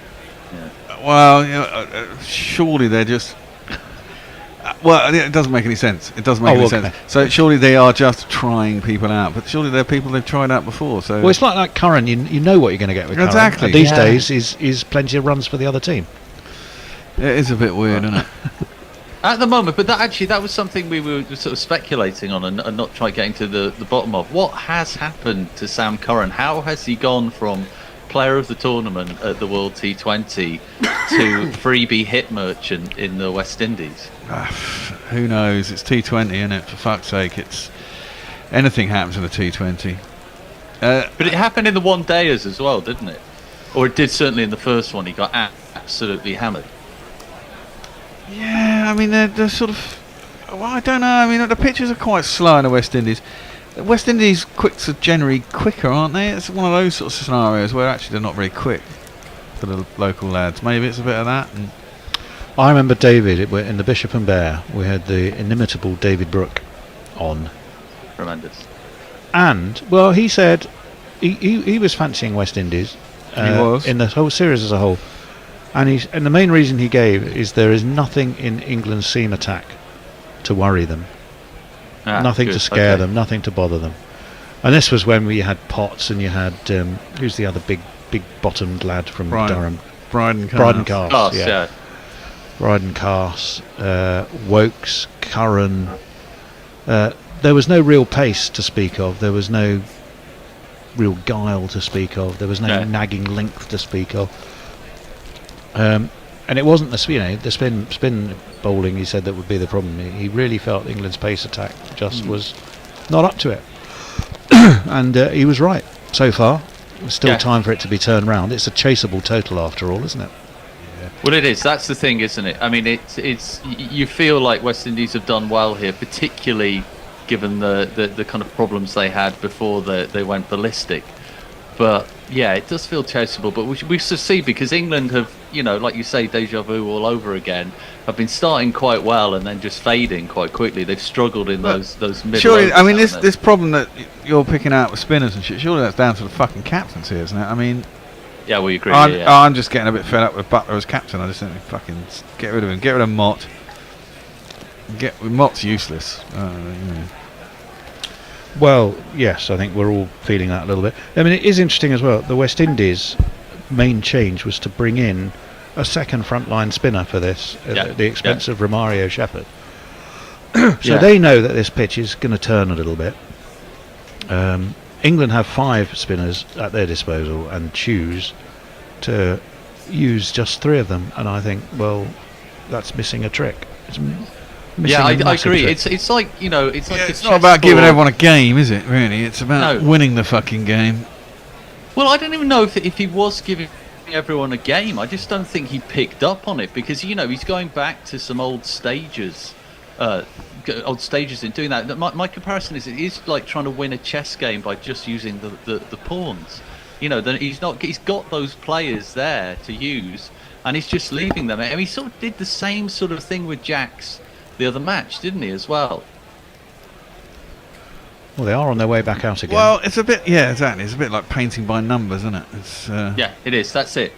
Well, surely they're just. It doesn't make any sense. It doesn't make any sense. So surely they are just trying people out, but surely they're people they've tried out before. So it's like Curran. You know what you're going to get with Curran. Exactly. And these days is plenty of runs for the other team. It is a bit weird, isn't it? At the moment, but that was something we were sort of speculating on and not trying getting to the bottom of. What has happened to Sam Curran? How has he gone from player of the tournament at the World T20 to freebie hit merchant in the West Indies? Who knows? It's T20, isn't it? For fuck's sake, it's anything happens in the T20. But it happened in the one-dayers as well, didn't it? Or it did certainly in the first one. He got absolutely hammered. Yeah, I mean they're sort of. Well, I don't know. I mean the pitches are quite slow in the West Indies. The West Indies quicks are generally quicker, aren't they? It's one of those sort of scenarios where actually they're not very quick for the local lads. Maybe it's a bit of that. And I remember David in the Bishop and Bear. We had the inimitable David Brooke on. Tremendous. And he said he was fancying West Indies. He was in the whole series as a whole. And the main reason he gave is there is nothing in England's seam attack to worry them. Nothing to scare them, nothing to bother them. And this was when we had Potts and you had who's the other big bottomed lad from Durham? Bryden Carse. Yeah. Bryden Carse, Wokes, Curran. There was no real pace to speak of. There was no real guile to speak of. There was no nagging length to speak of. And it wasn't the spin bowling, he said, that would be the problem. He really felt England's pace attack just was not up to it. And he was right so far. There's still time for it to be turned round. It's a chaseable total after all, isn't it? Yeah. Well, it is. That's the thing, isn't it? I mean, it's you feel like West Indies have done well here, particularly given the kind of problems they had before they went ballistic. But yeah, it does feel chaseable. But we should see, because England have, like you say, deja vu all over again. Have been starting quite well and then just fading quite quickly. They've struggled in those middle. Surely, I mean, this problem that you're picking out with spinners and shit. Surely that's down to the fucking captaincy, isn't it? I mean. Yeah, we agree. I'm just getting a bit fed up with Butler as captain. I just think fucking get rid of him. Get rid of Mott. Mott's useless. Well, yes, I think we're all feeling that a little bit. I mean, it is interesting as well. The West Indies' main change was to bring in a second frontline spinner for this, at the expense of Romario Shepherd. So they know that this pitch is going to turn a little bit. England have 5 spinners at their disposal and choose to use just 3 of them, and I think, well, that's missing a trick. It's I agree. Trick. It's like, it's not about giving everyone a game, is it? Really, it's about winning the fucking game. Well, I don't even know if he was giving everyone a game. I just don't think he picked up on it, because he's going back to some old stages. In doing that. My comparison is, it is like trying to win a chess game by just using the pawns. He's got those players there to use, and he's just leaving them. I mean, he sort of did the same sort of thing with Jacks the other match, didn't he, as well? Well, they are on their way back out again. Well, it's a bit, exactly. It's a bit like painting by numbers, isn't it? It's, yeah, it is. That's it.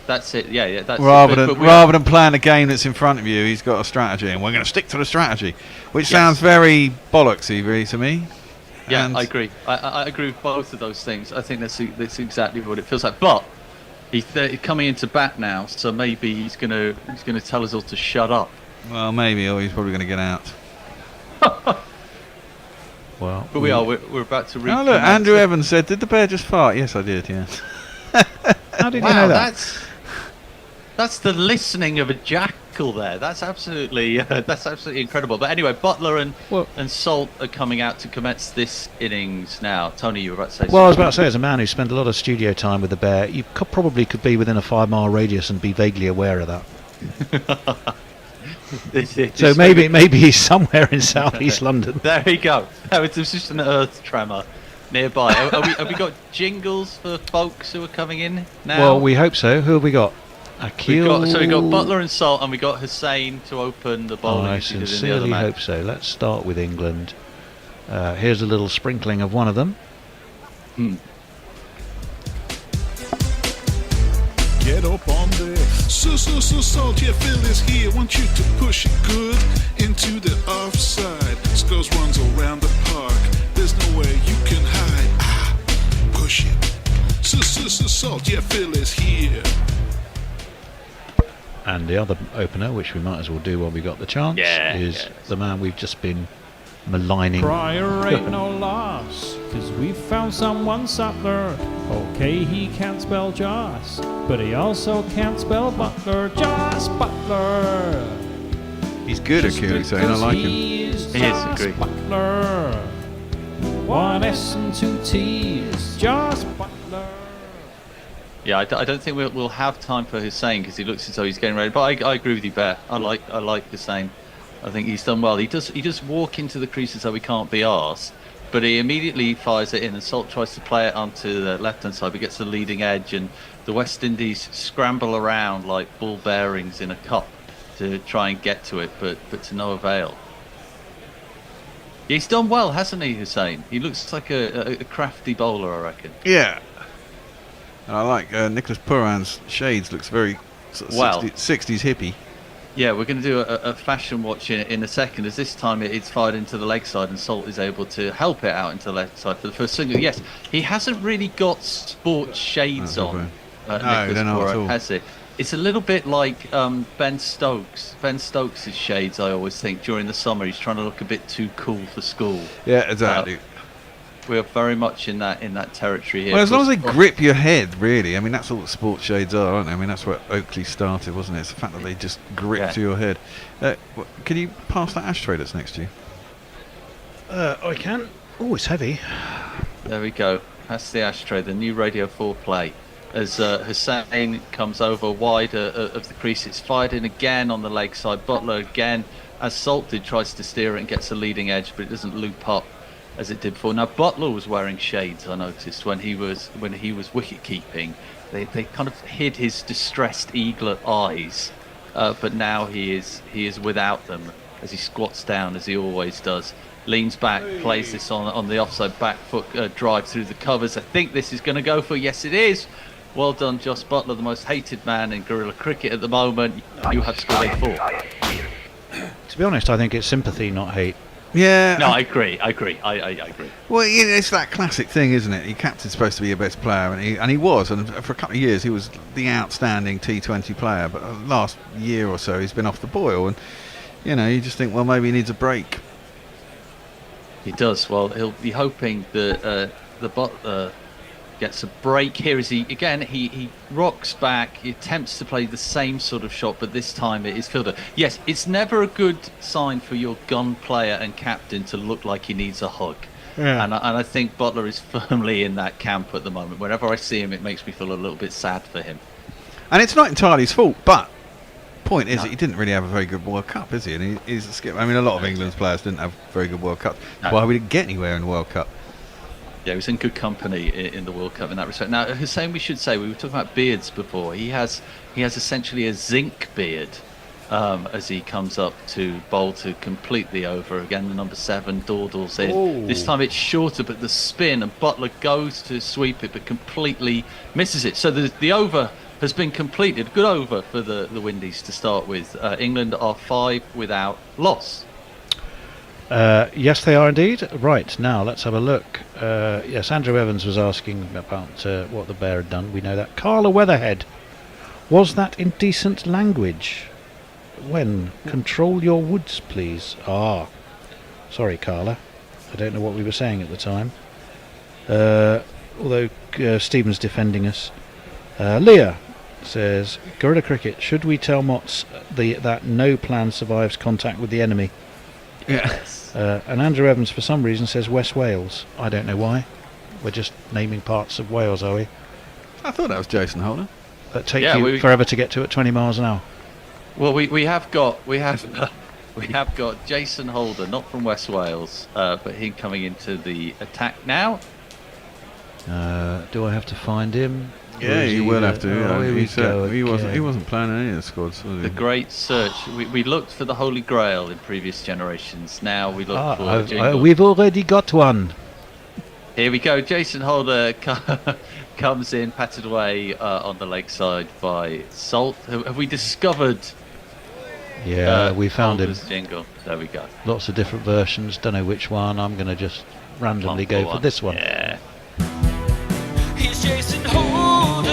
Yeah. That's rather than playing a game that's in front of you, he's got a strategy, and we're going to stick to the strategy, which sounds very bollocksy, really, to me. Yeah, I agree. I agree with both of those things. I think that's exactly what it feels like. But he's coming into bat now, so maybe he's going to tell us all to shut up. Well, maybe, or he's probably going to get out. Well, but we're about to read. Oh, look, Andrew Evans said, "Did the bear just fart?" Yes, I did. Yeah. How did you know that? That's the listening of a jackal there. That's absolutely incredible. But anyway, Butler and Salt are coming out to commence this innings now. Tony, you were about to say something. Well, I was about to say, as a man who spent a lot of studio time with the bear, you probably could be within a 5-mile radius and be vaguely aware of that. So maybe he's somewhere in southeast London. There we go. It's just an earth tremor nearby. Have we got jingles for folks who are coming in now? Well, we hope so. Who have we got? So we got Butler and Salt, and we got Hussain to open the bowling. I sincerely hope so. Let's start with England. Here's a little sprinkling of one of them. Get up on there. So Salt, yeah, Phil is here. Want you to push it good into the offside. Skulls runs around the park. There's nowhere you can hide. Push it. So Salt, yeah, Phil is here. And the other opener, which we might as well do while we got the chance, is the man we've just been maligning. Pryor ain't no loss, 'cause we found someone Sutler. Okay, he can't spell Joss, but he also can't spell Butler. Joss Butler. He's good at saying I like him. He is, agree. Butler. 1 S and 2 T's. Joss Butler. Yeah, I don't think we'll have time for Hussain, because he looks as though he's getting ready. But I agree with you, Bear. I like Hussain. I think he's done well. He does walk into the creases so he can't be arsed, but he immediately fires it in, and Salt tries to play it onto the left-hand side, but gets the leading edge, and the West Indies scramble around like ball bearings in a cup to try and get to it, but to no avail. He's done well, hasn't he, Hussain? He looks like a crafty bowler, I reckon. Yeah. And I like Nicholas Purran's shades. Looks very sort of 60s hippie. Yeah, we're going to do a fashion watch in a second, as this time it's fired into the leg side and Salt is able to help it out into the leg side for the first single. Yes, he hasn't really got sports shades on, Nicholas Purran, has it? It's a little bit like Ben Stokes. Ben Stokes' shades, I always think, during the summer, he's trying to look a bit too cool for school. Yeah, exactly. We are very much in that territory here. Well, as long as they grip your head, really. I mean, that's all that sports shades are, aren't they? I mean, that's where Oakley started, wasn't it? It's the fact that they just grip to your head. Can you pass that ashtray that's next to you? I can. Oh, it's heavy. There we go. That's the ashtray, the new Radio 4 play. As Hussain comes over wide of the crease, it's fired in again on the leg side. Butler again as Salt did, tries to steer it and gets a leading edge, but it doesn't loop up as it did before. Now Butler was wearing shades, I noticed, when he was wicket keeping. They kind of hid his distressed eaglet eyes, but now he is without them as he squats down, as he always does. Leans back, plays this on the offside back foot drive through the covers. I think this is going to go for, yes it is. Well done, Josh Butler, the most hated man in guerrilla cricket at the moment. You have scored a 4. To be honest, I think it's sympathy, not hate. Yeah. No, I agree. I agree. Well, it's that classic thing, isn't it? Your captain's supposed to be your best player, and he was, and for a couple of years he was the outstanding T20 player. But last year or so he's been off the boil, and you just think, well, maybe he needs a break. He does. Well, he'll be hoping that the Butler gets a break here as he rocks back. He attempts to play the same sort of shot, but this time it is fielder. Yes, it's never a good sign for your gun player and captain to look like he needs a hug. Yeah. And I think Butler is firmly in that camp at the moment. Whenever I see him, it makes me feel a little bit sad for him. And it's not entirely his fault, but point is that he didn't really have a very good World Cup, is he? And he's a skipper. I mean, a lot of England's players didn't have very good World Cups. That's why we didn't get anywhere in the World Cup. Yeah, he was in good company in the World Cup in that respect. Now, Hussein, we should say, we were talking about beards before. He has essentially a zinc beard as he comes up to bowl to complete the over. Again, the number 7 dawdles in. Ooh. This time it's shorter, but the spin, and Butler goes to sweep it, but completely misses it. So the over has been completed. Good over for the Windies to start with. England are 5 without loss. Yes, they are indeed. Right, now let's have a look. Yes, Andrew Evans was asking about what the bear had done. We know that. Carla Weatherhead, was that indecent language? When? Control your woods, please. Sorry, Carla. I don't know what we were saying at the time. Although Stephen's defending us. Leah says, Guerrilla Cricket, should we tell Motts that no plan survives contact with the enemy? Yes. And Andrew Evans, for some reason, says West Wales. I don't know why. We're just naming parts of Wales, are we? I thought that was Jason Holder. That take you forever to get to at 20 miles an hour. Well, we have got Jason Holder, not from West Wales, but him coming into the attack now. Do I have to find him? Yeah, you will have to. He wasn't playing any of the squads, was he? The great search. We looked for the Holy Grail in previous generations. Now we look for we've already got one. Here we go. Jason Holder comes in, patted away on the leg side by Salt. Have we discovered? Yeah, we found him. Jingle. There we go. Lots of different versions. Don't know which one. I'm going to just randomly go for this one. Yeah. He's Jason Holder,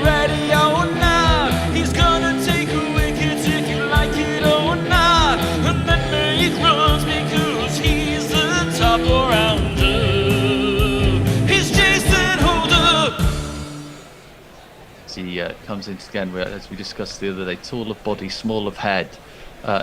ready or not. He's gonna take a wicket if you like it or not, and then make runs because he's the top all-rounder. He's Jason Holder. As he comes in again, as we discussed the other day, tall of body, small of head.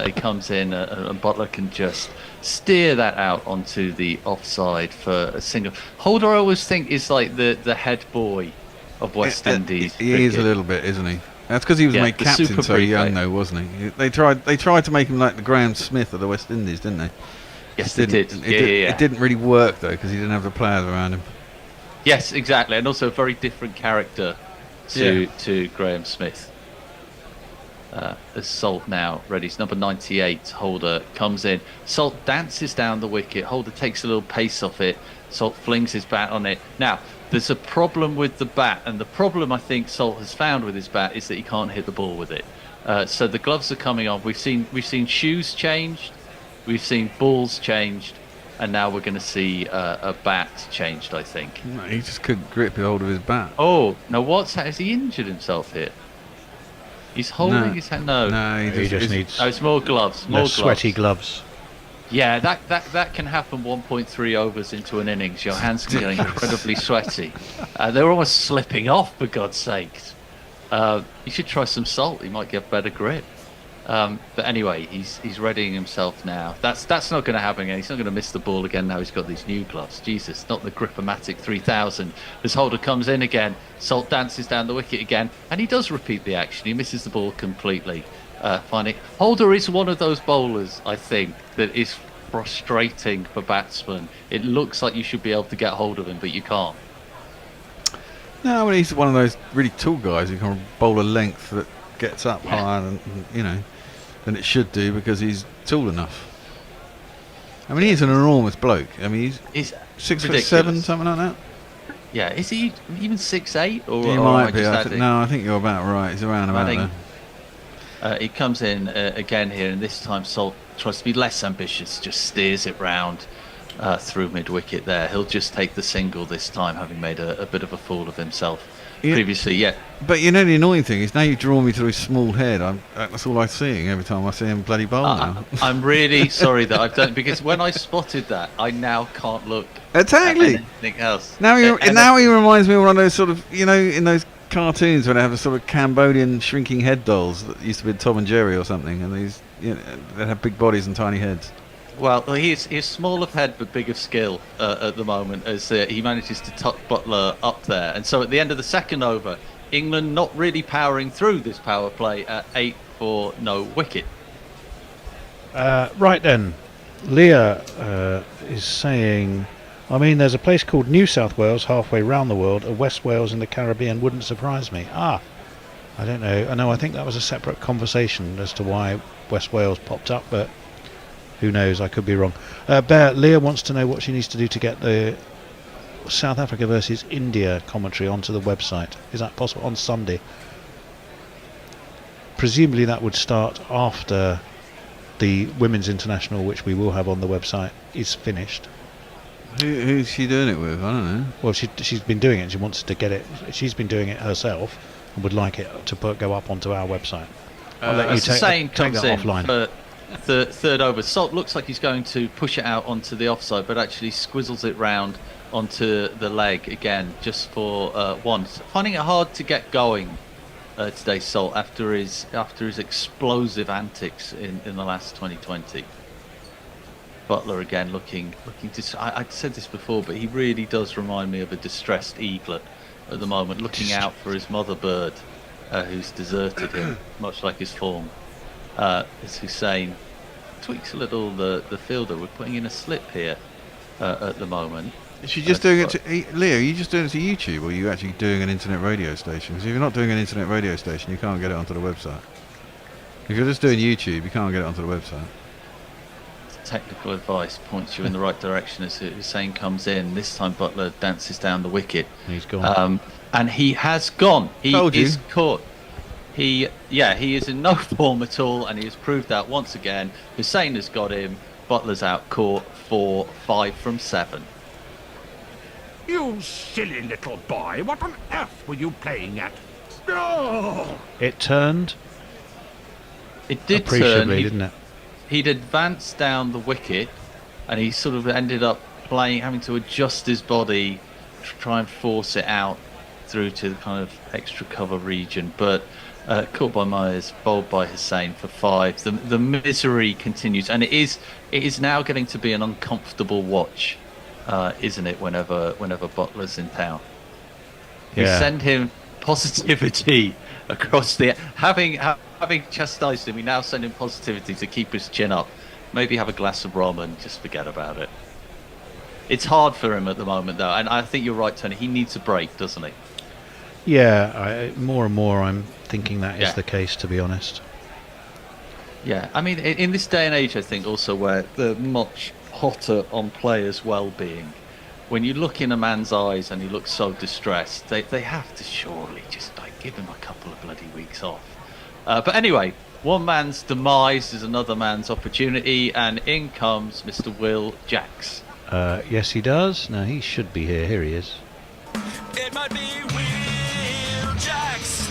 He comes in and Butler can just steer that out onto the offside for a single. Holder, I always think, is like the head boy of West Indies. He is a little bit, isn't he? That's because he was made captain so young, though, wasn't he? They tried to make him like the Graham Smith of the West Indies, didn't they? Yes, they did. It didn't really work though because he didn't have the players around him. Yes, exactly, and also a very different character to Graham Smith. As Salt now ready. It's number 98. Holder comes in. Salt dances down the wicket. Holder takes a little pace off it. Salt flings his bat on it. Now, there's a problem with the bat, and the problem I think Salt has found with his bat is that he can't hit the ball with it. So the gloves are coming on. We've seen shoes changed, we've seen balls changed, and now we're going to see a bat changed, I think. No, he just couldn't grip hold of his bat. Oh, now has he injured himself here? He's holding his hand. No, he just needs. Oh, it's more gloves. More gloves. Sweaty gloves. Yeah, that can happen 1.3 overs into an innings. Your hands can get incredibly sweaty. They're almost slipping off, for God's sake. You should try some salt. You might get better grip. But anyway, he's readying himself now. That's not going to happen again. He's not going to miss the ball again now he's got these new gloves. Jesus, not the Grip-O-Matic 3000. As Holder comes in again, Salt dances down the wicket again, and he does repeat the action. He misses the ball completely. finding Holder is one of those bowlers, I think, that is frustrating for batsmen. It looks like you should be able to get hold of him, but you can't. No, well, he's one of those really tall guys who can bowl a length that gets up higher than it should do because he's tall enough. I mean, he's an enormous bloke. I mean, he's 6'7", something like that. Yeah, is he even 6'8"? Or he might be. I think you're about right. He's around about there. He comes in again here, and this time Salt tries to be less ambitious, just steers it round through mid-wicket there. He'll just take the single this time, having made a bit of a fool of himself previously. Yeah. But you know the annoying thing is now you draw me to his small head. That's all I'm seeing every time I see him bloody bowl now. I'm really sorry that I've done, because when I spotted that, I now can't look exactly at anything else. Now he reminds me of one of those sort of, in those cartoons where they have a sort of Cambodian shrinking head dolls that used to be Tom and Jerry or something, and these they have big bodies and tiny heads. Well, he's small of head but big of skill at the moment, as he manages to tuck Buttler up there. And so at the end of the second over, England not really powering through this power play at 8 for no wicket. Right then, Leah is saying, I mean, there's a place called New South Wales halfway round the world, or West Wales in the Caribbean wouldn't surprise me. I don't know. I think that was a separate conversation as to why West Wales popped up, but who knows? I could be wrong. Leah wants to know what she needs to do to get the South Africa versus India commentary onto the website. Is that possible on Sunday? Presumably that would start after the Women's International, which we will have on the website, is finished. Who's she doing it with? I don't know. Well, she's been doing it. She wants to get it. She's been doing it herself and would like it to go up onto our website. I'll let you take that offline. The third over, Salt looks like he's going to push it out onto the offside, but actually squizzles it round onto the leg again, just for once. Finding it hard to get going today, Salt, after his explosive antics in the last 2020. Buttler again looking to. I said this before, but he really does remind me of a distressed eaglet at the moment, looking out for his mother bird, who's deserted him, much like his form. As Hussein tweaks a little the fielder. We're putting in a slip here at the moment. Is she just doing it to Leo? Are you just doing it to YouTube, or are you actually doing an internet radio station? Because if you're not doing an internet radio station, you can't get it onto the website. If you're just doing YouTube, you can't get it onto the website. Technical advice points you in the right direction as Hussein comes in. This time Buttler dances down the wicket. He's gone. And he has gone. He is caught. He is in no form at all, and he has proved that once again. Hussein has got him. Buttler's out caught for 5 from 7. You silly little boy, what on earth were you playing at? Oh! It turned. It did appreciably, turn, didn't it? He'd advanced down the wicket, and he sort of ended up having to adjust his body to try and force it out through to the kind of extra cover region, but caught by Myers, bowled by Hussein for 5. The misery continues, and it is now getting to be an uncomfortable watch, isn't it? Whenever Buttler's in town, we send him positivity across the having chastised him. We now send him positivity to keep his chin up. Maybe have a glass of rum and just forget about it. It's hard for him at the moment, though, and I think you're right, Tony. He needs a break, doesn't he? Yeah, more and more I'm thinking that is the case, to be honest. Yeah, I mean, in this day and age, I think also where they're much hotter on players' well-being, when you look in a man's eyes and he looks so distressed, they have to surely just give him a couple of bloody weeks off. But anyway, one man's demise is another man's opportunity, and in comes Mr. Will Jacks. Yes, he does. Now, he should be here. Here he is. It might be Will Jacks.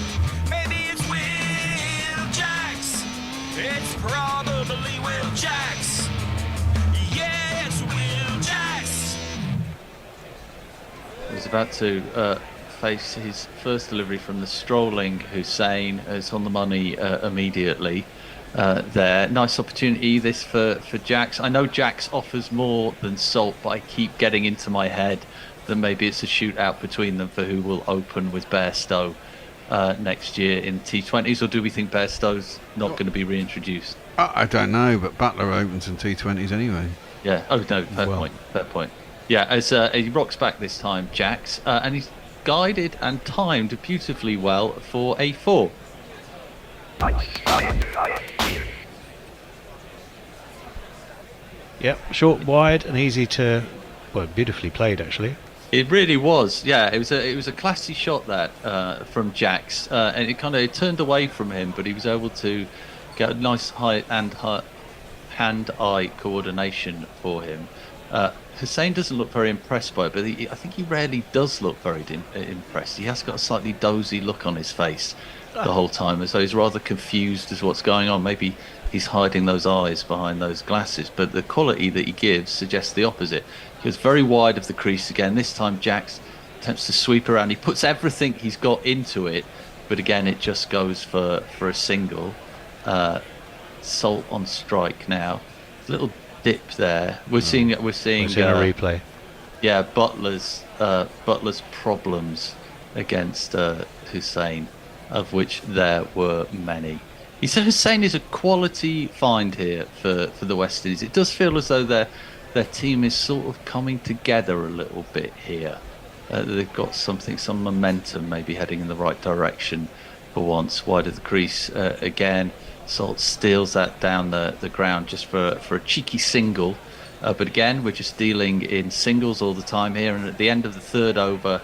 Maybe it's Will Jacks. It's probably Will Jacks. Yeah, it's Will Jacks. He's about to face his first delivery from the strolling Hussein. It's on the money immediately. There, nice opportunity this for Jacks. I know Jacks offers more than Salt, but I keep getting into my head that maybe it's a shootout between them for who will open with Bairstow next year in T20s, or do we think Bairstow's not going to be reintroduced? I don't know, but Butler opens in T20s anyway. Yeah. Oh no, fair point. Yeah, as he rocks back this time, Jax, and he's guided and timed beautifully well for a 4. Yep, short, wide, and easy to. Well, beautifully played actually. It really was. Yeah, it was a classy shot that from Jax, and it turned away from him, but he was able to get a nice hand-eye coordination for him. Hussein doesn't look very impressed by it, but I think he rarely does look very impressed. He has got a slightly dozy look on his face the whole time, as though he's rather confused as what's going on. Maybe he's hiding those eyes behind those glasses, but the quality that he gives suggests the opposite. He goes very wide of the crease again. This time Jax attempts to sweep around. He puts everything he's got into it, but again it just goes for a single. Salt on strike now. Little dip there. We're seeing a replay. Yeah, Butler's problems against Hussein, of which there were many. He said Hussein is a quality find here for the West Indies. It does feel as though their team is sort of coming together a little bit here. They've got some momentum, maybe heading in the right direction for once. Wide of the crease again. Salt steals that down the ground just for a cheeky single. But again, we're just dealing in singles all the time here. And at the end of the third over,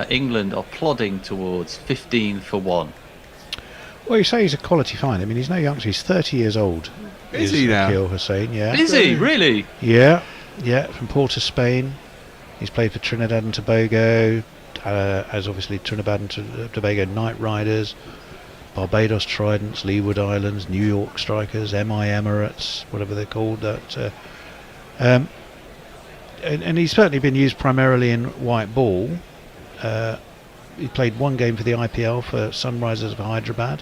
England are plodding towards 15 for 1. Well, you say he's a quality find. I mean, he's no youngster. He's 30 years old. Is he now? Akil Hussein, yeah. Is he really? Yeah, from Port of Spain. He's played for Trinidad and Tobago, as obviously Trinidad and Tobago Knight Riders, Barbados Tridents, Leeward Islands, New York Strikers, MI Emirates, whatever they're called. And he's certainly been used primarily in white ball. He played one game for the IPL for Sunrisers of Hyderabad,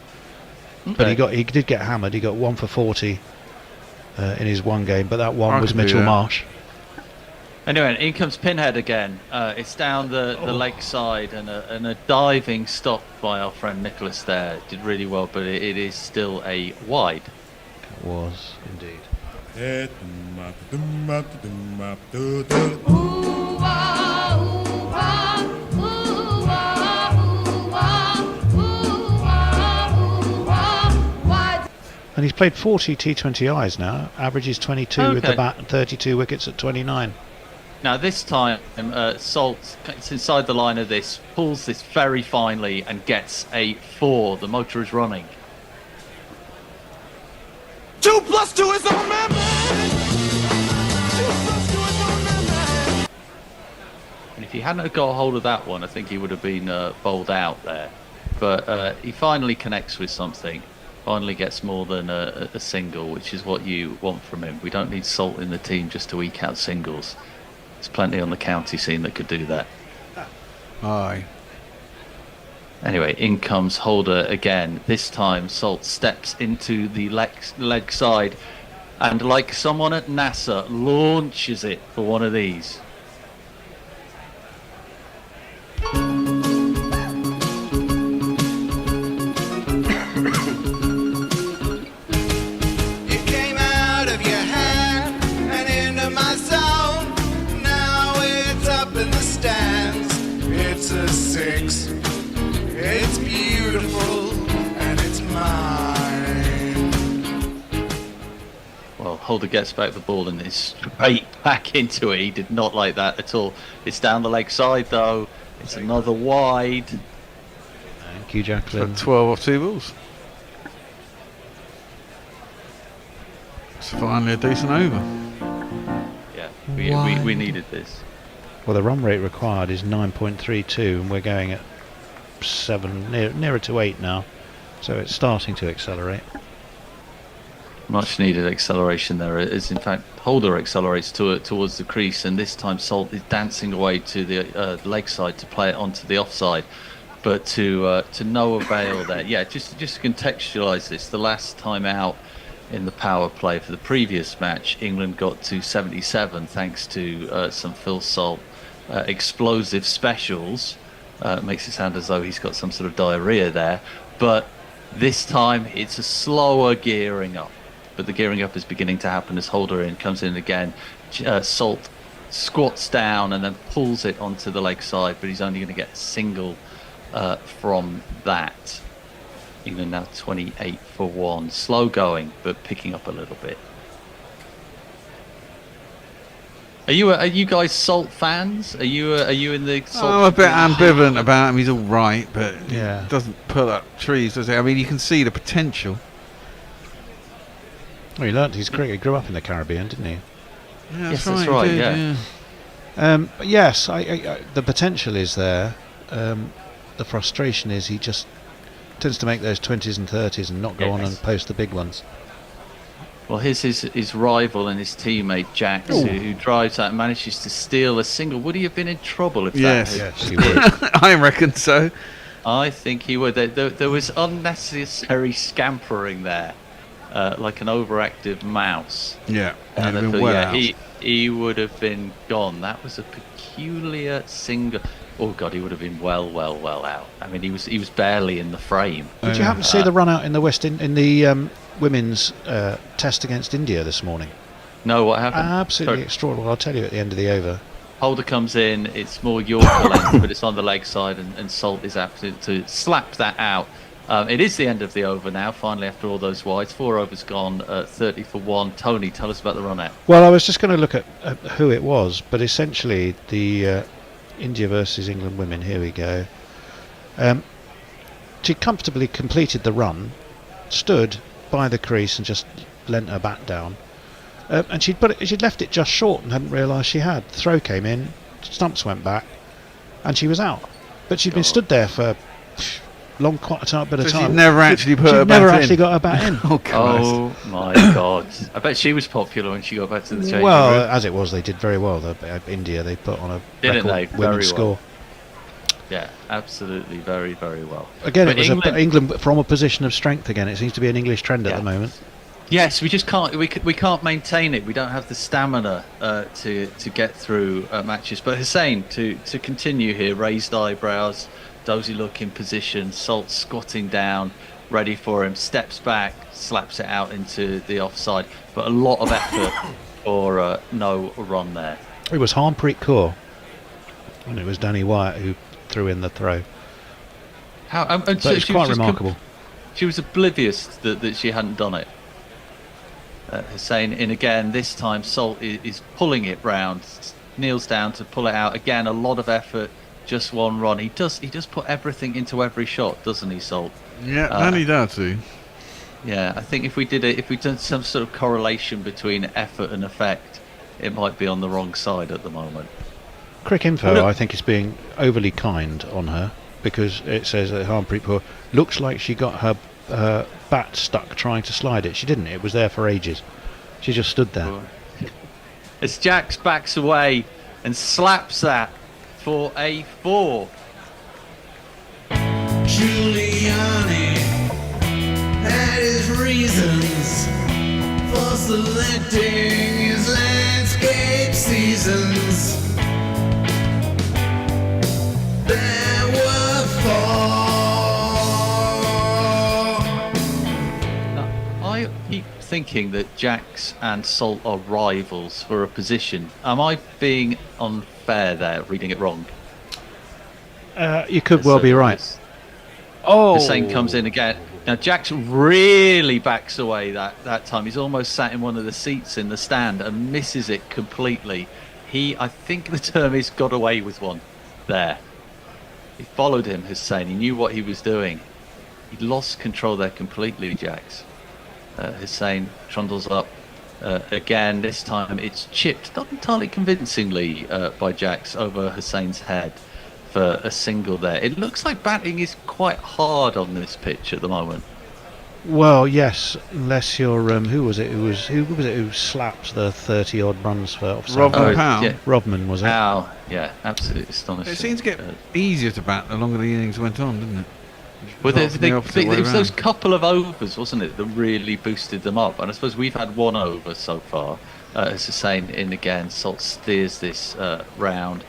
but he did get hammered. He got 1 for 40 in his one game, but that one was Mitchell Marsh. Anyway, in comes Pinhead again. It's down the leg side, and a diving stop by our friend Nicholas there. Did really well, but it is still a wide. It was indeed. And he's played 40 T20Is now, averages 22 with the bat and 32 wickets at 29. Now this time, Salt gets inside the line of this, pulls this very finely and gets a 4. The motor is running. 2 + 2 is on man. 2 + 2 is on man. And if he hadn't got a hold of that one, I think he would have been bowled out there. But he finally connects with something. Finally gets more than a single, which is what you want from him. We don't need Salt in the team just to eke out singles. There's plenty on the county scene that could do that. Aye. Anyway, in comes Holder again. This time Salt steps into the leg side and, like someone at NASA, launches it for one of these. It's a 6. It's beautiful and it's mine. Well, Holder gets back the ball and is straight back into it. He did not like that at all. It's down the leg side though. It's another wide. Thank you, Jacqueline. 12 off 2 balls. It's finally a decent over. Yeah, we needed this. Well, the run rate required is 9.32, and we're going at 7, nearer to 8 now. So it's starting to accelerate. Much needed acceleration there. As in fact, Holder accelerates towards the crease, and this time Salt is dancing away to the leg side to play it onto the offside, but to no avail there. Yeah, just to contextualise this, the last time out in the power play for the previous match, England got to 77 thanks to some Phil Salt explosive specials, Makes it sound as though he's got some sort of diarrhea there. But this time it's a slower gearing up. But the gearing up is beginning to happen as Holder comes in again. Salt squats down and then pulls it onto the leg side, but he's only going to get a single from that. England now 28 for 1. Slow going, but picking up a little bit. Are you guys Salt fans? Are you in the Salt? I'm a bit ambivalent about him. He's all right, but Yeah. he doesn't pull up trees, does he? I mean, you can see the potential. Well, he learnt his cricket. He grew up in the Caribbean, didn't he? Yeah, Yes, that's right, he did, yeah. Yes, the potential is there. The frustration is he just tends to make those 20s and 30s and not go on and post the big ones. Well, here's his rival and his teammate Jax, who drives that and manages to steal a single. Would he have been in trouble if Yes. that? Yes, he would. I reckon so. I think he would. There was unnecessary scampering there, like an overactive mouse. Yeah, And he'd I been thought, well yeah, out. he would have been gone. That was a peculiar single. Oh God, he would have been well out. I mean, he was barely in the frame. Did you happen to see the run out in the women's test against India this morning? No, what happened? Absolutely Sorry. extraordinary. I'll tell you at the end of the over. Holder comes in, it's more Yorker length, but it's on the leg side, and Salt is apt to slap that out. It is the end of the over now, finally, after all those wides. 4 overs gone, 30 for 1. Tony, tell us about the run out. Well, I was just going to look at who it was, but essentially the India versus England women, here we go. She comfortably completed the run, stood by the crease and just leant her bat down. And she'd left it just short and hadn't realised she had. The throw came in, stumps went back, and she was out. But she'd been stood there for quite a bit of time. She'd never actually put her bat in. Never actually got her bat in. Oh, Christ. Oh my God! I bet she was popular when she got back to the changing Well, room. as it was, they did very well. India, they put on a Didn't they? record winning Very score. well. Yeah, absolutely, very well. Again, But it was England from a position of strength again. It seems to be an English trend at the moment. Yes, we just can't. We can't maintain it. We don't have the stamina to get through matches. But Hussain, to continue here, raised eyebrows, dozy look in position, Salt squatting down, ready for him, steps back, slaps it out into the offside. But a lot of effort for no run there. It was Harmpreet Kaur, and it was Danny Wyatt who threw in the throw. But it's quite remarkable. She was oblivious that she hadn't done it. Hussain in again. This time Salt is pulling it round, kneels down to pull it out again. A lot of effort, just one run. He does put everything into every shot, doesn't he, Salt? Yeah, and he does too. Yeah, I think if we did some sort of correlation between effort and effect, it might be on the wrong side at the moment. Crick Info, I think, is being overly kind on her because it says that Harmpreet Kaur looks like she got her bat stuck trying to slide it. She didn't. It was there for ages. She just stood there. As Jax backs away and slaps that for a 4. Giuliani had his reasons for selecting his landscape seasons. There were 4. I keep thinking that Jax and Salt are rivals for a position. Am I being unfair there, reading it wrong? You could well be right. Hussain comes in again. Now Jax really backs away that time. He's almost sat in one of the seats in the stand and misses it completely. I think the term is got away with one there. He followed him, Hussain. He knew what he was doing. He lost control there completely, Jax. Hussain trundles up again. This time it's chipped, not entirely convincingly, by Jax over Hussain's head for a single there. It looks like batting is quite hard on this pitch at the moment. Well, yes, unless you're who was it who slapped the 30 odd runs for offside? Rodman Powell. Yeah. Rodman, was it? Powell, yeah, absolutely astonishing. It seemed to get easier to bat the longer the innings went on, didn't it? Well, It was those couple of overs, wasn't it, that really boosted them up? And I suppose we've had one over so far. As Hussain in again, Salt steers this round.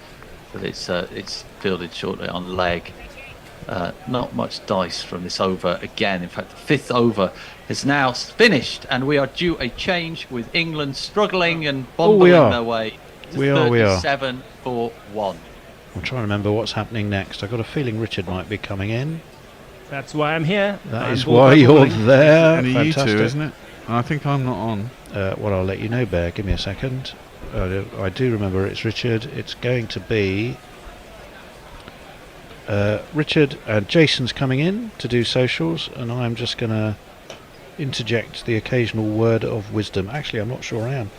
but it's fielded shortly on leg. Not much dice from this over again. In fact, the fifth over is now finished, and we are due a change with England struggling and bumbling their way to 37 for 1. I'm trying to remember what's happening next. I've got a feeling Richard might be coming in. That's why I'm here. That is why you're there. And you two, isn't it? I think I'm not on. Well, I'll let you know, Bear. Give me a second. I do remember it's Richard. It's going to be Richard and Jason's coming in to do socials, and I'm just going to interject the occasional word of wisdom. Actually, I'm not sure I am.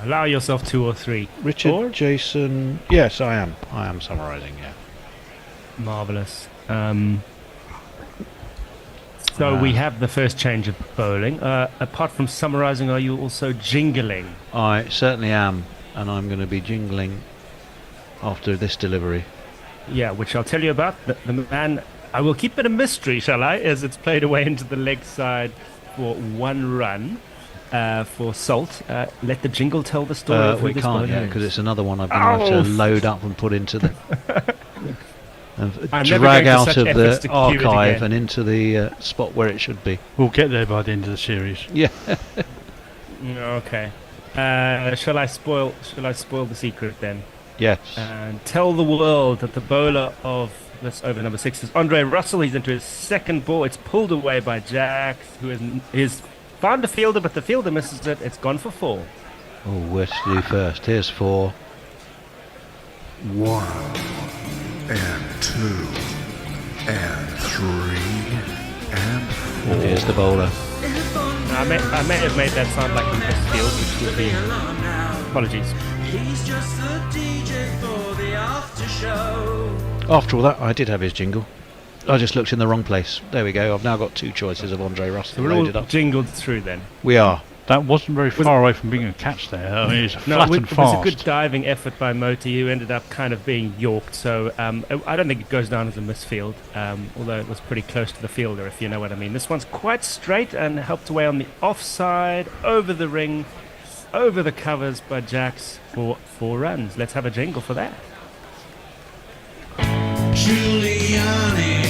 Allow yourself 2 or 3. Richard, Or? Jason. Yes, I am. I am summarising. Yeah. Marvellous. So we have the first change of bowling. Apart from summarising, are you also jingling? I certainly am, and I'm going to be jingling after this delivery. Yeah, which I'll tell you about. The man, I will keep it a mystery, shall I? As it's played away into the leg side for 1 run for Salt. Let the jingle tell the story. We can't yet, because it's another one I've been able to load up and put into the... and drag out of the archive and into the spot where it should be. We'll get there by the end of the series. Yeah. Okay. Shall I spoil the secret then? Yes. Uh, Tell the world that the bowler of this over number 6 is Andre Russell. He's into his second ball. It's pulled away by Jack, who is found a fielder, but the fielder misses it. It's gone for 4. Oh, where to do first? Here's 4. 1 and 2 and 3 and 4. And here's the bowler. I may have made that sound like a misfield, which would be... Apologies. He's just the DJ for the after show. After all that, I did have his jingle. I just looked in the wrong place. There we go. I've now got 2 choices of Andre Russell So we're loaded all up. jingled through then. We are. That wasn't very far away from being a catch there. I mean, it's flat and it fast. was a good diving effort by Moti, who ended up kind of being yorked. So I don't think it goes down as a misfield, although it was pretty close to the fielder, if you know what I mean. This one's quite straight and helped away on the offside, over the ring, over the covers by Jax for 4 runs. Let's have a jingle for that. Giuliani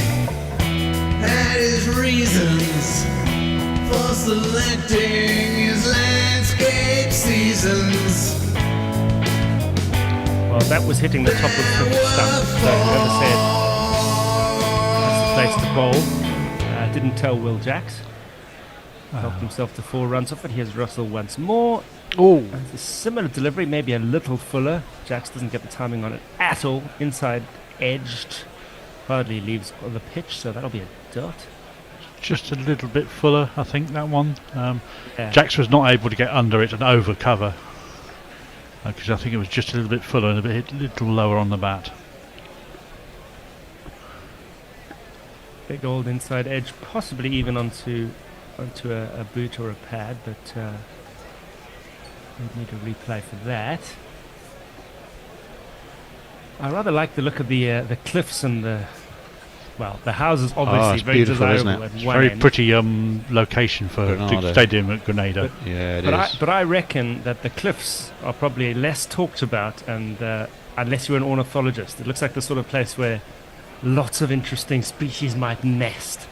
had his reasons for selecting his landscape seasons. Well, that was hitting the top of the stump, so whoever said that's the place to bowl didn't tell Will Jacks. Helped himself to 4 runs off it. Here's Russell once more. Oh, It's a similar delivery, maybe a little fuller. Jacks doesn't get the timing on it at all. Inside edged, hardly leaves on the pitch, so that'll be a dot. Just a little bit fuller, I think, that one. Yeah. Jax was not able to get under it and over cover, because I think it was just a little bit fuller and a little lower on the bat. Big old inside edge, possibly even onto a boot or a pad, but we'd need a replay for that. I rather like the look of the cliffs and the houses. Obviously, it's very beautiful, isn't desirable it? at It's one very end. pretty location for the Grenada. stadium at Grenada. yeah, it is. But I reckon that the cliffs are probably less talked about, and unless you're an ornithologist, it looks like the sort of place where lots of interesting species might nest.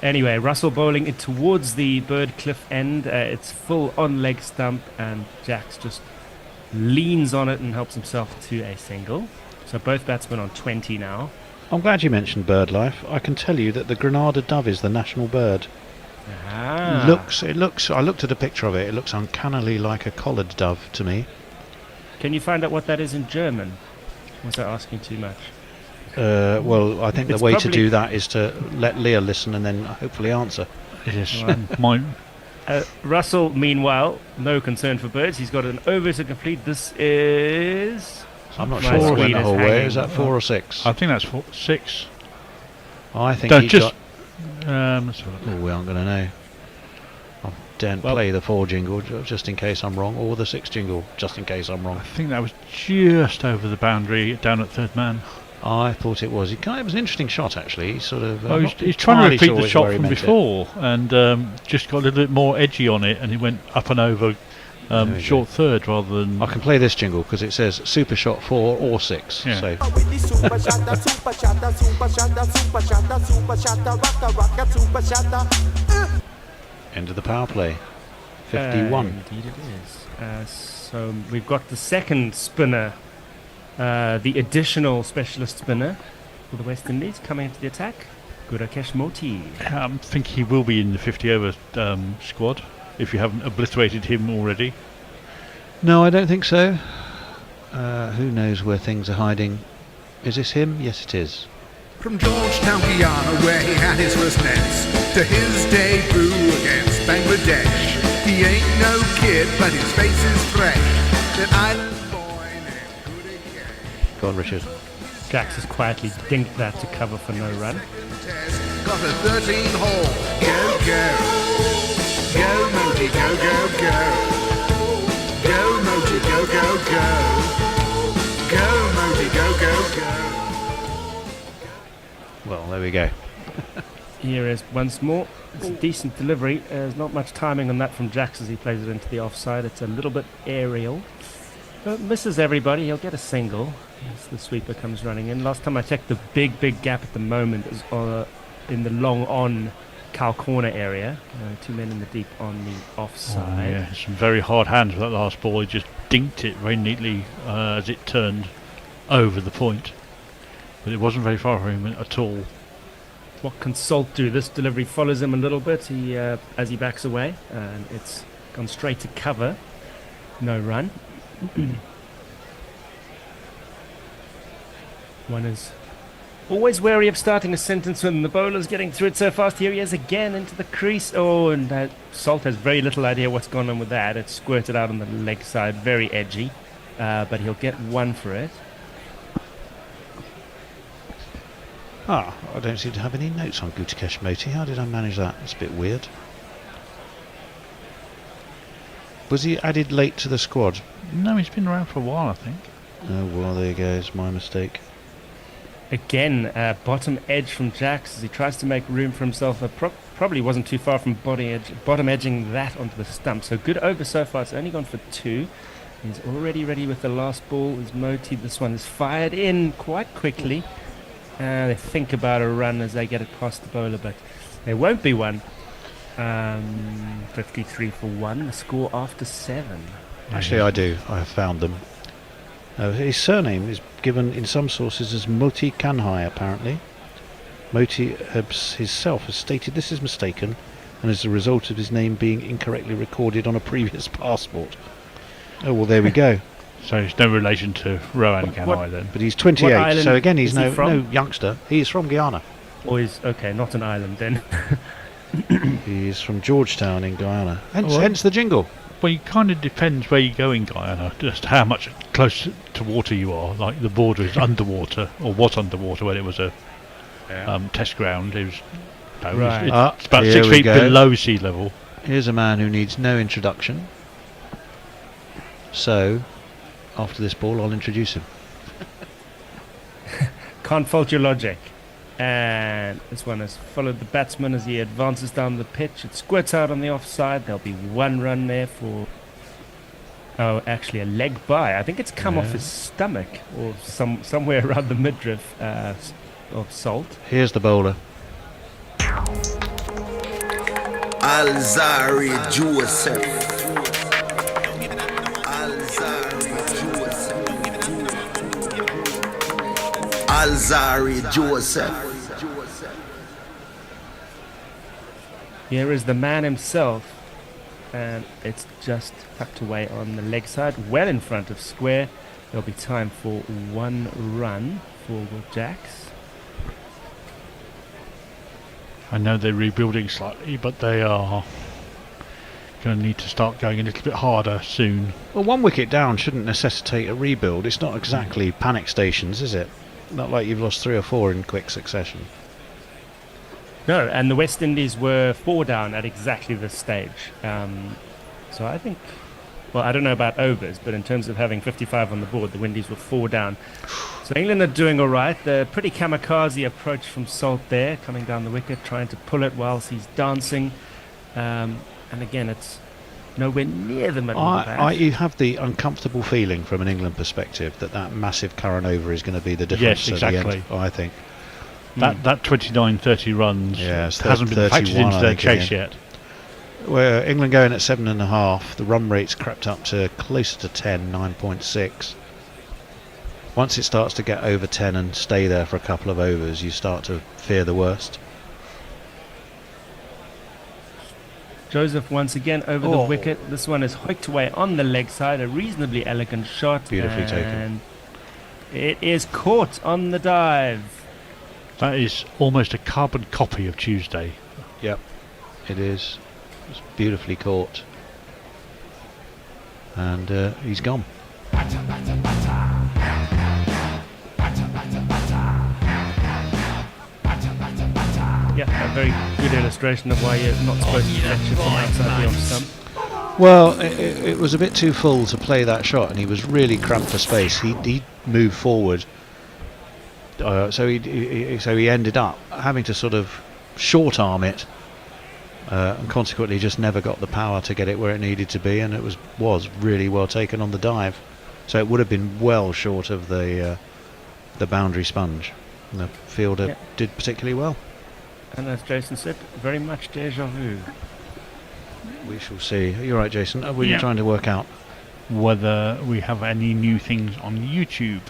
Anyway, Russell bowling it towards the bird cliff end. It's full on leg stump, and Jax just leans on it and helps himself to a single. So both batsmen on 20 now. I'm glad you mentioned bird life. I can tell you that the Grenada dove is the national bird. Ah. It looks. I looked at a picture of it. It looks uncannily like a collared dove to me. Can you find out what that is in German? Was I asking too much? Well, I think the It's way to probably- do that is to let Leah listen and then hopefully answer. Yes, Right. Russell, meanwhile, no concern for birds. He's got an over to complete. This is... I'm not My sure it went Swede the is whole way. hanging. Is that 4 or 6? I think that's 6. I think Don't he just- got... let's have a look. Oh, we aren't going to know. I daren't Well- play the 4 jingle just in case I'm wrong, or the 6 jingle just in case I'm wrong. I think that was just over the boundary down at third man. I thought it was. It was an interesting shot, actually. He sort of. Oh, not he's trying to entirely repeat sure the where shot he from meant it. before, and just got a little bit more edgy on it, and he went up and over short third rather than. I can play this jingle because it says super shot 4 or 6. Yeah. So end of the power play. 51. Indeed it is. So we've got the second spinner, the additional specialist spinner for the West Indies coming into the attack. Gurakesh Moti. I think he will be in the 50 over squad if you haven't obliterated him already. No, I don't think so. Who knows where things are hiding? Is this him? Yes, it is. From Georgetown, Guyana, where he had his first nest, to his debut against Bangladesh. He ain't no kid, but his face is fresh. That island boy named Gurakesh. Go on, Richard. Jax has quietly dinked that to cover for no run. Got a 13 hole. Go, go. Go, Moti, go, go, go. Go, Moti, go, go, go. Go, Moti, go, go, go. Well, there we go. Here is once more. It's a decent delivery. There's not much timing on that from Jax as he plays it into the offside. It's a little bit aerial. But misses everybody. He'll get a single as the sweeper comes running in. Last time I checked, the big gap at the moment is in the long on cow corner area. 2 men in the deep on the offside. Yeah, some very hard hands with that last ball. He just dinked it very neatly as it turned over the point. But it wasn't very far from him at all. What can Salt do? This delivery follows him a little bit he as he backs away, and it's gone straight to cover. No run. One is always wary of starting a sentence when the bowler's getting through it so fast. Here he is again into the crease. Oh, and Salt has very little idea what's gone on with that. It's squirted out on the leg side, very edgy, but he'll get one for it. I don't seem to have any notes on Gurakesh Moti. How did I manage that? It's a bit weird. Was he added late to the squad? No, he's been around for a while, I think. Oh, well, there you go. It's my mistake. Again, bottom edge from Jax as he tries to make room for himself. Probably wasn't too far from bottom edging that onto the stump. So good over so far. It's only gone for 2. He's already ready with the last ball. Is Moti. This one is fired in quite quickly. They think about a run as they get it past the bowler, but there won't be one. 53 for 1. The score after 7. Actually, I do. I have found them. His surname is given in some sources as Moti Kanhai, apparently. Moti himself has stated this is mistaken and as a result of his name being incorrectly recorded on a previous passport. Oh, well, there we go. So it's no relation to Rohan Kanhai then. But he's 28, so again he's no youngster. He's from Guyana. Or he's, okay, not an island then. He's from Georgetown in Guyana. Hence the jingle. Well, it kind of depends where you go in Guyana, just how much close to water you are. Like the border is underwater, or was underwater when it was a test ground. It was, it's about 6 feet below sea level. Here's a man who needs no introduction. So, after this ball, I'll introduce him. Can't fault your logic. And this one has followed the batsman as he advances down the pitch. It squirts out on the offside. There'll be 1 run there for... Oh, actually a leg by. I think it's come off his stomach or somewhere around the midriff of Salt. Here's the bowler. Alzari Joseph. Alzari Joseph. Here is the man himself, and it's just tucked away on the leg side, well in front of square. There'll be time for 1 run for Jax. I know they're rebuilding slightly, but they are going to need to start going a little bit harder soon. Well, 1 wicket down shouldn't necessitate a rebuild. It's not exactly panic stations, is it? Not like you've lost 3 or 4 in quick succession. No, and the West Indies were 4 down at exactly this stage. So I think, well, I don't know about overs, but in terms of having 55 on the board, the Windies were 4 down. So England are doing all right. The pretty kamikaze approach from Salt there, coming down the wicket, trying to pull it whilst he's dancing. And again, it's nowhere near the middle of the bat. You have the uncomfortable feeling from an England perspective that massive current over is going to be the difference. Yes, at exactly. the end, I think. That 29, 30 runs hasn't been factored into their chase yet. Where England going at 7.5, the run rate's crept up to closer to 10, 9.6. Once it starts to get over 10 and stay there for a couple of overs, you start to fear the worst. Joseph once again over the wicket. This one is hooked away on the leg side, a reasonably elegant shot. Beautifully taken. And it is caught on the dive. That is almost a carbon copy of Tuesday. Yep, it is. It's beautifully caught. And he's gone. Yeah, a very good illustration of why you're not supposed to catch it from outside the off stump. Well, it was a bit too full to play that shot, and he was really cramped for space. He moved forward, so he ended up having to sort of short arm it, and consequently just never got the power to get it where it needed to be, and it was really well taken on the dive. So it would have been well short of the boundary sponge. And the fielder did particularly well. And as Jason said, very much deja vu. We shall see. You're right, Jason. Are we trying to work out whether we have any new things on YouTube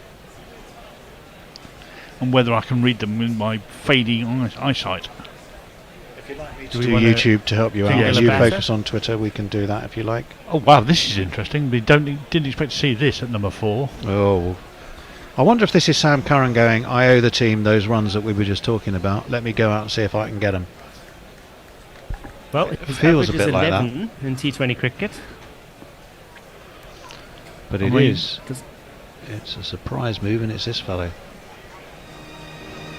and whether I can read them with my fading eyesight? If you'd like me to do YouTube to help you out, and you focus on Twitter, we can do that if you like. Oh wow, this is interesting. We didn't expect to see this at number 4. Oh, I wonder if this is Sam Curran going, I owe the team those runs that we were just talking about. Let me go out and see if I can get them. Well, it feels a bit like that in T20 cricket. But it's a surprise move, and it's this fellow.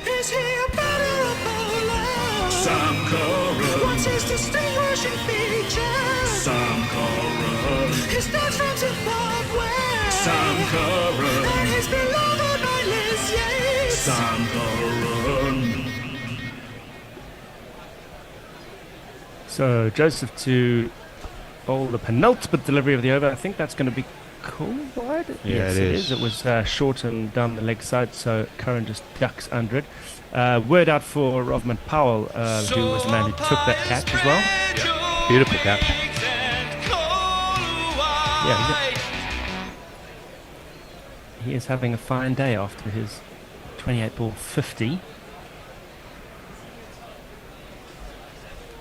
Is he a batter or bowler? Sam Curran. What's his distinguishing feature? Sam Curran. He starts from Zimbabwe. Sam Curran. And he's beloved by Liz Yates. Sam Curran. So Joseph to bowl the penultimate delivery of the over. I think that's going to be called wide. Yeah, yes, it is. It was short and down the leg side, so Curran just ducks under it. Word out for Rovman Powell, who was the man who took that catch as well. Yeah. Beautiful catch. Yeah, he is having a fine day after his 28-ball 50.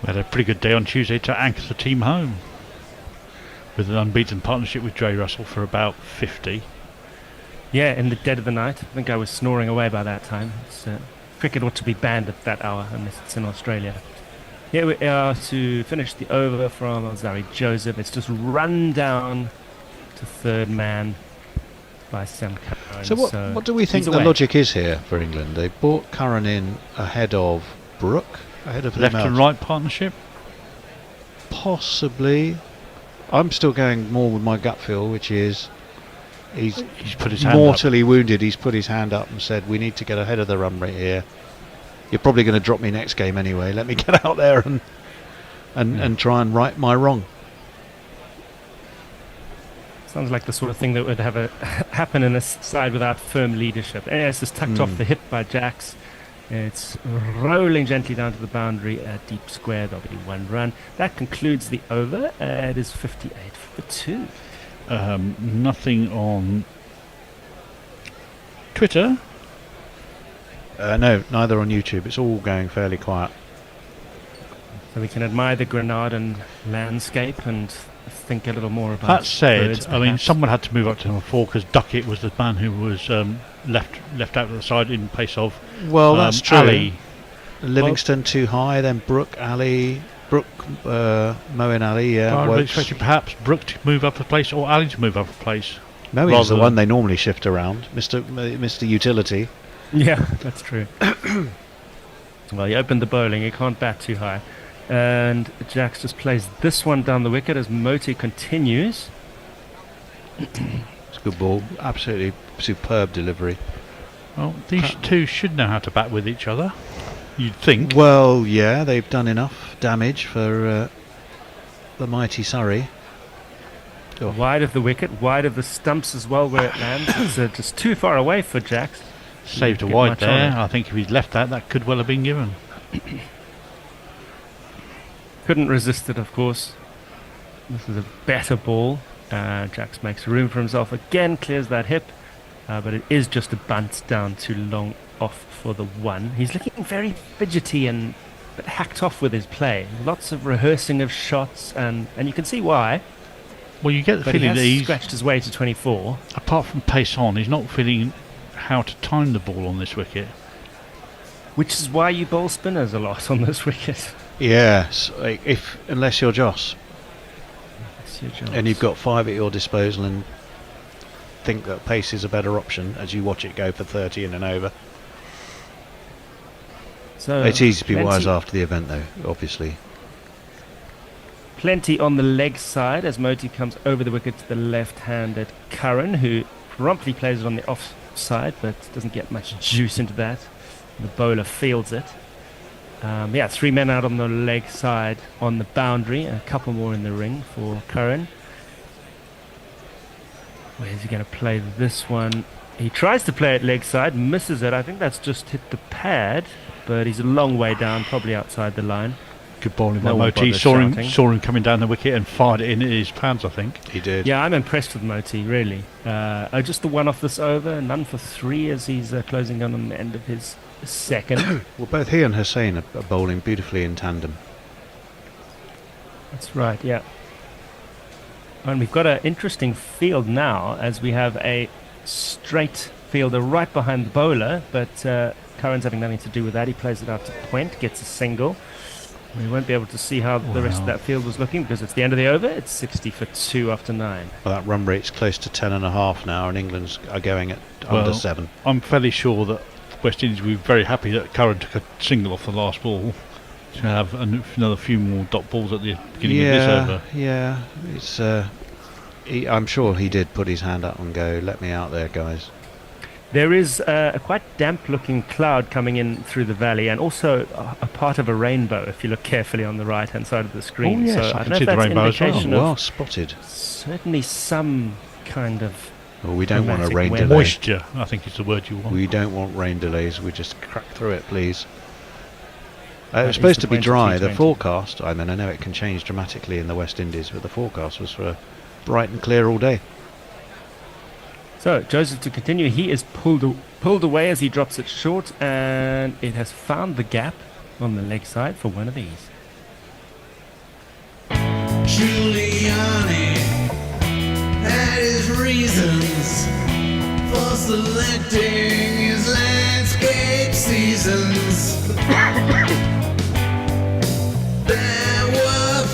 We had a pretty good day on Tuesday to anchor the team home with an unbeaten partnership with Dre Russell for about 50. Yeah, in the dead of the night. I think I was snoring away by that time. Cricket ought to be banned at that hour unless it's in Australia. Here we are to finish the over from Alzari Joseph. It's just run down to third man by Sam Curran. So what do we think the logic is here for England? They brought Curran in ahead of Brooke, ahead of left and right partnership? Possibly. I'm still going more with my gut feel, which is he's put his hand mortally wounded. He's put his hand up and said, we need to get ahead of the run rate here. You're probably going to drop me next game anyway. Let me get out there and try and right my wrong. Sounds like the sort of thing that would have happen in a side without firm leadership. It's just tucked off the hip by Jacks. It's rolling gently down to the boundary, a deep square. There'll be one run. That concludes the over. It is 58 for 2. Nothing on Twitter. No, neither on YouTube. It's all going fairly quiet. So we can admire the Grenadan landscape and think a little more about that said, birds, I mean, someone had to move up to number 4 because Duckett was the man who was left out of the side in place of that's true. Ali. Livingston too high, then Brooke, Ali, Moeen Ali. I would expect perhaps Brooke to move up a place or Ali to move up a place. Moeen is the one they normally shift around, Mr. Utility. Yeah, that's true. Well, he opened the bowling. He can't bat too high. And Jacks just plays this one down the wicket as Moti continues. It's a good ball. Absolutely superb delivery. Well, these two should know how to bat with each other, you'd think. Well, yeah, they've done enough damage for the mighty Surrey. Oh. Wide of the wicket, wide of the stumps as well where it lands. It's just too far away for Jacks. Saved a Get wide much on there. it. I think if he'd left that could well have been given. Couldn't resist it, of course. This is a better ball. Jacks makes room for himself again, clears that hip, but it is just a bunt down too long off for the one. He's looking very fidgety and a bit hacked off with his play. Lots of rehearsing of shots, and you can see why. Well, you get the But he feeling has that he's, scratched his way to 24. apart from pace on, he's not feeling how to time the ball on this wicket. Which is why you bowl spinners a lot on this wicket. Yes, unless you're Joss That's your job. and you've got 5 at your disposal and think that pace is a better option as you watch it go for 30 in and over. So It's easy to be wise plenty- after the event, though, obviously. Plenty on the leg side as Moti comes over the wicket to the left-handed Curran, who promptly plays it on the offside, but doesn't get much juice into that. The bowler fields it. 3 men out on the leg side on the boundary, a couple more in the ring for Curran. Where's he going to play this one? He tries to play it leg side, misses it. I think that's just hit the pad, but he's a long way down, probably outside the line. Good bowling by No one Moti. bothers Saw him shouting. coming down the wicket and fired it in his pads, I think. He did. Yeah, I'm impressed with Moti, really. Just the one off this over, none for 3 as he's closing down on the end of his second. Well, both he and Hussain are bowling beautifully in tandem. That's right, yeah. And we've got an interesting field now as we have a straight fielder right behind the bowler, but Curran's having nothing to do with that. He plays it out to point, gets a single. We won't be able to see how the rest of that field was looking because it's the end of the over. It's 60 for 2 after 9. Well, that run rate's close to 10.5 now, and England's are going at under 7. I'm fairly sure that West Indies will be very happy that Curran took a single off the last ball to have another few more dot balls at the beginning of this over. Yeah, it's. I'm sure he did put his hand up and go, "Let me out there, guys." There is a quite damp-looking cloud coming in through the valley, and also a part of a rainbow. If you look carefully on the right-hand side of the screen, Oh, yes, so I I can don't know see if the that's rainbow as well. indication Well of spotted. certainly some kind of. Well, we don't want a dramatic rain weather. delay. Moisture, I think is the word you want. We don't want rain delays. We just crack through it, please. That It's is supposed the to be point of dry. The T20. forecast, I mean, I know it can change dramatically in the West Indies, but the forecast was for bright and clear all day. So Joseph to continue. He is pulled away as he drops it short, and it has found the gap on the leg side for one of these. Giuliani had his reasons for selecting his landscape seasons. There were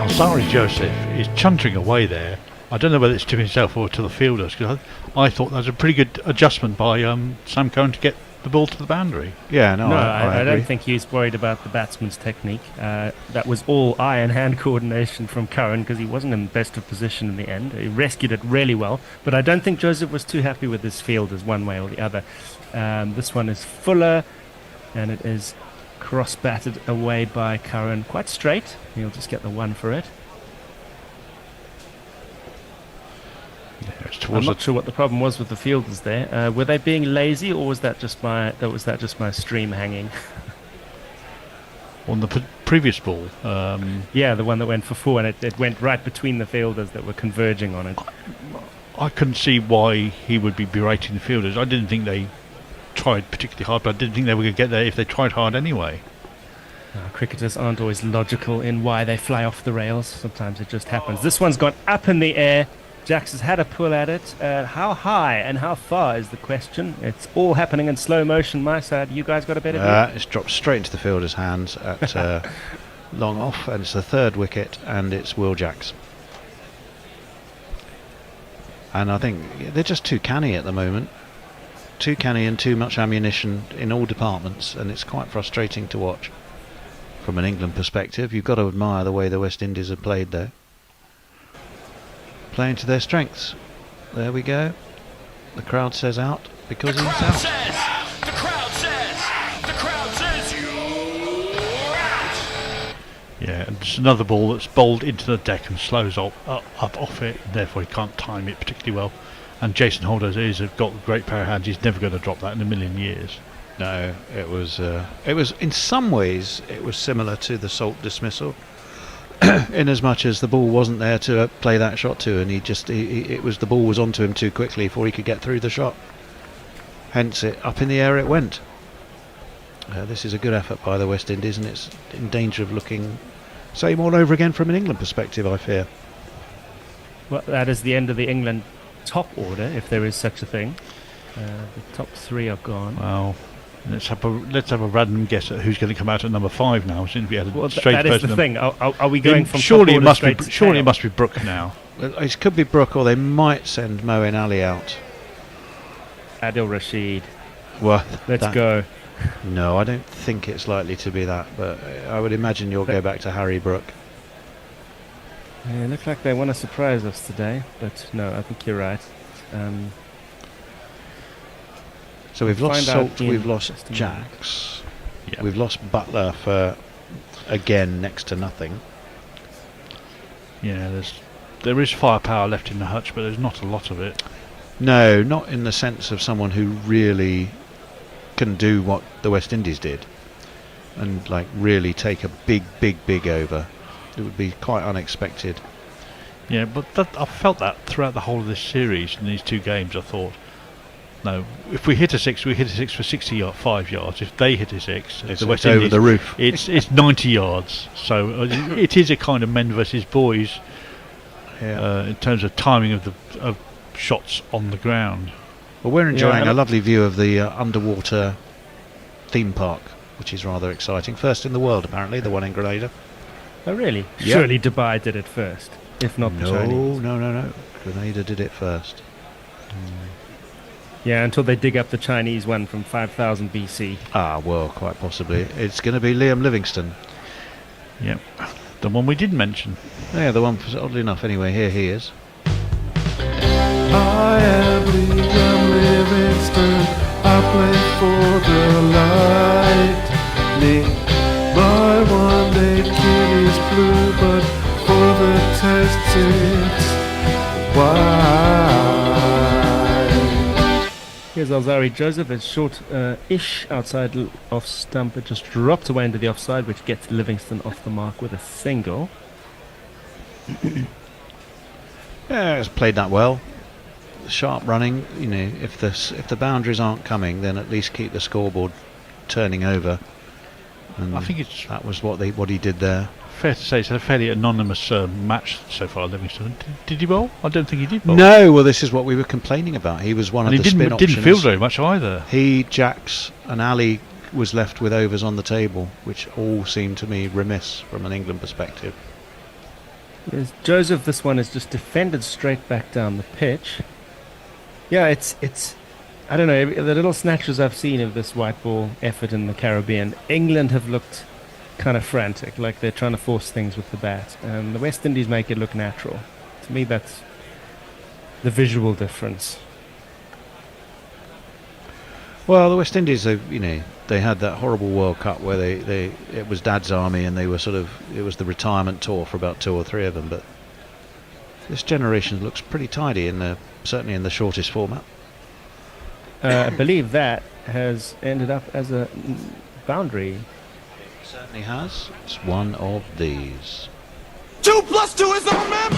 4. Sorry, Joseph is chuntering away there. I don't know whether it's to himself or to the fielders, because I thought that was a pretty good adjustment by Sam Cohen to get the ball to the boundary. Yeah, no, I agree. don't think he's worried about the batsman's technique. That was all eye and hand coordination from Curran because he wasn't in the best of position in the end. He rescued it really well, but I don't think Joseph was too happy with his fielders one way or the other. This one is fuller, and it is cross-batted away by Curran. Quite straight. He'll just get the one for it. I'm not sure what the problem was with the fielders there. Were they being lazy, or was that just my stream hanging? On the previous ball, Yeah, the one that went for 4, and it went right between the fielders that were converging on it. I couldn't see why he would be berating the fielders. I didn't think they tried particularly hard, but I didn't think they were going to get there if they tried hard anyway. Cricketers aren't always logical in why they fly off the rails. Sometimes it just happens. This one's gone up in the air. Jax has had a pull at it. How high and how far is the question? It's all happening in slow motion, my side. You guys got a better view? It's dropped straight into the fielder's hands at long off, and it's the 3rd wicket, and it's Will Jacks. And I think they're just too canny at the moment. Too canny and too much ammunition in all departments, and it's quite frustrating to watch. From an England perspective, you've got to admire the way the West Indies have played, though. Playing to their strengths. There we go. The crowd says out because he's out. The crowd says you're out. Yeah, and it's another ball that's bowled into the deck and slows up off it, and therefore he can't time it particularly well. And Jason Holder has got great pair of hands. He's never going to drop that in a million years. No, it was in some ways it was similar to the Salt dismissal, in as much as the ball wasn't there to play that shot to, and the ball was onto him too quickly before he could get through the shot. Hence, up in the air it went. This is a good effort by the West Indies, and it's in danger of looking same all over again from an England perspective, I fear. Well, that is the end of the England top order, if there is such a thing. The top 3 are gone. Well, let's have a random guess at who's going to come out at number 5 now. Since we had a straight that is the thing. Are we going from surely top order surely it must be Brooke now. It could be Brooke, or they might send Moeen Ali out. Adil Rashid. Well, let's go. No, I don't think it's likely to be that, but I would imagine you'll go back to Harry Brooke. Yeah, look like they want to surprise us today, but no, I think you're right. So we've lost Salt, we've lost Jacks, we've lost Butler for, again, next to nothing. Yeah, there is firepower left in the hutch, but there's not a lot of it. No, not in the sense of someone who really can do what the West Indies did and like really take a big over. It would be quite unexpected. Yeah, but I felt that throughout the whole of this series in these 2 games. I thought, no, if we hit a 6, we hit a 6 for 65 yards. If they hit a 6, it's the West over Indies, the roof. It's 90 yards. So it is a kind of men versus boys in terms of timing of shots on the ground. Well, we're enjoying a lovely view of the underwater theme park, which is rather exciting. First in the world, apparently, the one in Grenada. Oh, really? Yep. Surely Dubai did it first, if not the Chinese. No. Grenada did it first. Yeah, until they dig up the Chinese one from 5000 BC. Ah, well, quite possibly. It's going to be Liam Livingstone. Yep, the one we did mention. Yeah, the one, oddly enough, anyway, here he is. I am Liam Livingstone, I play for the Lightning. My one-day kit is blue, but for the tests it's white. Here's Alzari Joseph, it's short-ish outside off stump. It just dropped away into the offside, which gets Livingstone off the mark with a single. Yeah, it's played that well. Sharp running, you know, if the boundaries aren't coming, then at least keep the scoreboard turning over. And I think that was what he did there. Fair to say it's a fairly anonymous match so far, Livingstone. Did he bowl? I don't think he did bowl. No, well, this is what we were complaining about. He was one of the spin options. Didn't field very much either. He, Jacks and Ali was left with overs on the table, which all seemed to me remiss from an England perspective. Yes, Joseph, this one is just defended straight back down the pitch. Yeah, it's I don't know, the little snatches I've seen of this white ball effort in the Caribbean, England have looked kind of frantic, like they're trying to force things with the bat. The West Indies make it look natural. To me, that's the visual difference. Well, the West Indies, they had that horrible World Cup where it was Dad's army, and they were it was the retirement tour for about 2 or 3 of them. But this generation looks pretty tidy certainly in the shortest format. I believe that has ended up as a boundary. It certainly has. It's one of these. 2 + 2 is on man. 2 + 2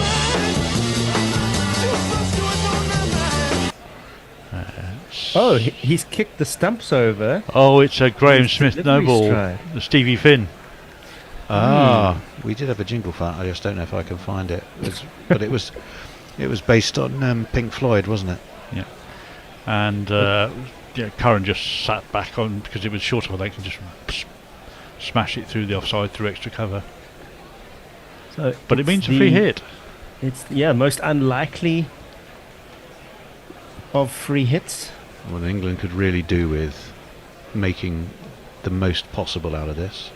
is on man. Oh, he's kicked the stumps over. Oh, it's a Graham Smith no ball, the Stevie Finn. We did have a jingle for that. I just don't know if I can find it. But it was based on Pink Floyd, wasn't it? Yeah. And Curran just sat back on because it was short of a leg and just smash it through the offside through extra cover. So but it means a free hit. It's most unlikely of free hits. What England could really do with making the most possible out of this.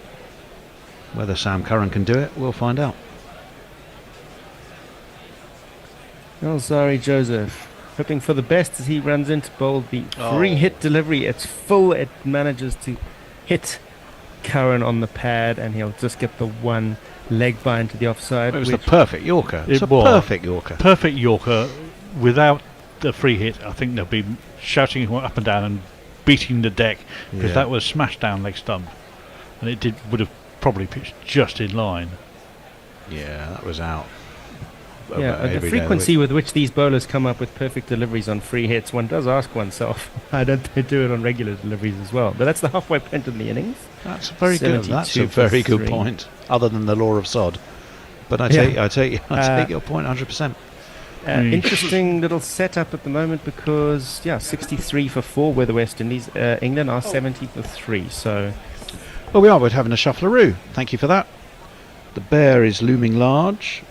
Whether Sam Curran can do it, we'll find out. Alzari Joseph, hoping for the best as he runs into bowl. The free hit delivery, it's full. It manages to hit Curran on the pad, and he'll just get the one leg by into the offside. It was the perfect Yorker. It's a perfect Yorker. Perfect Yorker. Without the free hit, I think they'll be shouting him up and down and beating the deck, because that was smashed down leg stump, and it would have probably pitched just in line. Yeah, that was out. Yeah, the frequency with which these bowlers come up with perfect deliveries on free hits, one does ask oneself, why don't they do it on regular deliveries as well? But that's the halfway point in the innings. That's very good. That's a very good point, other than the law of sod. But I take your point 100%. Interesting little setup at the moment, because 63 for 4 with the West Indies. England are 70 for 3. So, well, we are. We're having a shuffleroo. Thank you for that. The bear is looming large.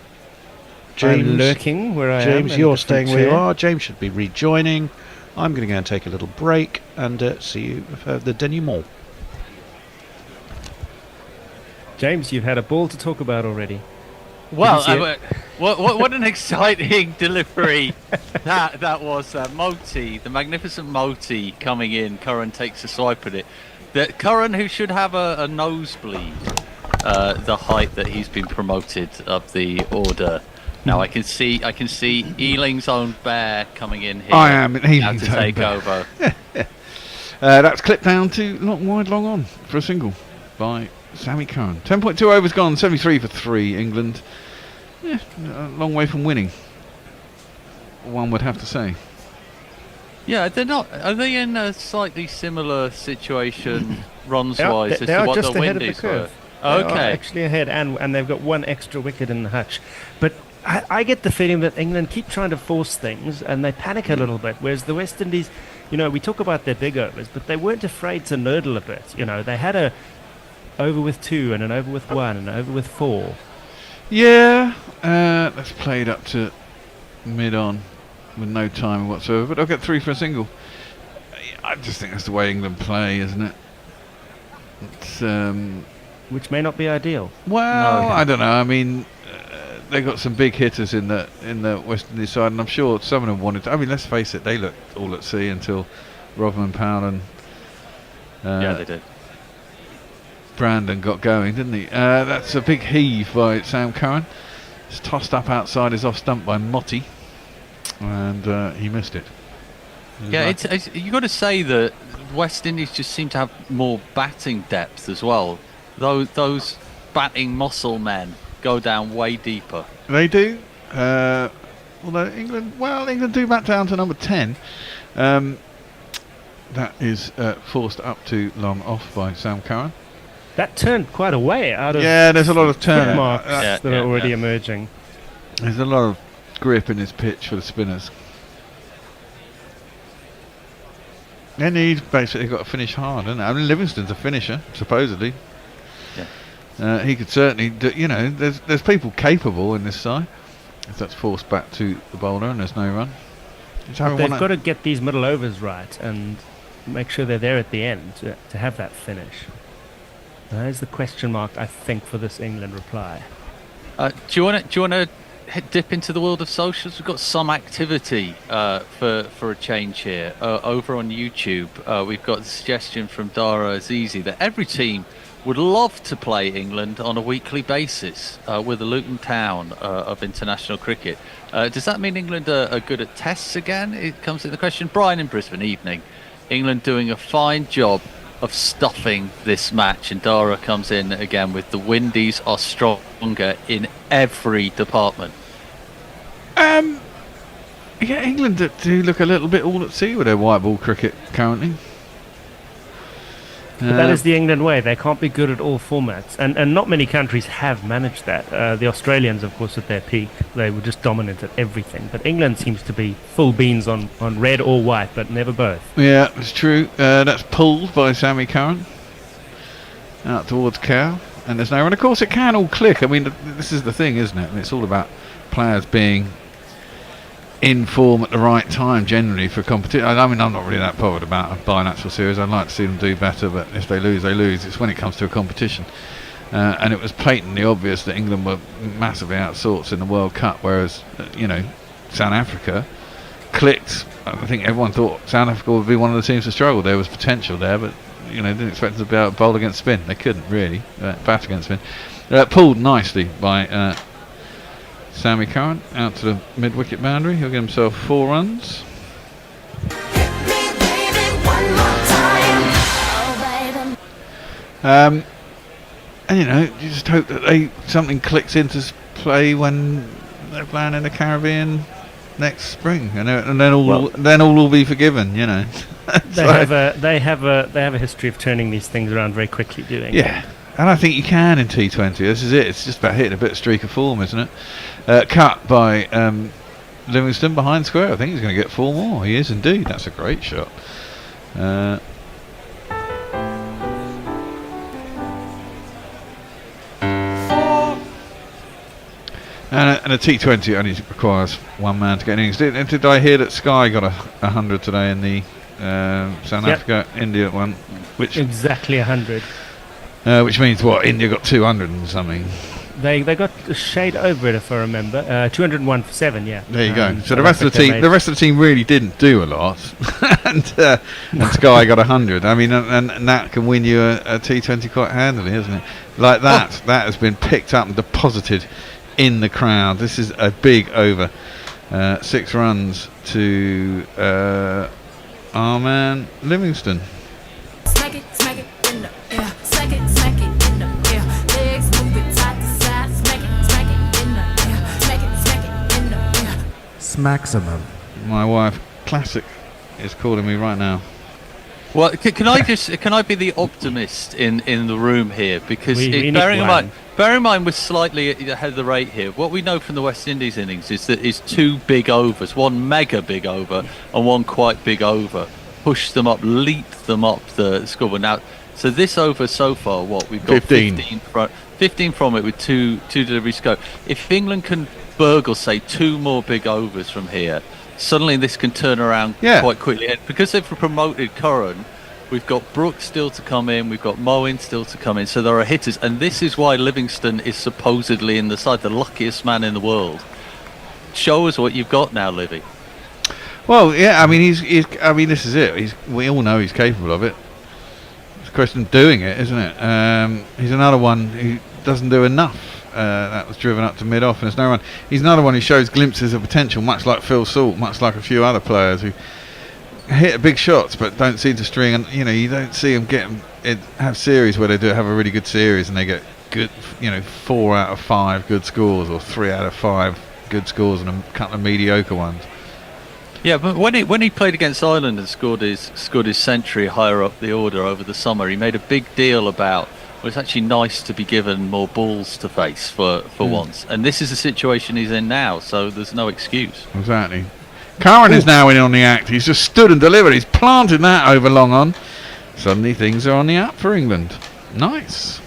James, I'm lurking where I am. James, you're staying where you are. James should be rejoining. I'm going to go and take a little break and see you for the denouement. James, you've had a ball to talk about already. Well, what an exciting delivery that was. Moti, the magnificent Moti coming in. Curran takes a swipe at it. Curran, who should have a nosebleed, the height that he's been promoted up the order. Now I can see Ealing's own bear coming in here. I am Ealing's to take over. That's clipped down to wide long on for a single by Sammy Curran. 10.2 overs gone, 73 for 3 England. Yeah, a long way from winning, one would have to say. Yeah, they're not. Are they in a slightly similar situation runs-wise as they to are what just the ahead of the Windies curve. were? Okay. They are actually ahead, and they've got one extra wicket in the hutch. But I get the feeling that England keep trying to force things, and they panic a little bit, whereas the West Indies, we talk about their big overs, but they weren't afraid to nurdle a bit. They had a over with 2 and an over with 1 and an over with 4. Yeah, that's played up to mid-on with no time whatsoever, but I'll get 3 for a single. I just think that's the way England play, isn't it? It's, which may not be ideal. Well, no. I don't know. I mean, they got some big hitters in the West Indies side, and I'm sure some of them wanted to. I mean, let's face it, they looked all at sea until Rodman Powell and yeah, they did. Brandon got going, didn't he? That's a big heave by Sam Curran. It's tossed up outside his off stump by Moti, and he missed it. Yeah, you got to say that West Indies just seem to have more batting depth as well. Those batting muscle men go down way deeper. They do. Although England do back down to number 10. That is forced up to long off by Sam Curran. That turned quite a way out of. Yeah, there's a lot of turn marks that are already emerging. There's a lot of grip in his pitch for the spinners. And he's basically got to finish hard, hasn't he? I mean, Livingston's a finisher, supposedly. Yeah. He could certainly do, there's people capable in this side. If that's forced back to the bowler and there's no run. They've got to get these middle overs right and make sure they're there at the end to have that finish. That is the question mark, I think, for this England reply. Do you want to dip into the world of socials? We've got some activity for a change here. Over on YouTube, we've got a suggestion from Dara Azizi that every team would love to play England on a weekly basis with the Luton Town of international cricket. Does that mean England are good at tests again? It comes to the question. Brian in Brisbane, evening. England doing a fine job of stuffing this match, and Dara comes in again with the Windies are stronger in every department. Yeah, England do look a little bit all at sea with their white ball cricket currently. But that is the England way. They can't be good at all formats, and not many countries have managed that. The Australians, of course, at their peak, they were just dominant at everything. But England seems to be full beans on red or white, but never both. Yeah, it's true. That's pulled by Sammy Curran out towards Cow, and there's no run. Of course, it can all click. I mean, this is the thing, isn't it? And it's all about players being in form at the right time generally for competition. I mean, I'm not really that bothered about a bilateral series. I'd like to see them do better, but if they lose, they lose. It's when it comes to a competition. And it was patently obvious that England were massively out of sorts in the World Cup, whereas, South Africa clicked. I think everyone thought South Africa would be one of the teams to struggle. There was potential there, but didn't expect them to be able to bowl against spin. They couldn't really bat against spin. Pulled nicely by Sammy Curran out to the mid-wicket boundary. He'll get himself 4 runs. And you just hope that something clicks into play when they're playing in the Caribbean next spring, and then all will be forgiven. They have a history of turning these things around very quickly, doing. Yeah, and I think you can in T20. This is it. It's just about hitting a bit of streak of form, isn't it? Cut by Livingston behind square. I think he's going to get 4 more. He is indeed. That's a great shot. And a T20 only requires 1 man to get innings. Did I hear that Sky got 100 today in the South Africa India one? Which exactly 100. Which means what? India got 200 and something. They got a shade over it, if I remember. 201 for 7. Yeah. There you go. So the rest of the team really didn't do a lot, and Sky got 100. I mean, and that can win you a T20 quite handily, isn't it? Like that. That has been picked up and deposited in the crowd. This is a big over. 6 runs to our man Livingston. Smack it in the air. Smack it in the air. Legs moving side to side. Smack it in the air. Smack it in the air. Smaximum. My wife, Classic, is calling me right now. Well, can I be the optimist in the room here? Because bearing in mind we're slightly ahead of the rate here. What we know from the West Indies innings is that 2 big overs, 1 mega big over and 1 quite big over, pushed them up, leaped them up the scoreboard. Now, so this over so far, we've got 15 from it with two deliveries to go. If England can burgle, say, 2 more big overs from here, suddenly this can turn around quite quickly. And because they've promoted Curran, we've got Brooks still to come in, we've got Moen still to come in, so there are hitters, and this is why Livingston is supposedly in the side, the luckiest man in the world. Show us what you've got now, Livy. Well, yeah, I mean, this is it. We all know he's capable of it. It's a question of doing it, isn't it? He's another one who doesn't do enough. That was driven up to mid-off, and there's no run. He's another one who shows glimpses of potential, much like Phil Salt, much like a few other players who hit big shots but don't seem to string. And you don't see them have series where they have a really good series and they get good, 4 out of 5 good scores or 3 out of 5 good scores and a couple of mediocre ones. Yeah, but when he played against Ireland and scored his century higher up the order over the summer, he made a big deal about, well, it's actually nice to be given more balls to face for once. And this is the situation he's in now, so there's no excuse. Exactly. Curran is now in on the act. He's just stood and delivered. He's planted that over long on. Suddenly things are on the up for England. Nice.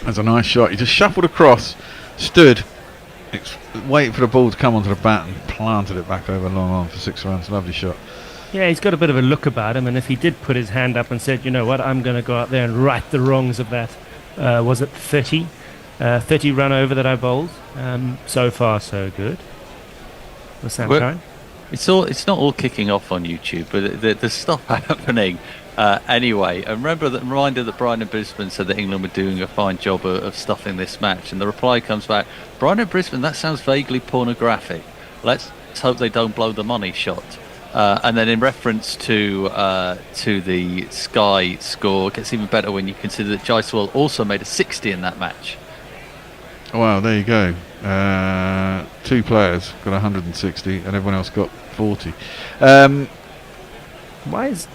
That's a nice shot. He just shuffled across, stood, waiting for the ball to come onto the bat and planted it back over long on for 6 runs. Lovely shot. Yeah, he's got a bit of a look about him, and if he did put his hand up and said, you know what, I'm going to go out there and right the wrongs of that, was it 30 run over that I bowled? So far, so good. Was Sam Curran? It's not all kicking off on YouTube, but there's stuff happening anyway. And reminder that Brian in Brisbane said that England were doing a fine job of stuffing this match, and the reply comes back, Brian in Brisbane, that sounds vaguely pornographic. Let's hope they don't blow the money shot. And then in reference to the Sky score, it gets even better when you consider that Jaiswal also made a 60 in that match. Well, there you go. 2 players got 160 and everyone else got 40. Why is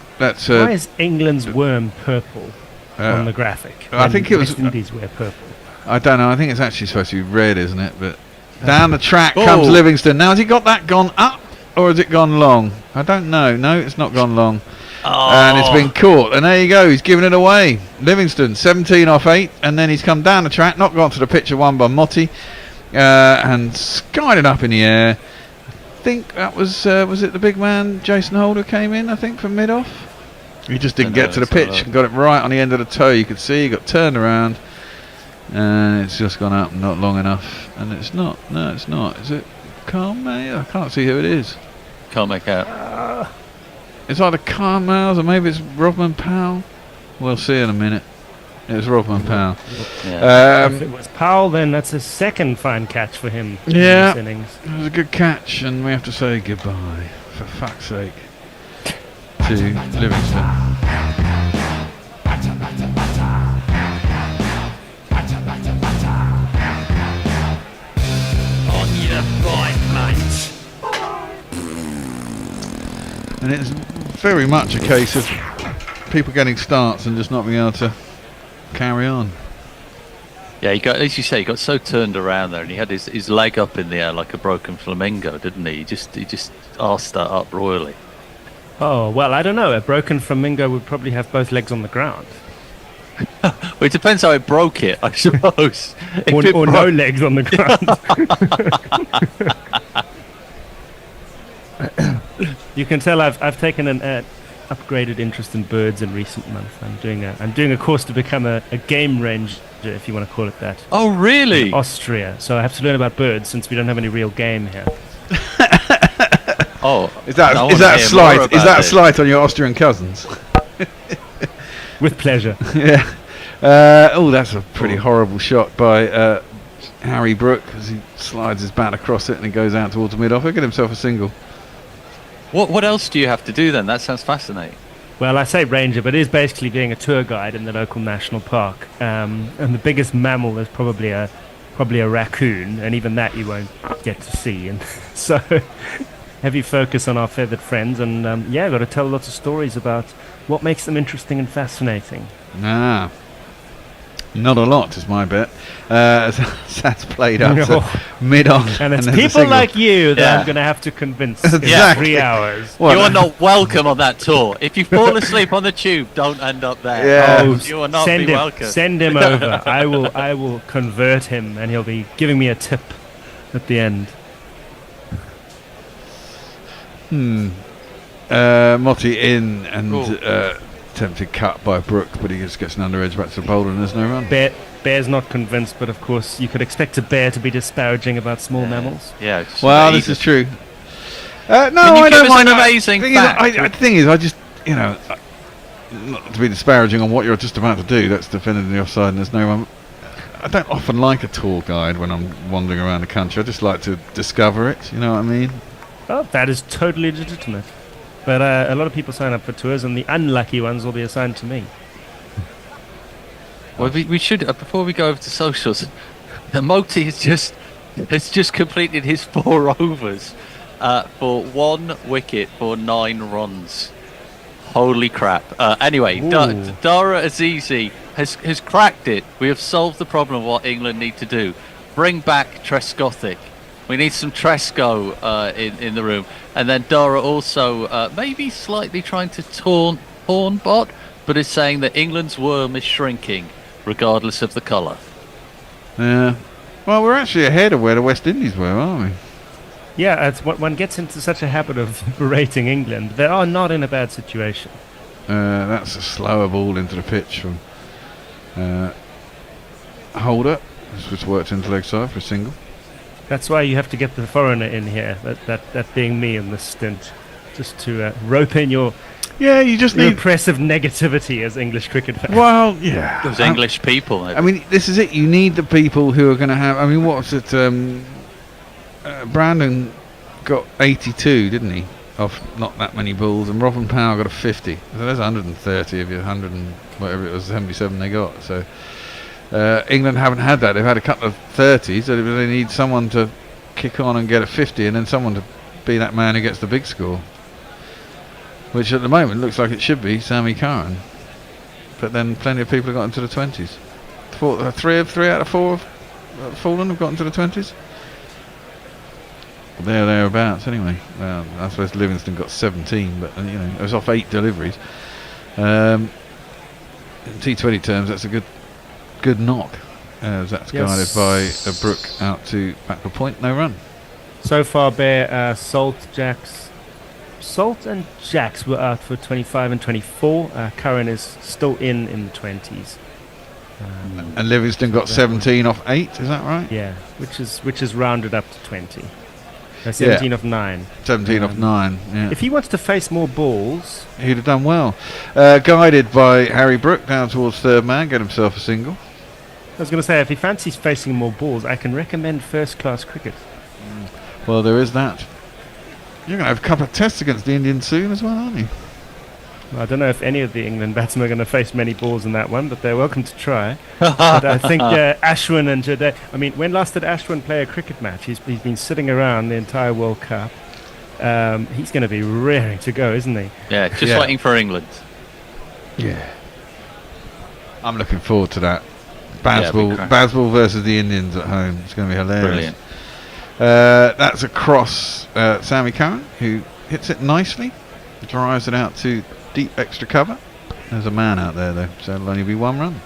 England's worm purple on the graphic? I think it was West Indies wear purple. I don't know. I think it's actually supposed to be red, isn't it? But down the track comes Livingston. Now, has he got that gone up? Or has it gone long? I don't know. No, it's not gone long. And it's been caught. And there you go. He's given it away. Livingston, 17 off 8. And then he's come down the track, not gone to the pitch of 1 by Motti. And skied it up in the air. I think that was it the big man, Jason Holder, came in, I think, from mid-off? He just didn't get to the pitch and got it right on the end of the toe. You could see he got turned around. and it's just gone up not long enough, and it's not. No, it's not. Is it Carmel? I can't see who it is. Can't make out. It's either Carmel or maybe it's Rodman Powell. We'll see in a minute. It's Rodman Powell. Yeah. If it was Powell, then that's a second fine catch for him. Yeah, in this innings. it was a good catch, and we have to say goodbye, for fuck's sake, to Livingston. On your bike, mate. And it's very much a case of people getting starts and just not being able to carry on. Yeah, he got, as you say, he got so turned around there, and he had his leg up in the air like a broken flamingo, didn't he? He just arsed that up royally. Oh, well, I don't know. A broken flamingo would probably have both legs on the ground. Well, it depends how it broke it, I suppose. or no legs on the ground. You can tell I've taken an upgraded interest in birds in recent months. I'm doing a course to become a game ranger, if you want to call it that. Oh, really? In Austria. So I have to learn about birds since we don't have any real game here. Oh, is that a slight? Is that a slight on your Austrian cousins? With pleasure. Yeah. That's a pretty horrible shot by Harry Brook as he slides his bat across it and he goes out towards the mid-off. He'll get himself a single. What else do you have to do then? That sounds fascinating. Well, I say ranger, but it is basically being a tour guide in the local national park. And the biggest mammal is probably a raccoon, and even that you won't get to see. And so, heavy focus on our feathered friends, and got to tell lots of stories about what makes them interesting and fascinating. Nah. Not a lot is my bet. That's played up to mid-on. And it's people like you that I'm going to have to convince in 3 hours. You're not welcome on that tour. If you fall asleep on the tube, don't end up there. Yeah. You will not be welcome. Send him over. I will convert him, and he'll be giving me a tip at the end. Motti in and attempted cut by Brook, but he just gets an under edge back to the bowler and there's no run. Bear's not convinced, but of course you could expect a bear to be disparaging about small mammals. Yeah. Well, this is true. No, I don't mind. Amazing fact. The thing is, I just, not to be disparaging on what you're just about to do, that's defending the offside and there's no run. I don't often like a tour guide when I'm wandering around the country. I just like to discover it, you know what I mean? Oh, that is totally legitimate. But a lot of people sign up for tours, and the unlucky ones will be assigned to me. Well, we should before we go over to socials. Moti has just completed his 4 overs for 1 wicket for 9 runs. Holy crap! Anyway, Dara Azizi has cracked it. We have solved the problem of what England need to do. Bring back Trescothic. We need some Tresco in the room. And then Dara also maybe slightly trying to taunt Hornbot, but is saying that England's worm is shrinking, regardless of the colour. Yeah. Well, we're actually ahead of where the West Indies were, aren't we? Yeah, it's one gets into such a habit of berating England. They are not in a bad situation. That's a slower ball into the pitch from Holder. This was worked into leg side for a single. That's why you have to get the foreigner in here, that being me in this stint, just to rope in your impressive negativity as English cricket fans. Well, yeah. Those English people. I mean, this is it. You need the people who are going to have... I mean, what's it? Brandon got 82, didn't he? Off not that many balls, and Robin Powell got a 50. So there's 130 of your 100 and whatever it was, 77 they got. So... England haven't had that. They've had a couple of 30s, so they need someone to kick on and get a 50, and then someone to be that man who gets the big score, which at the moment looks like it should be Sammy Curran, but then plenty of people have got into the 20s. 3 out of 4 have fallen have got into the 20s. Thereabouts anyway. Well, I suppose Livingston got 17, but it was off 8 deliveries. In T20 terms, that's a good knock. That's guided by Brook out to backward point, no run. So far, Bear, Salt and Jacks were out for 25 and 24. Curran is still in the 20s. And Livingston got 17 off 8, is that right? Yeah, which is rounded up to 20. 17 off 9. 17 off 9, yeah. If he wants to face more balls... He'd have done well. Guided by Harry Brook down towards third man, get himself a single. I was going to say, if he fancies facing more balls, I can recommend first-class cricket. Well, there is that. You're going to have a couple of tests against the Indians soon as well, aren't you? Well, I don't know if any of the England batsmen are going to face many balls in that one, but they're welcome to try. But I think Ashwin and Jade... I mean, when last did Ashwin play a cricket match? He's been sitting around the entire World Cup. He's going to be raring to go, isn't he? Yeah, just waiting for England. Yeah. I'm looking forward to that. Bazball versus the Indians at home. It's going to be hilarious. Brilliant. That's across Sammy Curran, who hits it nicely. Drives it out to deep extra cover. There's a man out there, though, so it'll only be one run.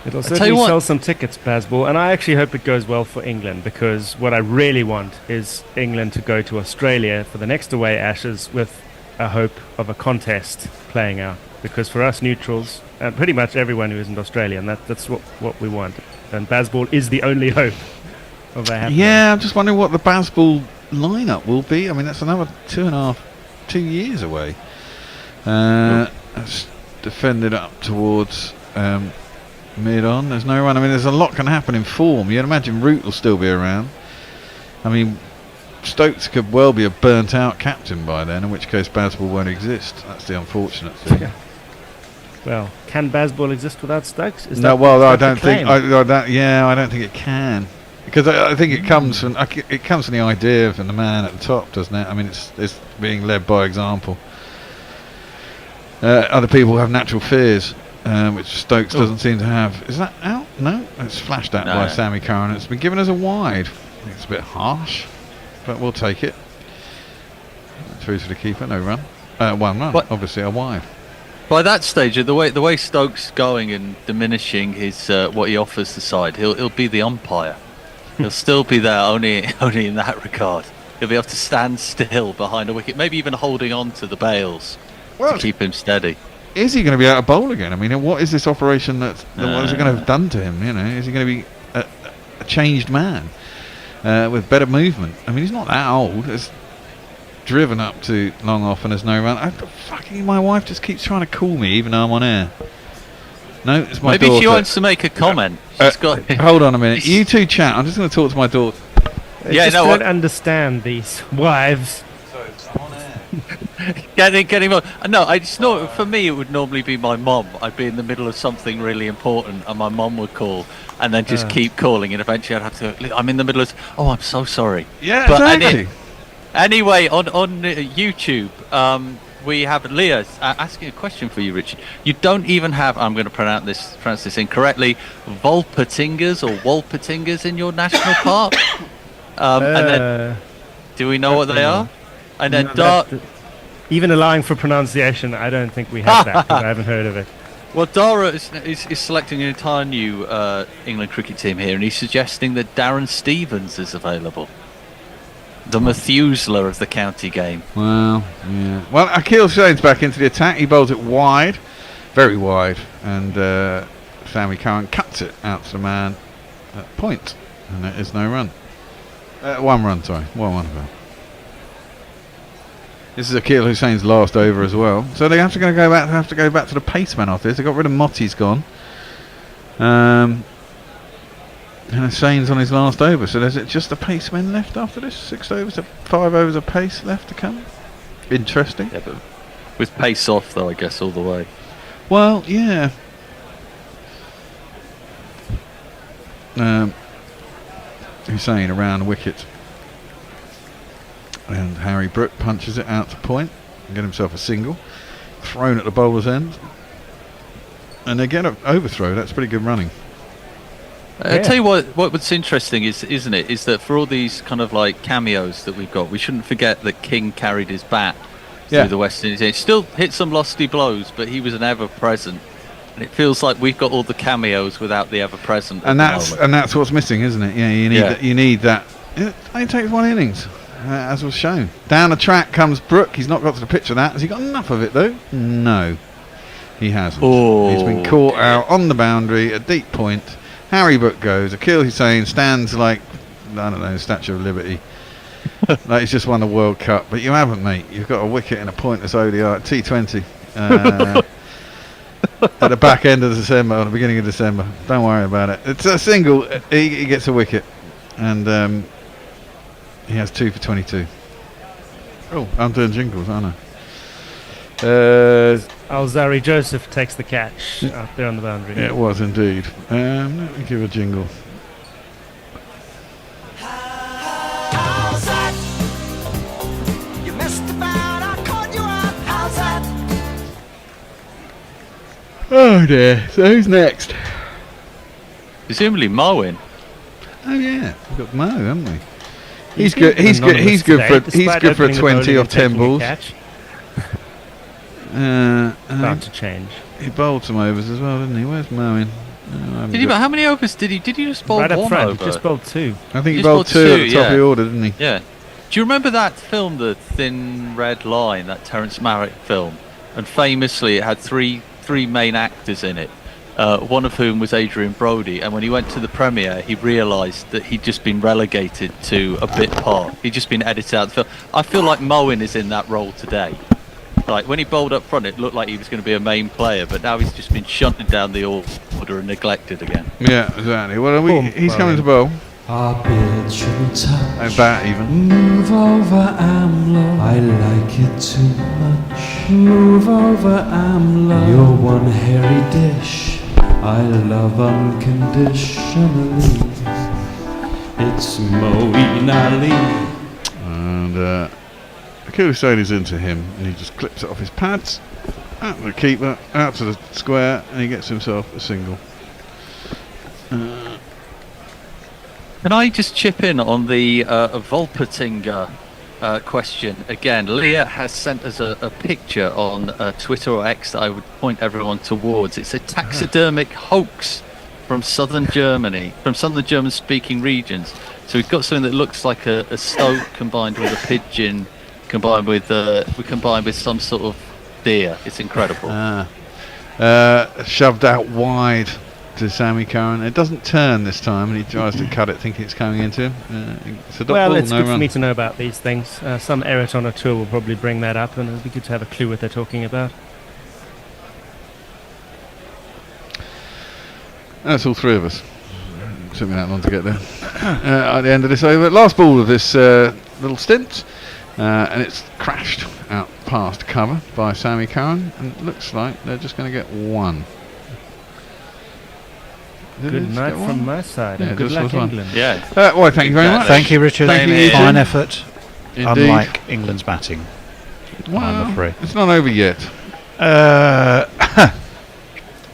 It'll certainly sell some tickets, Bazball, and I actually hope it goes well for England, because what I really want is England to go to Australia for the next away Ashes with a hope of a contest playing out. Because for us neutrals, and pretty much everyone who isn't Australian, that's what we want. And Bazball is the only hope of that happening. Yeah, I'm just wondering what the Bazball lineup will be. I mean, that's another 2 years away. That's defended up towards mid-on. There's no run. I mean, there's a lot can happen in form. You'd imagine Root will still be around. I mean, Stokes could well be a burnt-out captain by then, in which case Bazball won't exist. That's the unfortunate thing. Well, can Bazball exist without Stokes? I don't think. I don't think it can, because I think it comes from the idea of the man at the top, doesn't it? I mean, it's being led by example. Other people have natural fears, which Stokes doesn't seem to have. Is that out? No, it's flashed at by Sammy Curran. It's been given as a wide. I think it's a bit harsh, but we'll take it. Through to the keeper, no run. One run, obviously a wide. By that stage, the way Stokes going and diminishing his what he offers the side, he'll be the umpire. He'll still be there, only in that regard. He'll be able to stand still behind a wicket, maybe even holding on to the bails to keep him steady. Is he going to be out of bowl again? I mean, what is this operation what is it going to have done to him? You know, is he going to be a changed man with better movement? I mean, he's not that old. It's driven up to long off and there's no run. My wife just keeps trying to call me even though I'm on air. No, it's my daughter. Maybe she wants to make a comment. Hold on a minute. You two chat. I'm just going to talk to my daughter. I don't understand these wives. Sorry, I'm on air. Getting on. No, it's not. For me, it would normally be my mum. I'd be in the middle of something really important, and my mum would call, and then just keep calling, and eventually I'd have to. I'm in the middle of. Oh, I'm so sorry. Yeah, exactly. Anyway, on YouTube, we have Leah asking a question for you, Richard. You don't even have, I'm going to pronounce this incorrectly, Volpetingers or Wolpetingers in your national park? And then, do we know what they are? And then even allowing for pronunciation, I don't think we have that, because I haven't heard of it. Well, Dara is selecting an entire new England cricket team here, and he's suggesting that Darren Stevens is available. The Methuselah of the county game. Well, yeah. Well, Akil Shane's back into the attack. He bowls it wide, very wide, and Sammy Curran cuts it out to the man at point, and there is no run. One run. This is Akil Hussein's last over as well, so they have to go back to the paceman off this. They got rid of Motti's gone. And Hussein's on his last over, so there's just the pacemen left after this. 6 overs, 5 overs of pace left to come. Interesting. Yeah, but with pace off, though, I guess, all the way. Well, yeah. Hussein around the wicket. And Harry Brook punches it out to point and get himself a single. Thrown at the bowler's end. And they get an overthrow. That's pretty good running. I'll tell you what's interesting isn't it, is that for all these kind of like cameos that we've got, we shouldn't forget that King carried his bat through the West Indies. He still hit some losty blows, but he was an ever-present. And it feels like we've got all the cameos without the ever-present. And that's what's missing, isn't it? Yeah, you need that. It only takes one innings, as was shown. Down the track comes Brook. He's not got to the pitch of that. Has he got enough of it, though? No. He hasn't. Oh. He's been caught out on the boundary at deep point. Harry Book goes. Akil Hussain stands like, I don't know, Statue of Liberty. Like he's just won the World Cup. But you haven't, mate. You've got a wicket in a pointless ODI at T20 at the back end of December or the beginning of December. Don't worry about it. It's a single. He gets a wicket. And he has 2 for 22. Oh, I'm doing jingles, aren't I? Alzari Joseph takes the catch out there on the boundary. Yeah, it was indeed. Let me give a jingle. How's that? You missed about, I caught you out. How's that? Oh dear. So who's next? Presumably Marwin. Oh yeah, we've got Mo, haven't we? He's good. He's good. He's good for. He's good for a 20 off 10 balls. About to change. He bowled some overs as well, didn't he? Where's Moen? Did he? How many overs did he? Did he just bowl Right up one front, over? just bowled 2. I think he bowled 2 at the top of the order, didn't he? Yeah. Do you remember that film, The Thin Red Line, that Terence Malick film? And famously, it had three main actors in it. One of whom was Adrian Brody, and when he went to the premiere, he realised that he'd just been relegated to a bit part. He'd just been edited out of the film. I feel like Moen is in that role today. Like when he bowled up front, it looked like he was going to be a main player, but now he's just been shunted down the order and neglected again. Yeah, exactly. Well, he's coming to bowl. Our beard shouldn't touch. And bat even. Move over, AMLO. I like it too much. Move over, AMLO. You're one hairy dish. I love unconditionally. It's Moeen Ali. And Akil Hussain is into him, and he just clips it off his pads, out to the keeper, out to the square, and he gets himself a single. Can I just chip in on the Volpertinger question again? Leah has sent us a picture on Twitter or X that I would point everyone towards. It's a taxidermic hoax from southern Germany, from southern German-speaking regions. So we've got something that looks like a stoat combined with a pigeon, combined with some sort of deer. It's incredible. Shoved out wide to Sammy Curran. It doesn't turn this time, and he tries to cut it, thinking it's coming into him. It's a dot Well, ball, it's no good run. for me to know about these things. Some Erit on a tour will probably bring that up, and it'll be good to have a clue what they're talking about. That's all 3 of us. Took me that long to get there. At the end of this over, last ball of this little stint, and it's crashed out past cover by Sammy Curran, and it looks like they're just going to get 1. Good night from my side, Yeah, and good just luck, for fun. England. Yeah. Well, thank you very much. Thank you, Richard. Thank you, Fine Ian. effort. Indeed. Unlike England's batting, Well, I'm afraid. it's not over yet.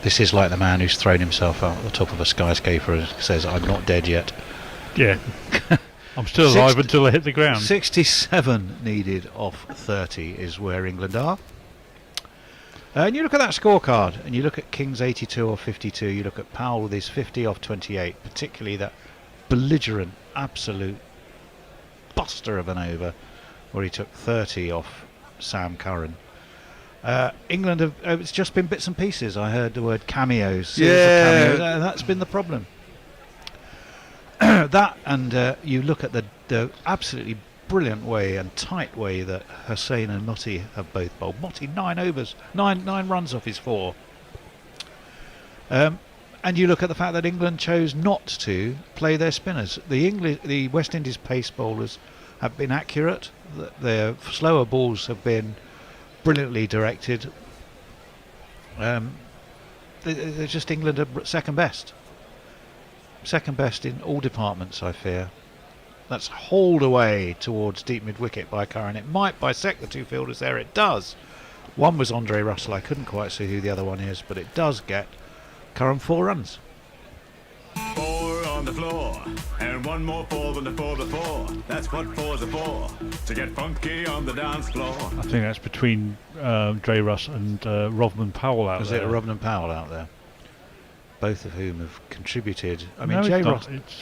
This is like the man who's thrown himself out the top of a skyscraper and says, "I'm not dead yet." Yeah. I'm still alive until I hit the ground. 67 needed off 30 is where England are. And you look at that scorecard, and you look at King's 82 off 52, you look at Powell with his 50 off 28, particularly that belligerent, absolute buster of an over, where he took 30 off Sam Curran. England have, it's just been bits and pieces. I heard the word cameos. Yeah. That's been the problem. That, and you look at the absolutely brilliant way and tight way that Hussain and Motti have both bowled. Motti 9 overs, 9 runs off his 4. And you look at the fact that England chose not to play their spinners. The West Indies pace bowlers have been accurate. Their slower balls have been brilliantly directed. They're just England are second best. Second best in all departments, I fear. That's hauled away towards deep mid-wicket by Curran. It might bisect the 2 fielders there. It does. One was Andre Russell. I couldn't quite see who the other one is, but it does get Curran 4 runs. 4 on the floor, and 1 more 4 than the 4 before. That's what 4's are for, to get funky on the dance floor. I think that's between Dre Russ and Rovman Powell out there. Is it Rovman Powell out there? Both of whom have contributed. I mean, No, Jay it's not. Russell. It's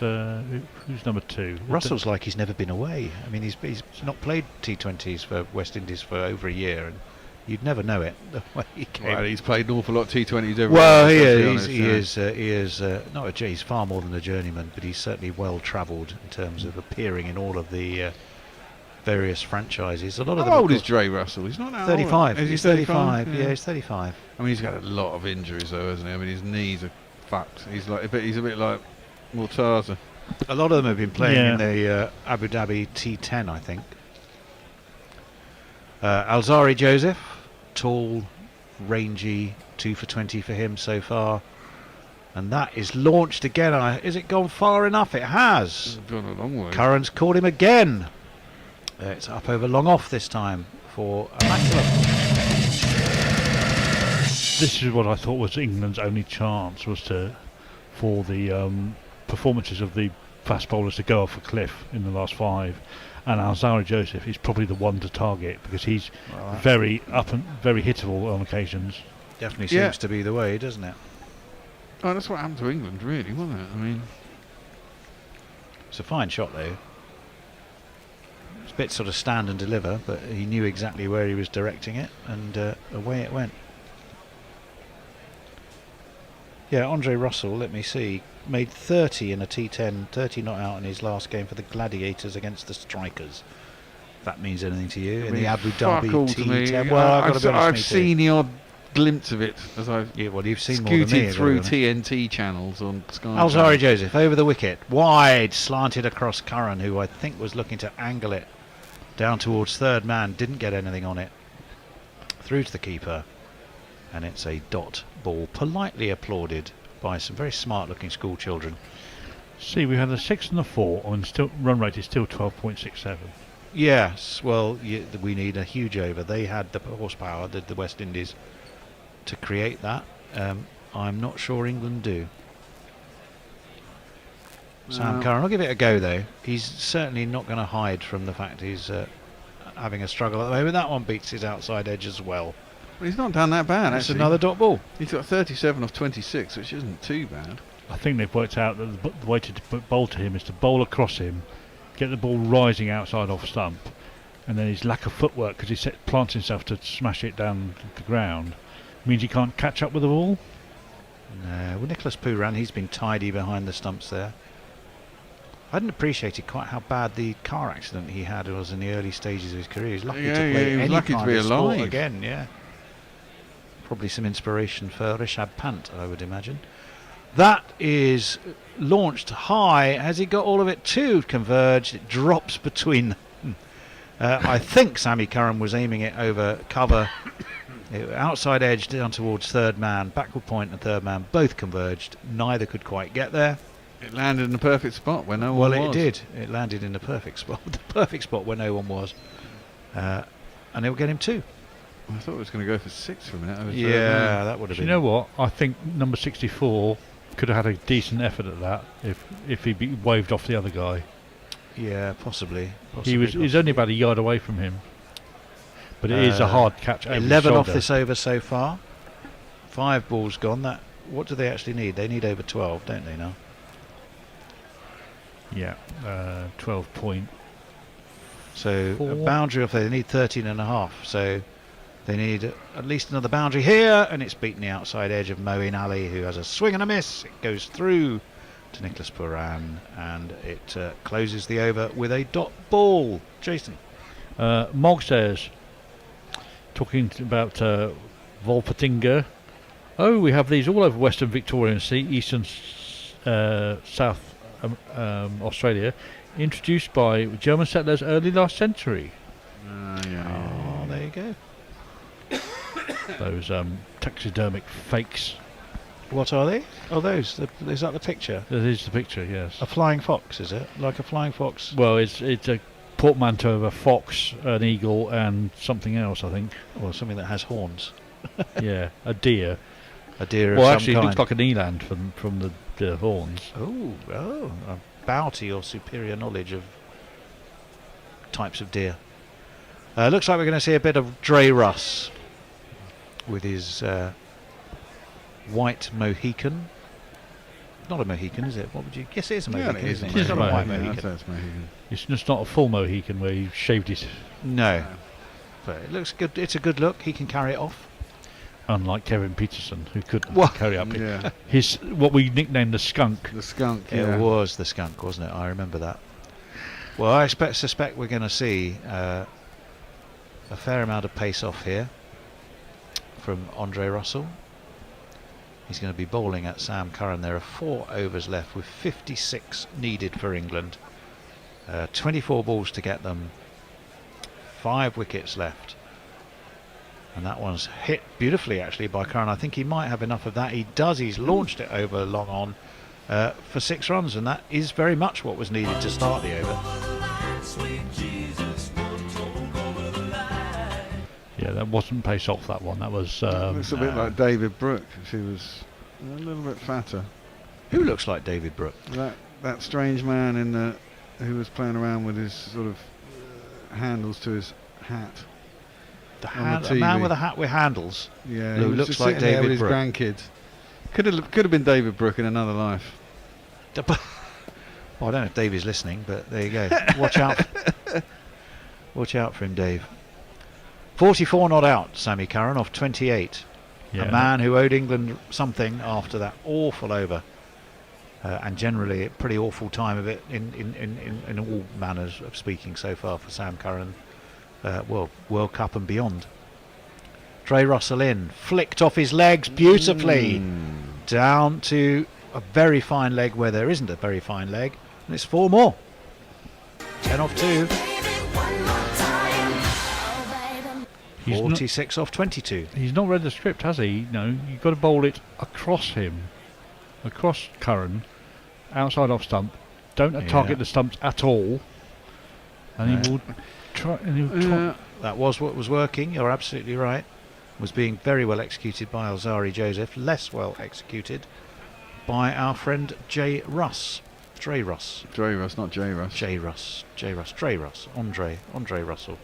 who's number 2? Russell's like he's never been away. I mean, he's not played T20s for West Indies for over a year, and You'd never know it the way he came. Well, he's played an awful lot of T20s every Well, year. he is not a he's far more than a journeyman, but he's certainly well travelled in terms of appearing in all of the various franchises. A lot of them. How old is Dre Russell? He's not that 35. old. Is he He's 35. Yeah. He's 35. I mean, he's got a lot of injuries though, hasn't he? I mean, his knees are fucked. He's a bit like Murtaza. A lot of them have been playing in the Abu Dhabi T10, I think. Alzari Joseph, tall, rangy, 2 for 20 for him so far. And that is launched again. Is it gone far enough? It has. It's gone a long way. Curran's caught him again. It's up over long off this time for Immaculate. This is what I thought was England's only chance, was for the performances of the fast bowlers to go off a cliff in the last 5. And Alzari Joseph is probably the one to target because he's very up and very hittable on occasions. Definitely seems to be the way, doesn't it? Oh, that's what happened to England, really, wasn't it? I mean, it's a fine shot, though. It's a bit sort of stand and deliver, but he knew exactly where he was directing it, and away it went. Yeah, Andre Russell, let me see, made 30 in a T10, 30 not out in his last game for the Gladiators against the Strikers. If that means anything to you. In the Abu Dhabi T10. Well, I've seen the odd glimpse of it as I've you've seen more than me, scooted through TNT channels on Sky. Alzari Joseph over the wicket, wide, slanted across Curran, who I think was looking to angle it down towards third man, didn't get anything on it. Through to the keeper, and it's a dot ball, politely applauded by some very smart-looking school children. See, we had a 6 and a 4, and still run rate is still 12.67. Yes, well, we need a huge over. They had the horsepower, the West Indies, to create that. I'm not sure England do. Sam Curran, I'll give it a go though. He's certainly not going to hide from the fact he's having a struggle at the moment. That one beats his outside edge as well. Well, he's not done that bad. That's actually. another dot ball. He's got 37 off 26, which isn't too bad. I think they've worked out that the way to bowl to him is to bowl across him, get the ball rising outside off stump, and then his lack of footwork, because he plants himself to smash it down the ground, means he can't catch up with the ball. No, well, Nicholas Pooran, he's been tidy behind the stumps there. I hadn't appreciated quite how bad the car accident he had was in the early stages of his career. He's lucky to play any lucky kind to be of sport alive again. Yeah, probably some inspiration for Rishabh Pant, I would imagine. That is launched high. Has he got all of it too? Converged. It drops between them. I think Sammy Curran was aiming it over cover. Outside edge down towards third man. Backward point and third man both converged. Neither could quite get there. It landed in the perfect spot where no one was. Well, it did. It landed in the perfect spot. The perfect spot where no one was. And it'll get him 2. I thought it was going to go for 6 for a minute. Yeah, that would have been. You know what? I think number 64 could have had a decent effort at that if he'd be waved off the other guy. Yeah, possibly. He's only about a yard away from him. But it is a hard catch. 11 off this over so far. 5 balls gone. What do they actually need? They need over 12, don't they now? Yeah, 12 point. So a boundary off there. They need 13 and a half. So they need at least another boundary here, and it's beaten the outside edge of Moeen Ali, who has a swing and a miss. It goes through to Nicholas Pooran, and it closes the over with a dot ball. Jason. Mogstairs talking about Volpatinga. Oh, we have these all over Western Victorian Sea, Eastern South Australia, introduced by German settlers early last century. Oh, there you go. Those taxidermic fakes. What are they? Oh, those. Is that the picture? That is the picture, yes. A flying fox, is it? Like a flying fox? Well, it's a portmanteau of a fox, an eagle, and something else, I think. Or something that has horns. Yeah, a deer. A deer of well, some actually, kind. it looks like an eland from the horns. Oh, a bow to your superior knowledge of types of deer. Looks like we're going to see a bit of Dre Russ with his white Mohican. Not a Mohican, is it? What would you guess? It is a Mohican, isn't it? It is not a a white Mohican. Mohican. It's just not a full Mohican where he shaved his. No. But it looks good. It's a good look. He can carry it off. Unlike Kevin Peterson, who couldn't Well, carry up yeah. his what we nicknamed the skunk. The skunk, It was the skunk, wasn't it? I remember that. Well, I suspect we're going to see a fair amount of pace off here from Andre Russell. He's going to be bowling at Sam Curran. There are 4 overs left with 56 needed for England. 24 balls to get them. 5 wickets left. And that one's hit beautifully actually by Curran. I think he might have enough of that. He does. He's launched it over long on for 6 runs, and that is very much what was needed to start the over. Yeah, that wasn't pace off, that one. That was... looks a bit like David Brooke, if he was a little bit fatter. Who looks like David Brooke? That strange man in the who was playing around with his sort of handles to his hat. A man with a hat with handles. Yeah, who he was looks just like sitting there David with his Brooke. grandkids. Could have been David Brooke in another life. Well, I don't know if Dave is listening, but there you go. Watch out. Watch out for him, Dave. 44 not out, Sammy Curran, off 28. Yeah. A man who owed England something after that awful over. And generally a pretty awful time of it in all manners of speaking so far for Sam Curran. World Cup and beyond. Dre Russell in, flicked off his legs beautifully. Down to a very fine leg where there isn't a very fine leg. And it's 4 more. 10 off 2. 46 off 22. He's not read the script, has he? No, you've got to bowl it across him. Across Curran. Outside off stump. Don't target the stumps at all. And he will try... That was what was working, you're absolutely right. Was being very well executed by Alzari Joseph. Less well executed by our friend J. Russ. Dre Russ. Dre Russ, not J. Russ. J. Russ. J. Russ. Dre Russ. Andre Russell.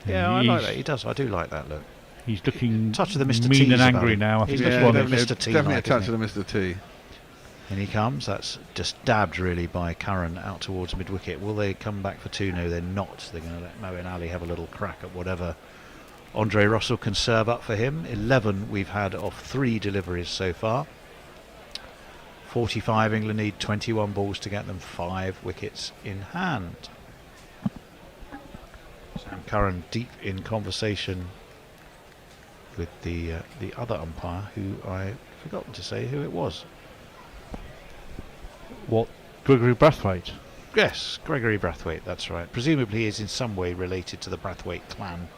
Yeah, I like that. He does. I do like that look. He's looking touch of the Mr. mean T's and angry about now. I He's think looking that's a one. bit Mr. T. Definitely like, a touch isn't of the Mr. T. And he comes. That's just dabbed really by Curran out towards mid-wicket. Will they come back for 2? No, they're not. They're going to let Moeen Ali have a little crack at whatever Andre Russell can serve up for him. 11 we've had off 3 deliveries so far. 45 England need 21 balls to get them 5 wickets in hand. Sam Curran deep in conversation with the other umpire, who I've forgotten to say who it was. What? Gregory Brathwaite? Yes, Gregory Brathwaite, that's right. Presumably he is in some way related to the Brathwaite clan,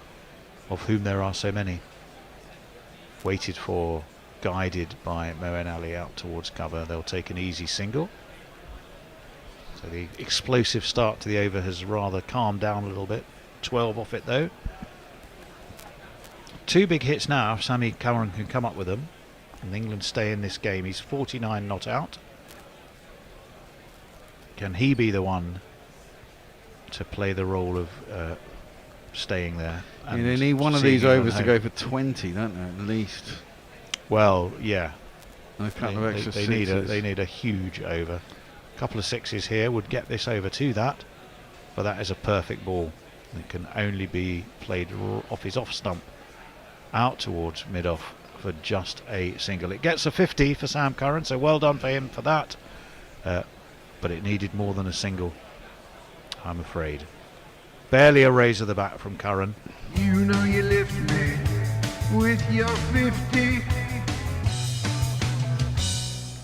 of whom there are so many. Waited for, guided by Moeen Ali out towards cover. They'll take an easy single. So the explosive start to the over has rather calmed down a little bit. 12 off it though. 2 big hits now if Sammy Curran can come up with them, and England stay in this game. He's 49 not out. Can he be the one to play the role of staying there? And they need one of these overs to go for 20, don't they, at least? Well, yeah. And a couple of extra they need a huge over. A couple of 6s here would get this over to that, but that is a perfect ball. It can only be played off his off stump out towards mid-off for just a single. It gets a 50 for Sam Curran, so well done for him for that. But it needed more than a single, I'm afraid. Barely a raise of the bat from Curran. You know you lift me with your 50.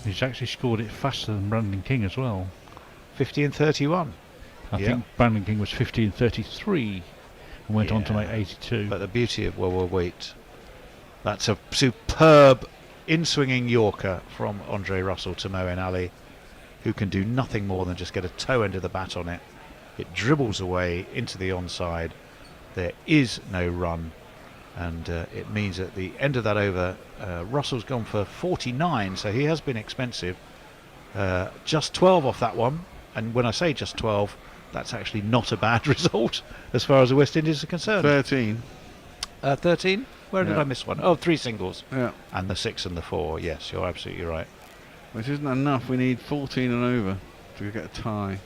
He's actually scored it faster than Brandon King as well. 50 and 31. I think Brandon King was 50 and 33 and went on to make 82. But the beauty of, well, wait. That's a superb in-swinging Yorker from Andre Russell to Moeen Ali, who can do nothing more than just get a toe end of the bat on it. It dribbles away into the onside. There is no run, and it means at the end of that over, Russell's gone for 49, so he has been expensive. Just 12 off that one, and when I say just 12, that's actually not a bad result as far as the West Indies are concerned. 13. 13? Where did I miss one? Oh, 3 singles. Yeah. And the 6 and the 4. Yes, you're absolutely right. Which isn't enough. We need 14 and over to get a tie.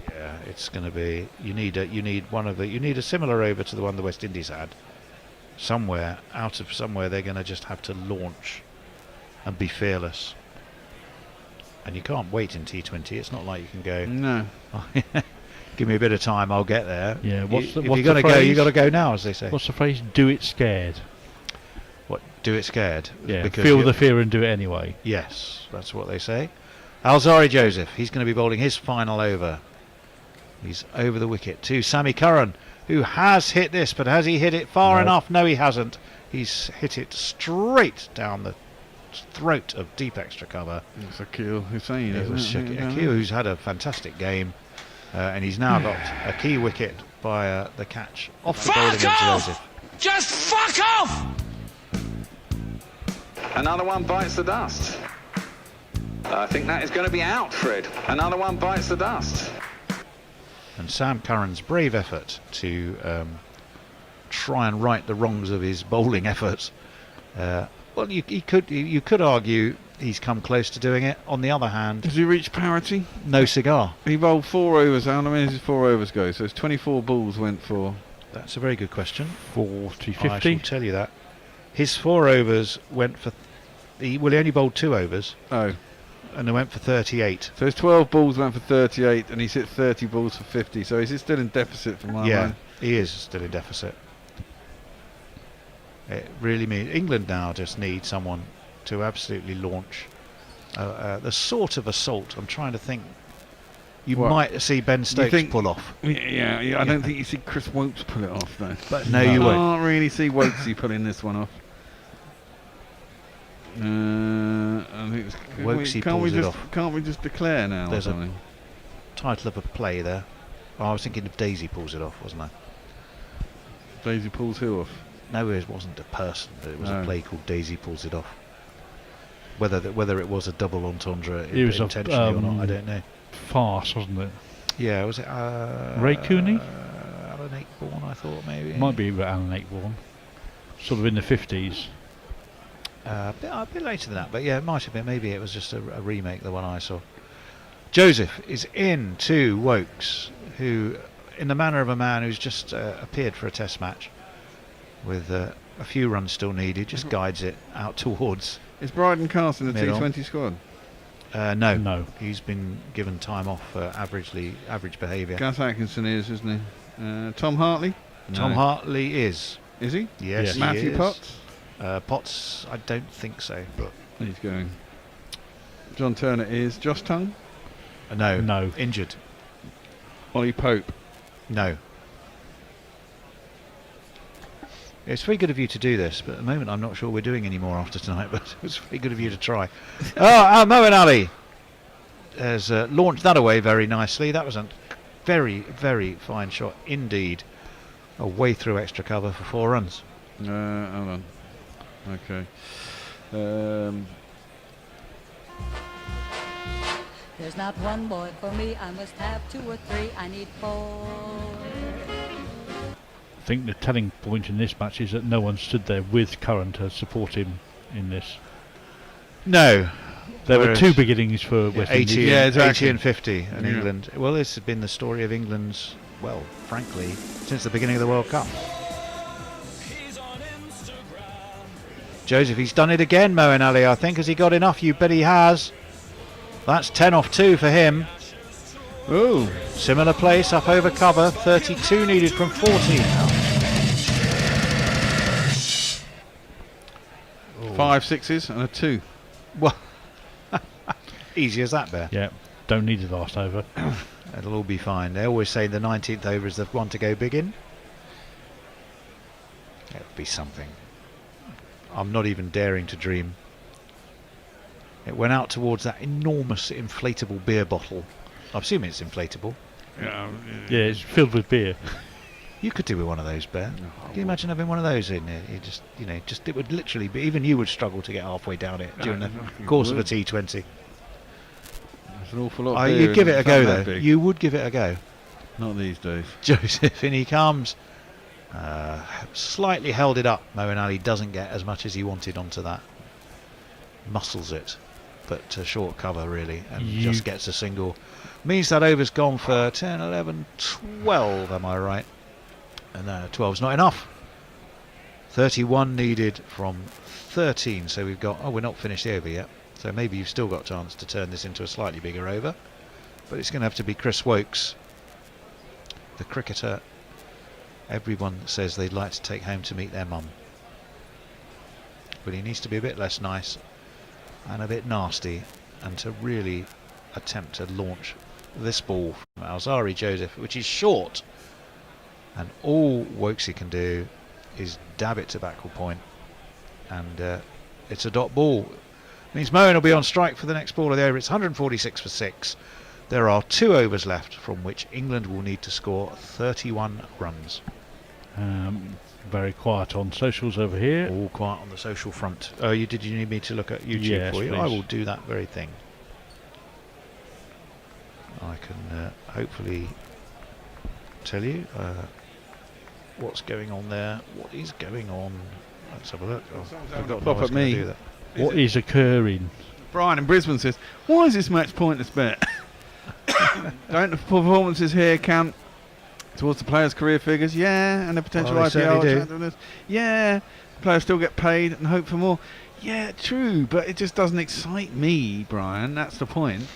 Yeah, it's going to be. You need a similar over to the one the West Indies had. Somewhere out of somewhere, they're going to just have to launch and be fearless. And you can't wait in T20. It's not like you can go. No. Give me a bit of time, I'll get there. Yeah. If you're going to go, you got to go now, as they say. What's the phrase? Do it scared. What? Do it scared? Yeah. Because Feel the fear and do it anyway. Yes, that's what they say. Alzari Joseph. He's going to be bowling his final over. He's over the wicket to Sammy Curran, who has hit this, but has he hit it far enough? No, he hasn't. He's hit it straight down the throat of deep extra cover. It's Akil Hussain, It was isn't it? Akil, who's had a fantastic game, and he's now got a key wicket by the catch off the bowling of Joseph. Just fuck off! Another one bites the dust. I think that is going to be out, Fred. Another one bites the dust. And Sam Curran's brave effort to try and right the wrongs of his bowling efforts. Well, you could argue he's come close to doing it. On the other hand, has he reached parity? No cigar. He bowled 4 overs. How many does his 4 overs go? So it's 24 balls went for. That's a very good question. 40, 50. I shall tell you that. His 4 overs went for. He only bowled 2 overs. Oh. And they went for 38. So his 12 balls went for 38, and he's hit 30 balls for 50. So is he still in deficit from my mind? He is still in deficit. It really means England now just need someone to absolutely launch the sort of assault. I'm trying to think. You might see Ben Stokes pull off. Yeah. I don't think you see Chris Wokes pull it off, though. But no, you won't. I can't really see Wokesy pulling this one off. I think Wokesy pulls it off. Can't we just declare now? There's or something? a title of a play there. Oh, I was thinking of Daisy pulls it off, wasn't I? Daisy pulls who off? No, it wasn't a person. It was a play called Daisy Pulls It Off. Whether it was a double entendre intentionally or not, I don't know. Farce, wasn't it? Yeah, was it Ray Cooney? Alan Ayckbourn, I thought maybe. Might be Alan Ayckbourn. Sort of in the 50s. A bit later than that, but yeah, it might have been. Maybe it was just a remake, the one I saw. Joseph is in to Wokes, who, in the manner of a man who's just appeared for a test match, with a few runs still needed, just guides it out towards. Is Bryden Cast in the middle. T20 squad? No. He's been given time off for average behaviour. Gus Atkinson is, isn't he? Tom Hartley? Tom Hartley is. Is he? Yes, he Matthew is. Potts? Potts, I don't think so, but he's going. John Turner is. Josh Tongue? No. Injured. Ollie Pope? No. It's very good of you to do this, but at the moment I'm not sure we're doing any more after tonight, but it's very good of you to try. Moeen Ali has launched that away very nicely. That was a very, very fine shot indeed. Away through extra cover for 4 runs. Hold on. Okay. There's not one boy for me, I must have 2 or 3, I need 4. I think the telling point in this match is that no one stood there with Curran to support him in this. No. There were 2 beginnings for West Indies. 80 and 50 in England. Well, this has been the story of England's, well, frankly, since the beginning of the World Cup. Joseph, he's done it again, Moeen Ali, I think. Has he got enough? You bet he has. That's 10 off 2 for him. Ooh. Similar place, up over cover. 32 needed from 14 now. 5 sixes and a 2. Well, easy as that, Bear. Yeah, don't need the last over. It'll all be fine. They always say the 19th over is the one to go big in. It'll be something. I'm not even daring to dream. It went out towards that enormous inflatable beer bottle. I assume it's inflatable. Yeah, it's filled with beer. You could do with one of those, Bear. Can you imagine having one of those in there? It would literally be. Even you would struggle to get halfway down it during the course of a T20. There's an awful lot of beer. You'd give it a go, though. Big. You would give it a go. Not these days. Joseph, in he comes. Slightly held it up. Moeen Ali doesn't get as much as he wanted onto that. Muscles it, but short cover really, and just gets a single. Means that over's gone for 10, 11, 12, am I right? And 12's not enough. 31 needed from 13, so we've got... Oh, we're not finished the over yet. So maybe you've still got a chance to turn this into a slightly bigger over. But it's going to have to be Chris Wokes, the cricketer everyone says they'd like to take home to meet their mum. But he needs to be a bit less nice and a bit nasty, and to really attempt to launch this ball from Alzari Joseph, which is short, and all Wokesy can do is dab it to backward point, and it's a dot ball. Means Moen will be on strike for the next ball of the over. It's 146 for 6. There are 2 overs left, from which England will need to score 31 runs. Very quiet on socials over here. All quiet on the social front. Oh, did you need me to look at YouTube yes, for you? please. I will do that very thing. I can hopefully tell you what's going on there. What is going on? Let's have a look. I've got pop at me. do that. What is occurring? Brian in Brisbane says, why is this match pointless bet? Don't the performances here count towards the players' career figures? Yeah, and the potential Well, they certainly do. IPL. Yeah, the players still get paid and hope for more. Yeah, true, but it just doesn't excite me, Brian. That's the point.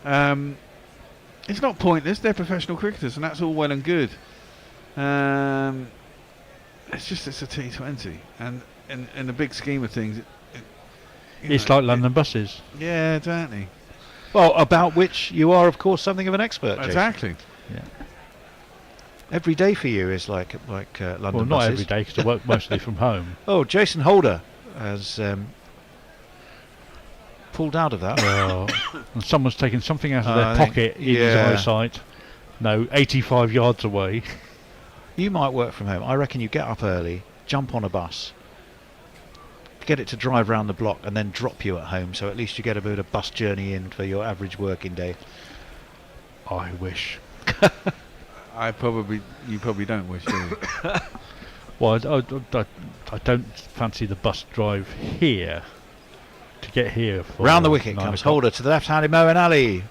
It's not pointless. They're professional cricketers, and that's all well and good. It's just it's a T20, and in the big scheme of things, It's like London buses. Yeah, exactly. Well, about which you are, of course, something of an expert, Jason. Exactly. Yeah. Every day for you is like London Well, not buses. every day because I work mostly from home. Oh, Jason Holder has pulled out of that. Well, and someone's taken something out of I their think- pocket in his yeah. eyesight. No, 85 yards away. You might work from home. I reckon you get up early, jump on a bus, get it to drive round the block, and then drop you at home. So at least you get a bit of bus journey in for your average working day. I wish. You probably don't wish, do you? Well, I don't fancy the bus drive here to get here. For Round the wicket 9 comes o'clock. Holder to the left-handed Moen Ali,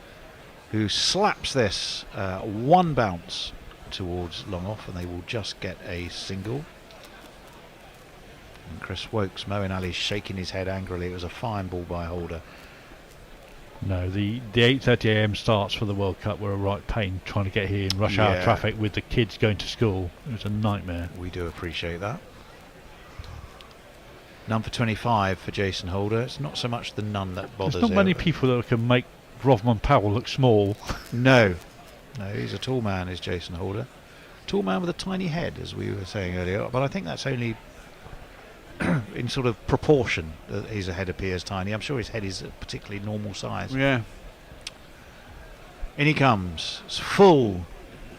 who slaps this one bounce towards long off, and they will just get a single. And Chris Wokes, Moen Ali shaking his head angrily. It was a fine ball by Holder. No, the 8:30 a.m. starts for the World Cup were a right pain trying to get here in rush hour Yeah. traffic with the kids going to school. It was a nightmare. We do appreciate that. None for 25 for Jason Holder. It's not so much the none that bothers There's not many him. people that can make Rovman Powell look small. No, he's a tall man, is Jason Holder. Tall man with a tiny head, as we were saying earlier. But I think that's only in sort of proportion that his head appears tiny. I'm sure his head is a particularly normal size. Yeah. In he comes. It's full.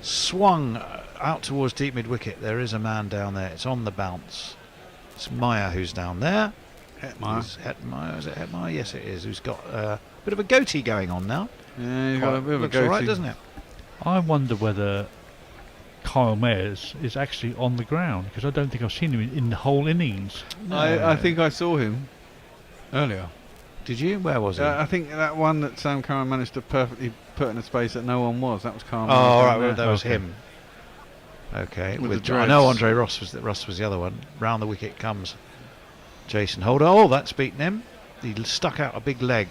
Swung out towards deep mid-wicket. There is a man down there. It's on the bounce. It's Meyer who's down there. Hetmeyer. Is it Hetmeyer? Yes, it is. Who's got a bit of a goatee going on now. Yeah, he's got a bit of a Looks all right, goatee. doesn't it? I wonder whether Kyle Mayers is actually on the ground, because I don't think I've seen him in the whole innings. I think I saw him earlier. Did you? Where was he? I think that one that Sam Curran managed to perfectly put in a space that no one was. That was Kyle. Oh, Mayers all down right, well, there. that was him. Okay, With the I know dreads. Andre Ross was the other one. Round the wicket comes Jason Holder. Oh, that's beaten him. He stuck out a big leg,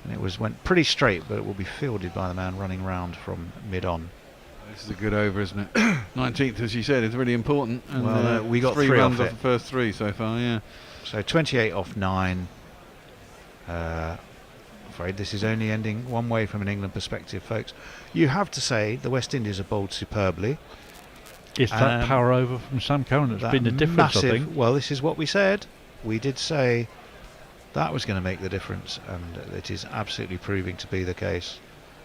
and it went pretty straight, but it will be fielded by the man running round from mid-on. This is a good over, isn't it? 19th, as you said, is really important. And Well, we got 3 3 runs off off it. the first 3 so far. Yeah. So 28 off 9. Afraid this is only ending one way from an England perspective, folks. You have to say the West Indies have bowled superbly. It's that power over from Sam Curran that's That been the difference, massive, I think. Well, this is what we said. We did say that was going to make the difference, and it is absolutely proving to be the case.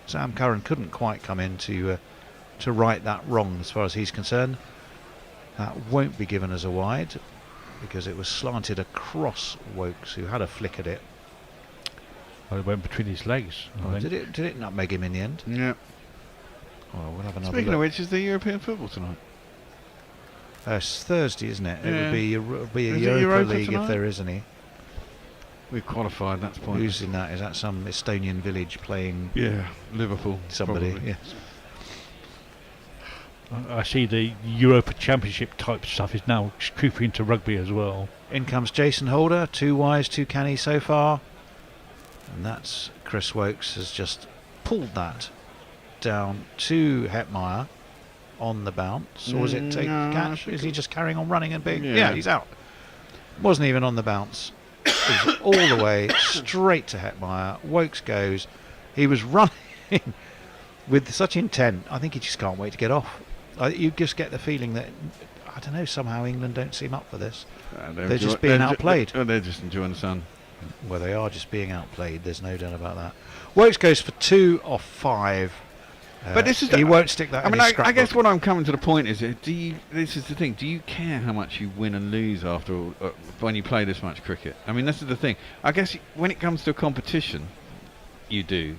Sam Curran couldn't quite come in to right that wrong as far as he's concerned. That won't be given as a wide because it was slanted across Wokes, who had a flick at it. Well, it went between his legs. I think. Did it nutmeg him in the end? Yeah. Well, we'll have another Speaking look. of which, is the European football tonight? It's Thursday, isn't it? It Yeah. would be a Is it Europa Europa League tonight? if there is any. We've qualified. That's point. Who's in that? Is that some Estonian village playing? Yeah, Liverpool. Somebody. Probably. Yes. I see the Europa Championship type stuff is now creeping into rugby as well. In comes Jason Holder, 2 wise, 2 canny so far. And that's Chris Wokes has just pulled that down to Hetmeyer on the bounce. Or is it take catch? Is he just carrying on running and being... Yeah, he's out. Wasn't even on the bounce. It was all the way straight to Hetmeyer. Wokes goes. He was running with such intent. I think he just can't wait to get off. You just get the feeling that, I don't know, somehow England don't seem up for this. They're just being outplayed. They're just enjoying the sun. Well, they are just being outplayed. There's no doubt about that. Wokes goes for 2 off 5. But this is he won't stick that. I in mean, his I guess scrapbook. what I'm coming to the point is, this is the thing. Do you care how much you win and lose after when you play this much cricket? I mean, this is the thing. I guess when it comes to a competition, you do.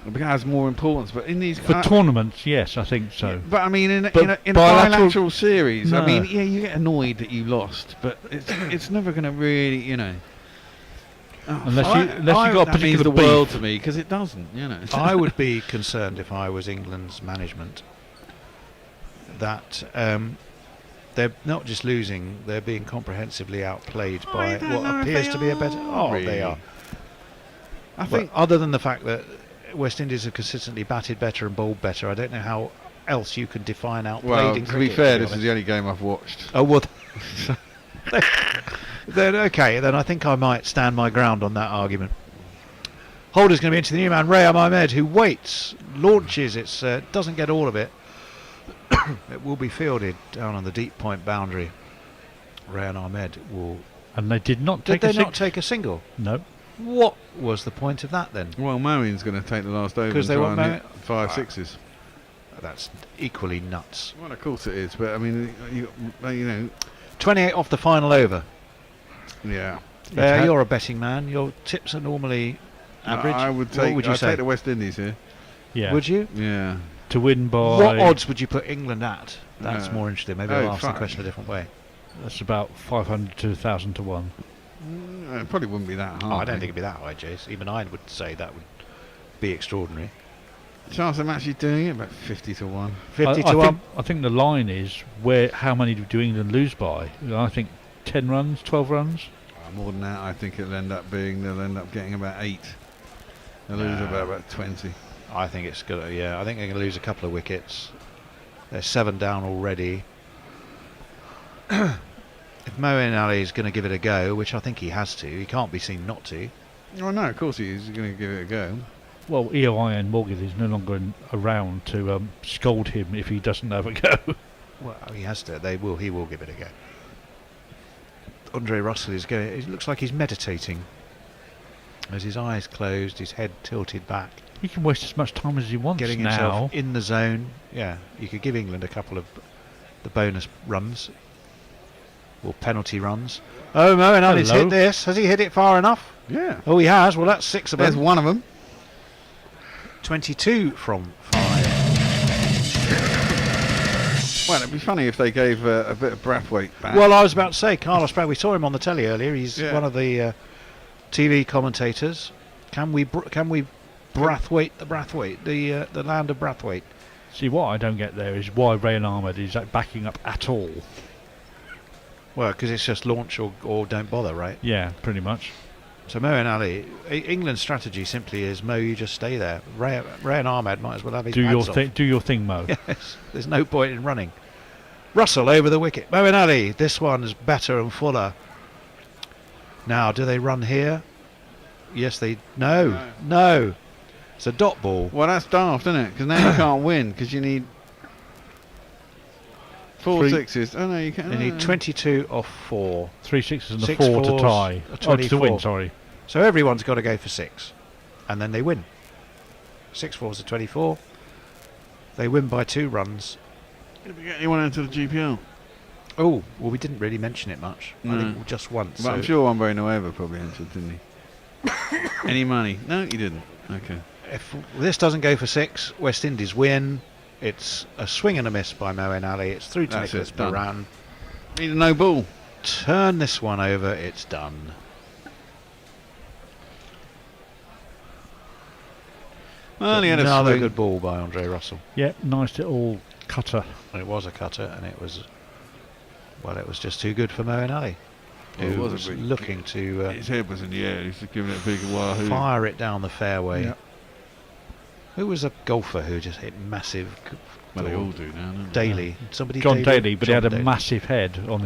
It has more importance, but in these For tournaments, yes, I think so. Yeah, but I mean, in a bilateral bilateral series, No. I mean, yeah, you get annoyed that you lost, but it's never going to really, you know. Unless you got a that means particular the beef. world to me, because it doesn't, you know. I would be concerned if I was England's management that they're not just losing, they're being comprehensively outplayed by I don't what know if appears they to be a better... are, Oh, they really. are. I But think other than the fact that West Indies have consistently batted better and bowled better, I don't know how else you can define outplayed well, in to cricket. be fair, be this is honest. the only game I've watched. Oh, well, then okay, then I think I might stand my ground on that argument. Holder's going to be into the new man, Rayam Ahmed, who waits, launches, it doesn't get all of it. It will be fielded down on the deep point boundary. Rayam Ahmed will... And they did not Did take they a not take a single? No. What was the point of that then? Well, Moeen's going to take the last over 'Cause and they try want and hit Moeen- 5 sixes. That's equally nuts. Well, of course it is, but I mean, you know, 28 off the final over. yeah. You're a betting man. Your tips are normally average. I would What take. would you I'd say? take the West Indies here. Yeah. Would you? Yeah. To win by... What odds would you put England at? That's No. more interesting. Maybe Oh, I'll ask the fine. question a different way. That's about 500 to 1,000 to 1. It probably wouldn't be that hard. Oh, I don't think it'd be that high, Jace. Even I would say that would be extraordinary. Chance of actually doing it about 50 to 1. 50 I to 1. think the line is how many do England lose by? I think 10 runs, 12 runs. More than that, I think they'll end up getting about 8. They'll lose about 20. I think it's good. Yeah, I think they're going to lose a couple of wickets. They're 7 down already. If Moeen Ali is going to give it a go, which I think he has to, he can't be seen not to. Oh no, of course he is. He's going to give it a go. Well, EOIN Morgan is no longer around to scold him if he doesn't have a go. Well, he has to. He will give it a go. Andre Russell is going. It looks like he's meditating. As his eyes closed, his head tilted back, He can waste as much time as he wants getting now. himself in the zone. Yeah, you could give England a couple of the bonus runs or penalty runs. Oh, Moeen Ali's Hello. hit this. Has he hit it far enough? Yeah. Oh, he has. Well, that's 6 of There's them. one of them. 22 from 5. Well, it'd be funny if they gave a bit of Brathwaite back. Well, I was about to say, Carlos Brown. We saw him on the telly earlier. He's Yeah. one of the TV commentators. Can we Brathwaite the land of Brathwaite? See, what I don't get there is why Rayan Ahmed is backing up at all. Well, because it's just launch or don't bother, right? Yeah, pretty much. So Moeen Ali, England's strategy simply is Mo, you just stay there. Rayan Ahmed might as well have his Do your pads off. thing. Do your thing, Mo. Yes, there's no point in running. Russell over the wicket. Moeen Ali, this one's better and fuller. Now, do they run here? Yes, they... No. It's a dot ball. Well, that's daft, isn't it? Because now you can't win because you need 4 3 sixes. Oh no, you can't. They need 22 off 4. 3 sixes and a 6 4 to fours, tie. a Oh, to 24. win, sorry. So everyone's got to go for 6. And then they win. 6 fours are 24. They win by 2 runs. Did we get anyone into the GPL? Oh, well, we didn't really mention it much. I No. think just once. But I'm so sure Andre Nueva probably entered, didn't he? Any money? No, he didn't. Okay. if this doesn't go for 6, West Indies win. It's a swing and a miss by Moeen Ali. It's through to That's Nicholas it, done. Moran. Need a no ball. Turn this one over. It's done. Well, he had another swing. good ball by Andre Russell. Yeah, nice little cutter. It was a cutter, and it was just too good for Moeen Ali, Well, it who was a was big- looking to His head was in the air. He was giving it a big wahoo. fire it down the fairway. Yeah. Who was a golfer who just hit massive? Well, they all do now, don't they? Daly. Somebody. John Daly, but he John had a Daly. massive head on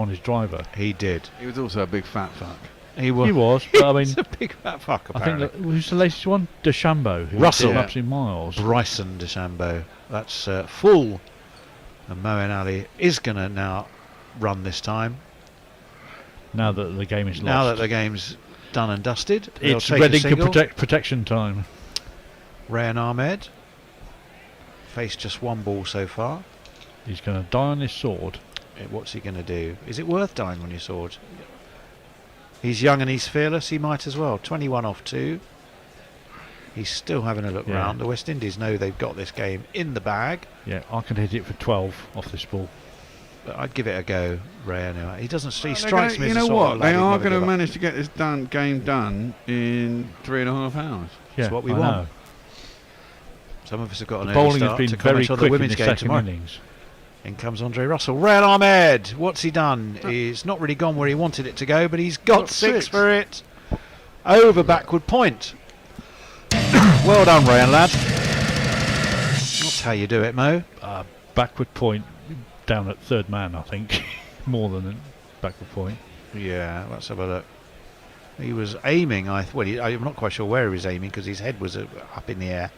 his driver. He did. He was also a big fat fuck. He was. He was, but I mean, He's a big fat fuck. I think Apparently. who's the latest one? DeChambeau, who Russell. was absolutely miles. Bryson DeChambeau. That's full. And Moeen Ali is going to now run this time. Now that the game is lost, Now that the game's done and dusted, they'll it's take a Reading to single. protection time. Rayan Ahmed faced just one ball so far. He's going to die on his sword. What's he going to do? Is it worth dying on your sword? He's young and he's fearless. He might as well. 21 off 2. He's still having a look Yeah. round. The West Indies know they've got this game in the bag. Yeah, I can hit it for 12 off this ball. But I'd give it a go, Rayan. He doesn't. He They're strikes gonna- me as you a know sort what? of They lad who'd are never going to give up. manage to get this game done in 3.5 hours. Yeah, what we I want. know. Some of us have got an The early bowling has start been to very comment on the quick in women's the game second tomorrow. innings. In comes Andre Russell. Rayan Ahmed. What's he done? He's not really gone where he wanted it to go, but he's got six for it. Over backward point. Well done, Rayan, lad. That's how you do it, Mo. Backward point down at third man, I think. More than a backward point. Yeah, let's have a look. He was aiming. I'm not quite sure where he was aiming because his head was up in the air.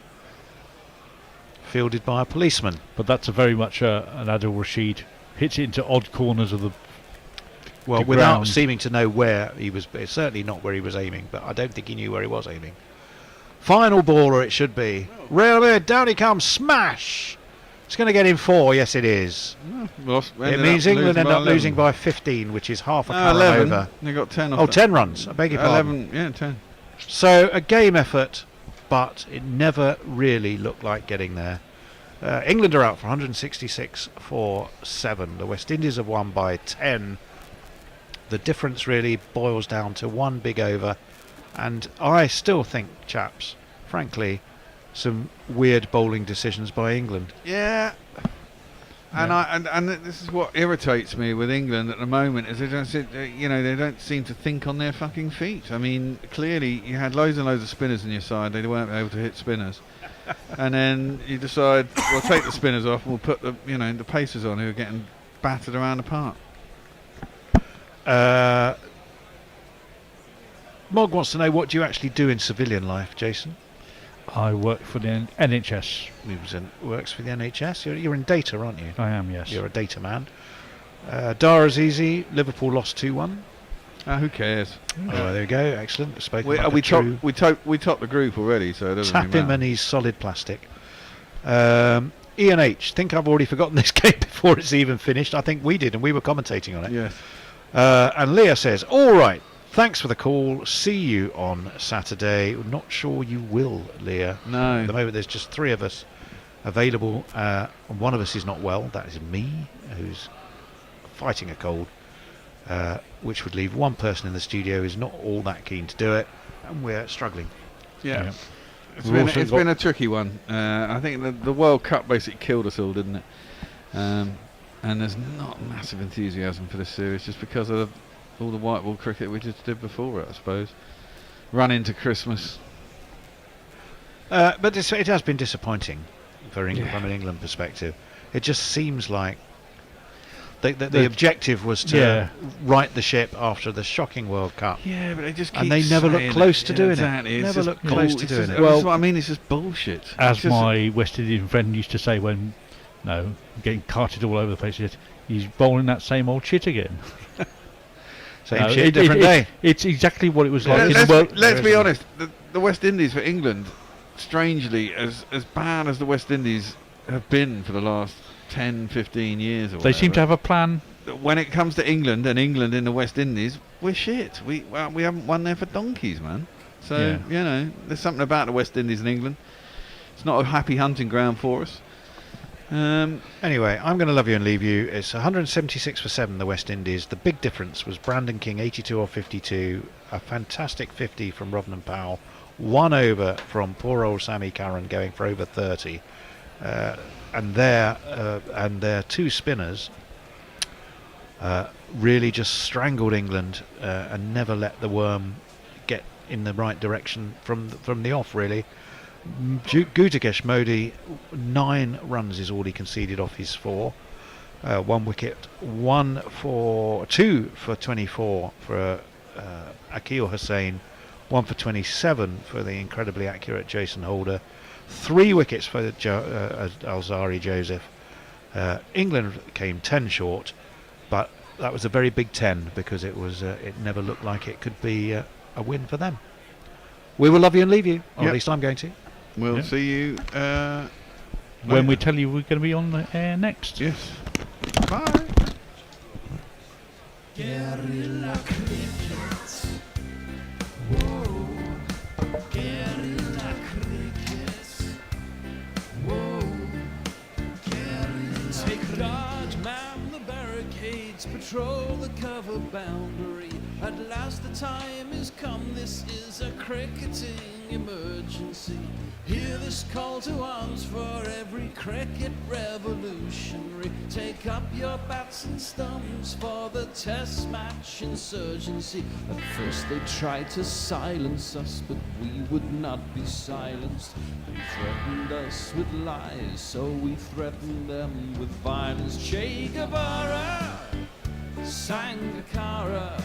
Fielded by a policeman. But that's a very much an Adil Rashid. Hits it into odd corners of the Well, the without ground. seeming to know where he was, it's certainly not where he was aiming, but I don't think he knew where he was aiming. Final baller it should be. Real Madrid, down he comes, smash! It's going to get him 4, yes it is. It means England end up losing by 15, which is half a curve 11. over. They got 10 off. Oh, that. 10 runs, I beg your pardon. 11, yeah, 10. So a game effort, but it never really looked like getting there. England are out for 166 for 7. The West Indies have won by 10. The difference really boils down to one big over, and I still think, chaps, frankly, some weird bowling decisions by England. Yeah. And this is what irritates me with England at the moment is they don't seem to think on their fucking feet. I mean, clearly you had loads and loads of spinners on your side. They weren't able to hit spinners, and then you decide we'll take the spinners off. And we'll put the pacers on who are getting battered around the park. Mog wants to know, what do you actually do in civilian life, Jason? I work for the NHS. He works for the NHS. You're in data, aren't you? I am, yes. You're a data man. Dara's easy. Liverpool lost 2-1. Who cares? Oh, there you go. Excellent. Spoken like We a true topped the group already, so it doesn't tap really him matter. and he's solid plastic. Ian H. Think I've already forgotten this game before it's even finished. I think we did, and we were commentating on it. Yes. And Leah says, all right, thanks for the call. See you on Saturday. Not sure you will, Leah. No. At the moment, there's just 3 of us available. And one of us is not well. That is me, who's fighting a cold, which would leave one person in the studio who's not all that keen to do it. And we're struggling. Yeah. We've It's been a tricky one. I think the World Cup basically killed us all, didn't it? And there's not massive enthusiasm for this series just because of all the white ball cricket we just did before it, I suppose. Run into Christmas. But it has been disappointing for England, from an England perspective. It just seems like the objective was to right the ship after the shocking World Cup. Yeah, but they just keep and they never look saying close it. to Yeah, doing exactly. it. It's Never just look close bull- to it's doing just- it. That's what I mean. It's just bullshit. As It's just- my West Indian friend used to say when, getting carted all over the place, he said, he's bowling that same old shit again. Same shit, different day. It's exactly what it was like. Let's be honest. The West Indies for England, strangely, as bad as the West Indies have been for the last 10, 15 years, or They seem to have a plan. When it comes to England and England in the West Indies, we're shit. We haven't won there for donkeys, man. So there's something about the West Indies and England. It's not a happy hunting ground for us. Anyway, I'm going to love you and leave you. It's 176 for 7, the West Indies. The big difference was Brandon King, 82 or 52. A fantastic 50 from Rovman Powell. 1 over from poor old Sammy Curran going for over 30, and their 2 spinners really just strangled England and never let the worm get in the right direction from the off, really. Gutekesh Modi, 9 runs is all he conceded off his 4. 1 wicket, 2 for 24 for Akil Hussain, 1 for 27 for the incredibly accurate Jason Holder, 3 wickets for Alzari Joseph. England came 10 short, but that was a very big 10 because it never looked like it could be a win for them. We will love you and leave you, or at least I'm going to. We'll see you when we tell you we're going to be on the air next. Yes. Bye. Guerrilla cricket. Whoa. Guerrilla cricket. Whoa. Guerrilla. Take guard, man the barricades, patrol the cover boundary. At last the time is come, this is a cricketing emergency. Hear this call to arms for every cricket revolutionary. Take up your bats and stumps for the test match insurgency. At first they tried to silence us, but we would not be silenced. They threatened us with lies, so we threatened them with violence. Che Guevara, Sangakkara,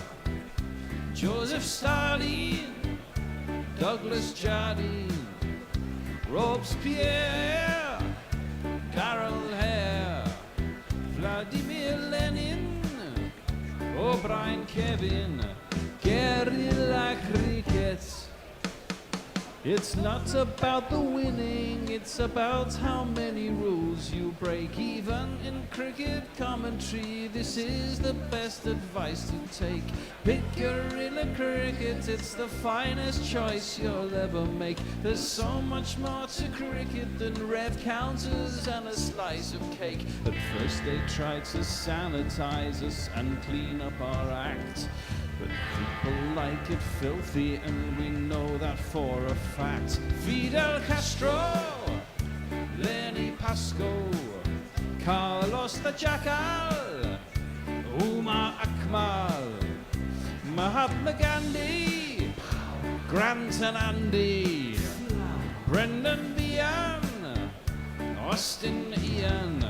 Joseph Stalin, Douglas Jardine, Robespierre, Darrell Hare, Vladimir Lenin, O'Brien Kevin, guerrilla cricket. It's not about the winning, it's about how many rules you break. Even in cricket commentary, this is the best advice to take. Pick guerrilla cricket, it's the finest choice you'll ever make. There's so much more to cricket than rev counters and a slice of cake. At first they tried to sanitize us and clean up our act, but people like it filthy, and we know that for a fact. Fidel Castro, Lenny Pasco, Carlos the Jackal, Umar Akmal, Mahatma Gandhi, Grant and Andy, Brendan Behan, Austin Ian,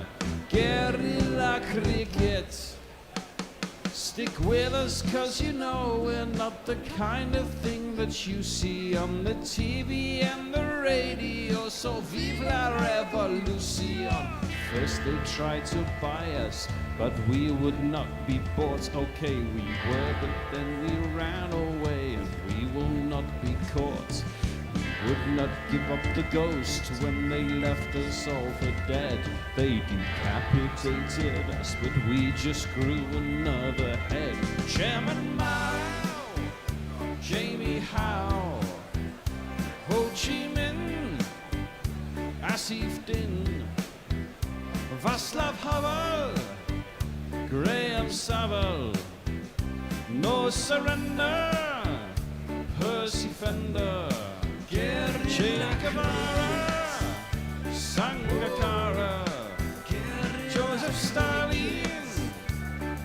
guerrilla cricket. Stick with us, cause you know we're not the kind of thing that you see on the TV and the radio. So vive la revolution. First they tried to buy us, but we would not be bought. Okay, we were, but then we ran away, and we will not be caught. We would not give up the ghost when they left us all for dead. They decapitated us, but we just grew another head. Chairman Mao, Jamie Howe, Ho Chi Minh, Asif Din, Václav Havel, Graham Saville, No Surrender, Percy Fender, Che Guevara, Sangakkara.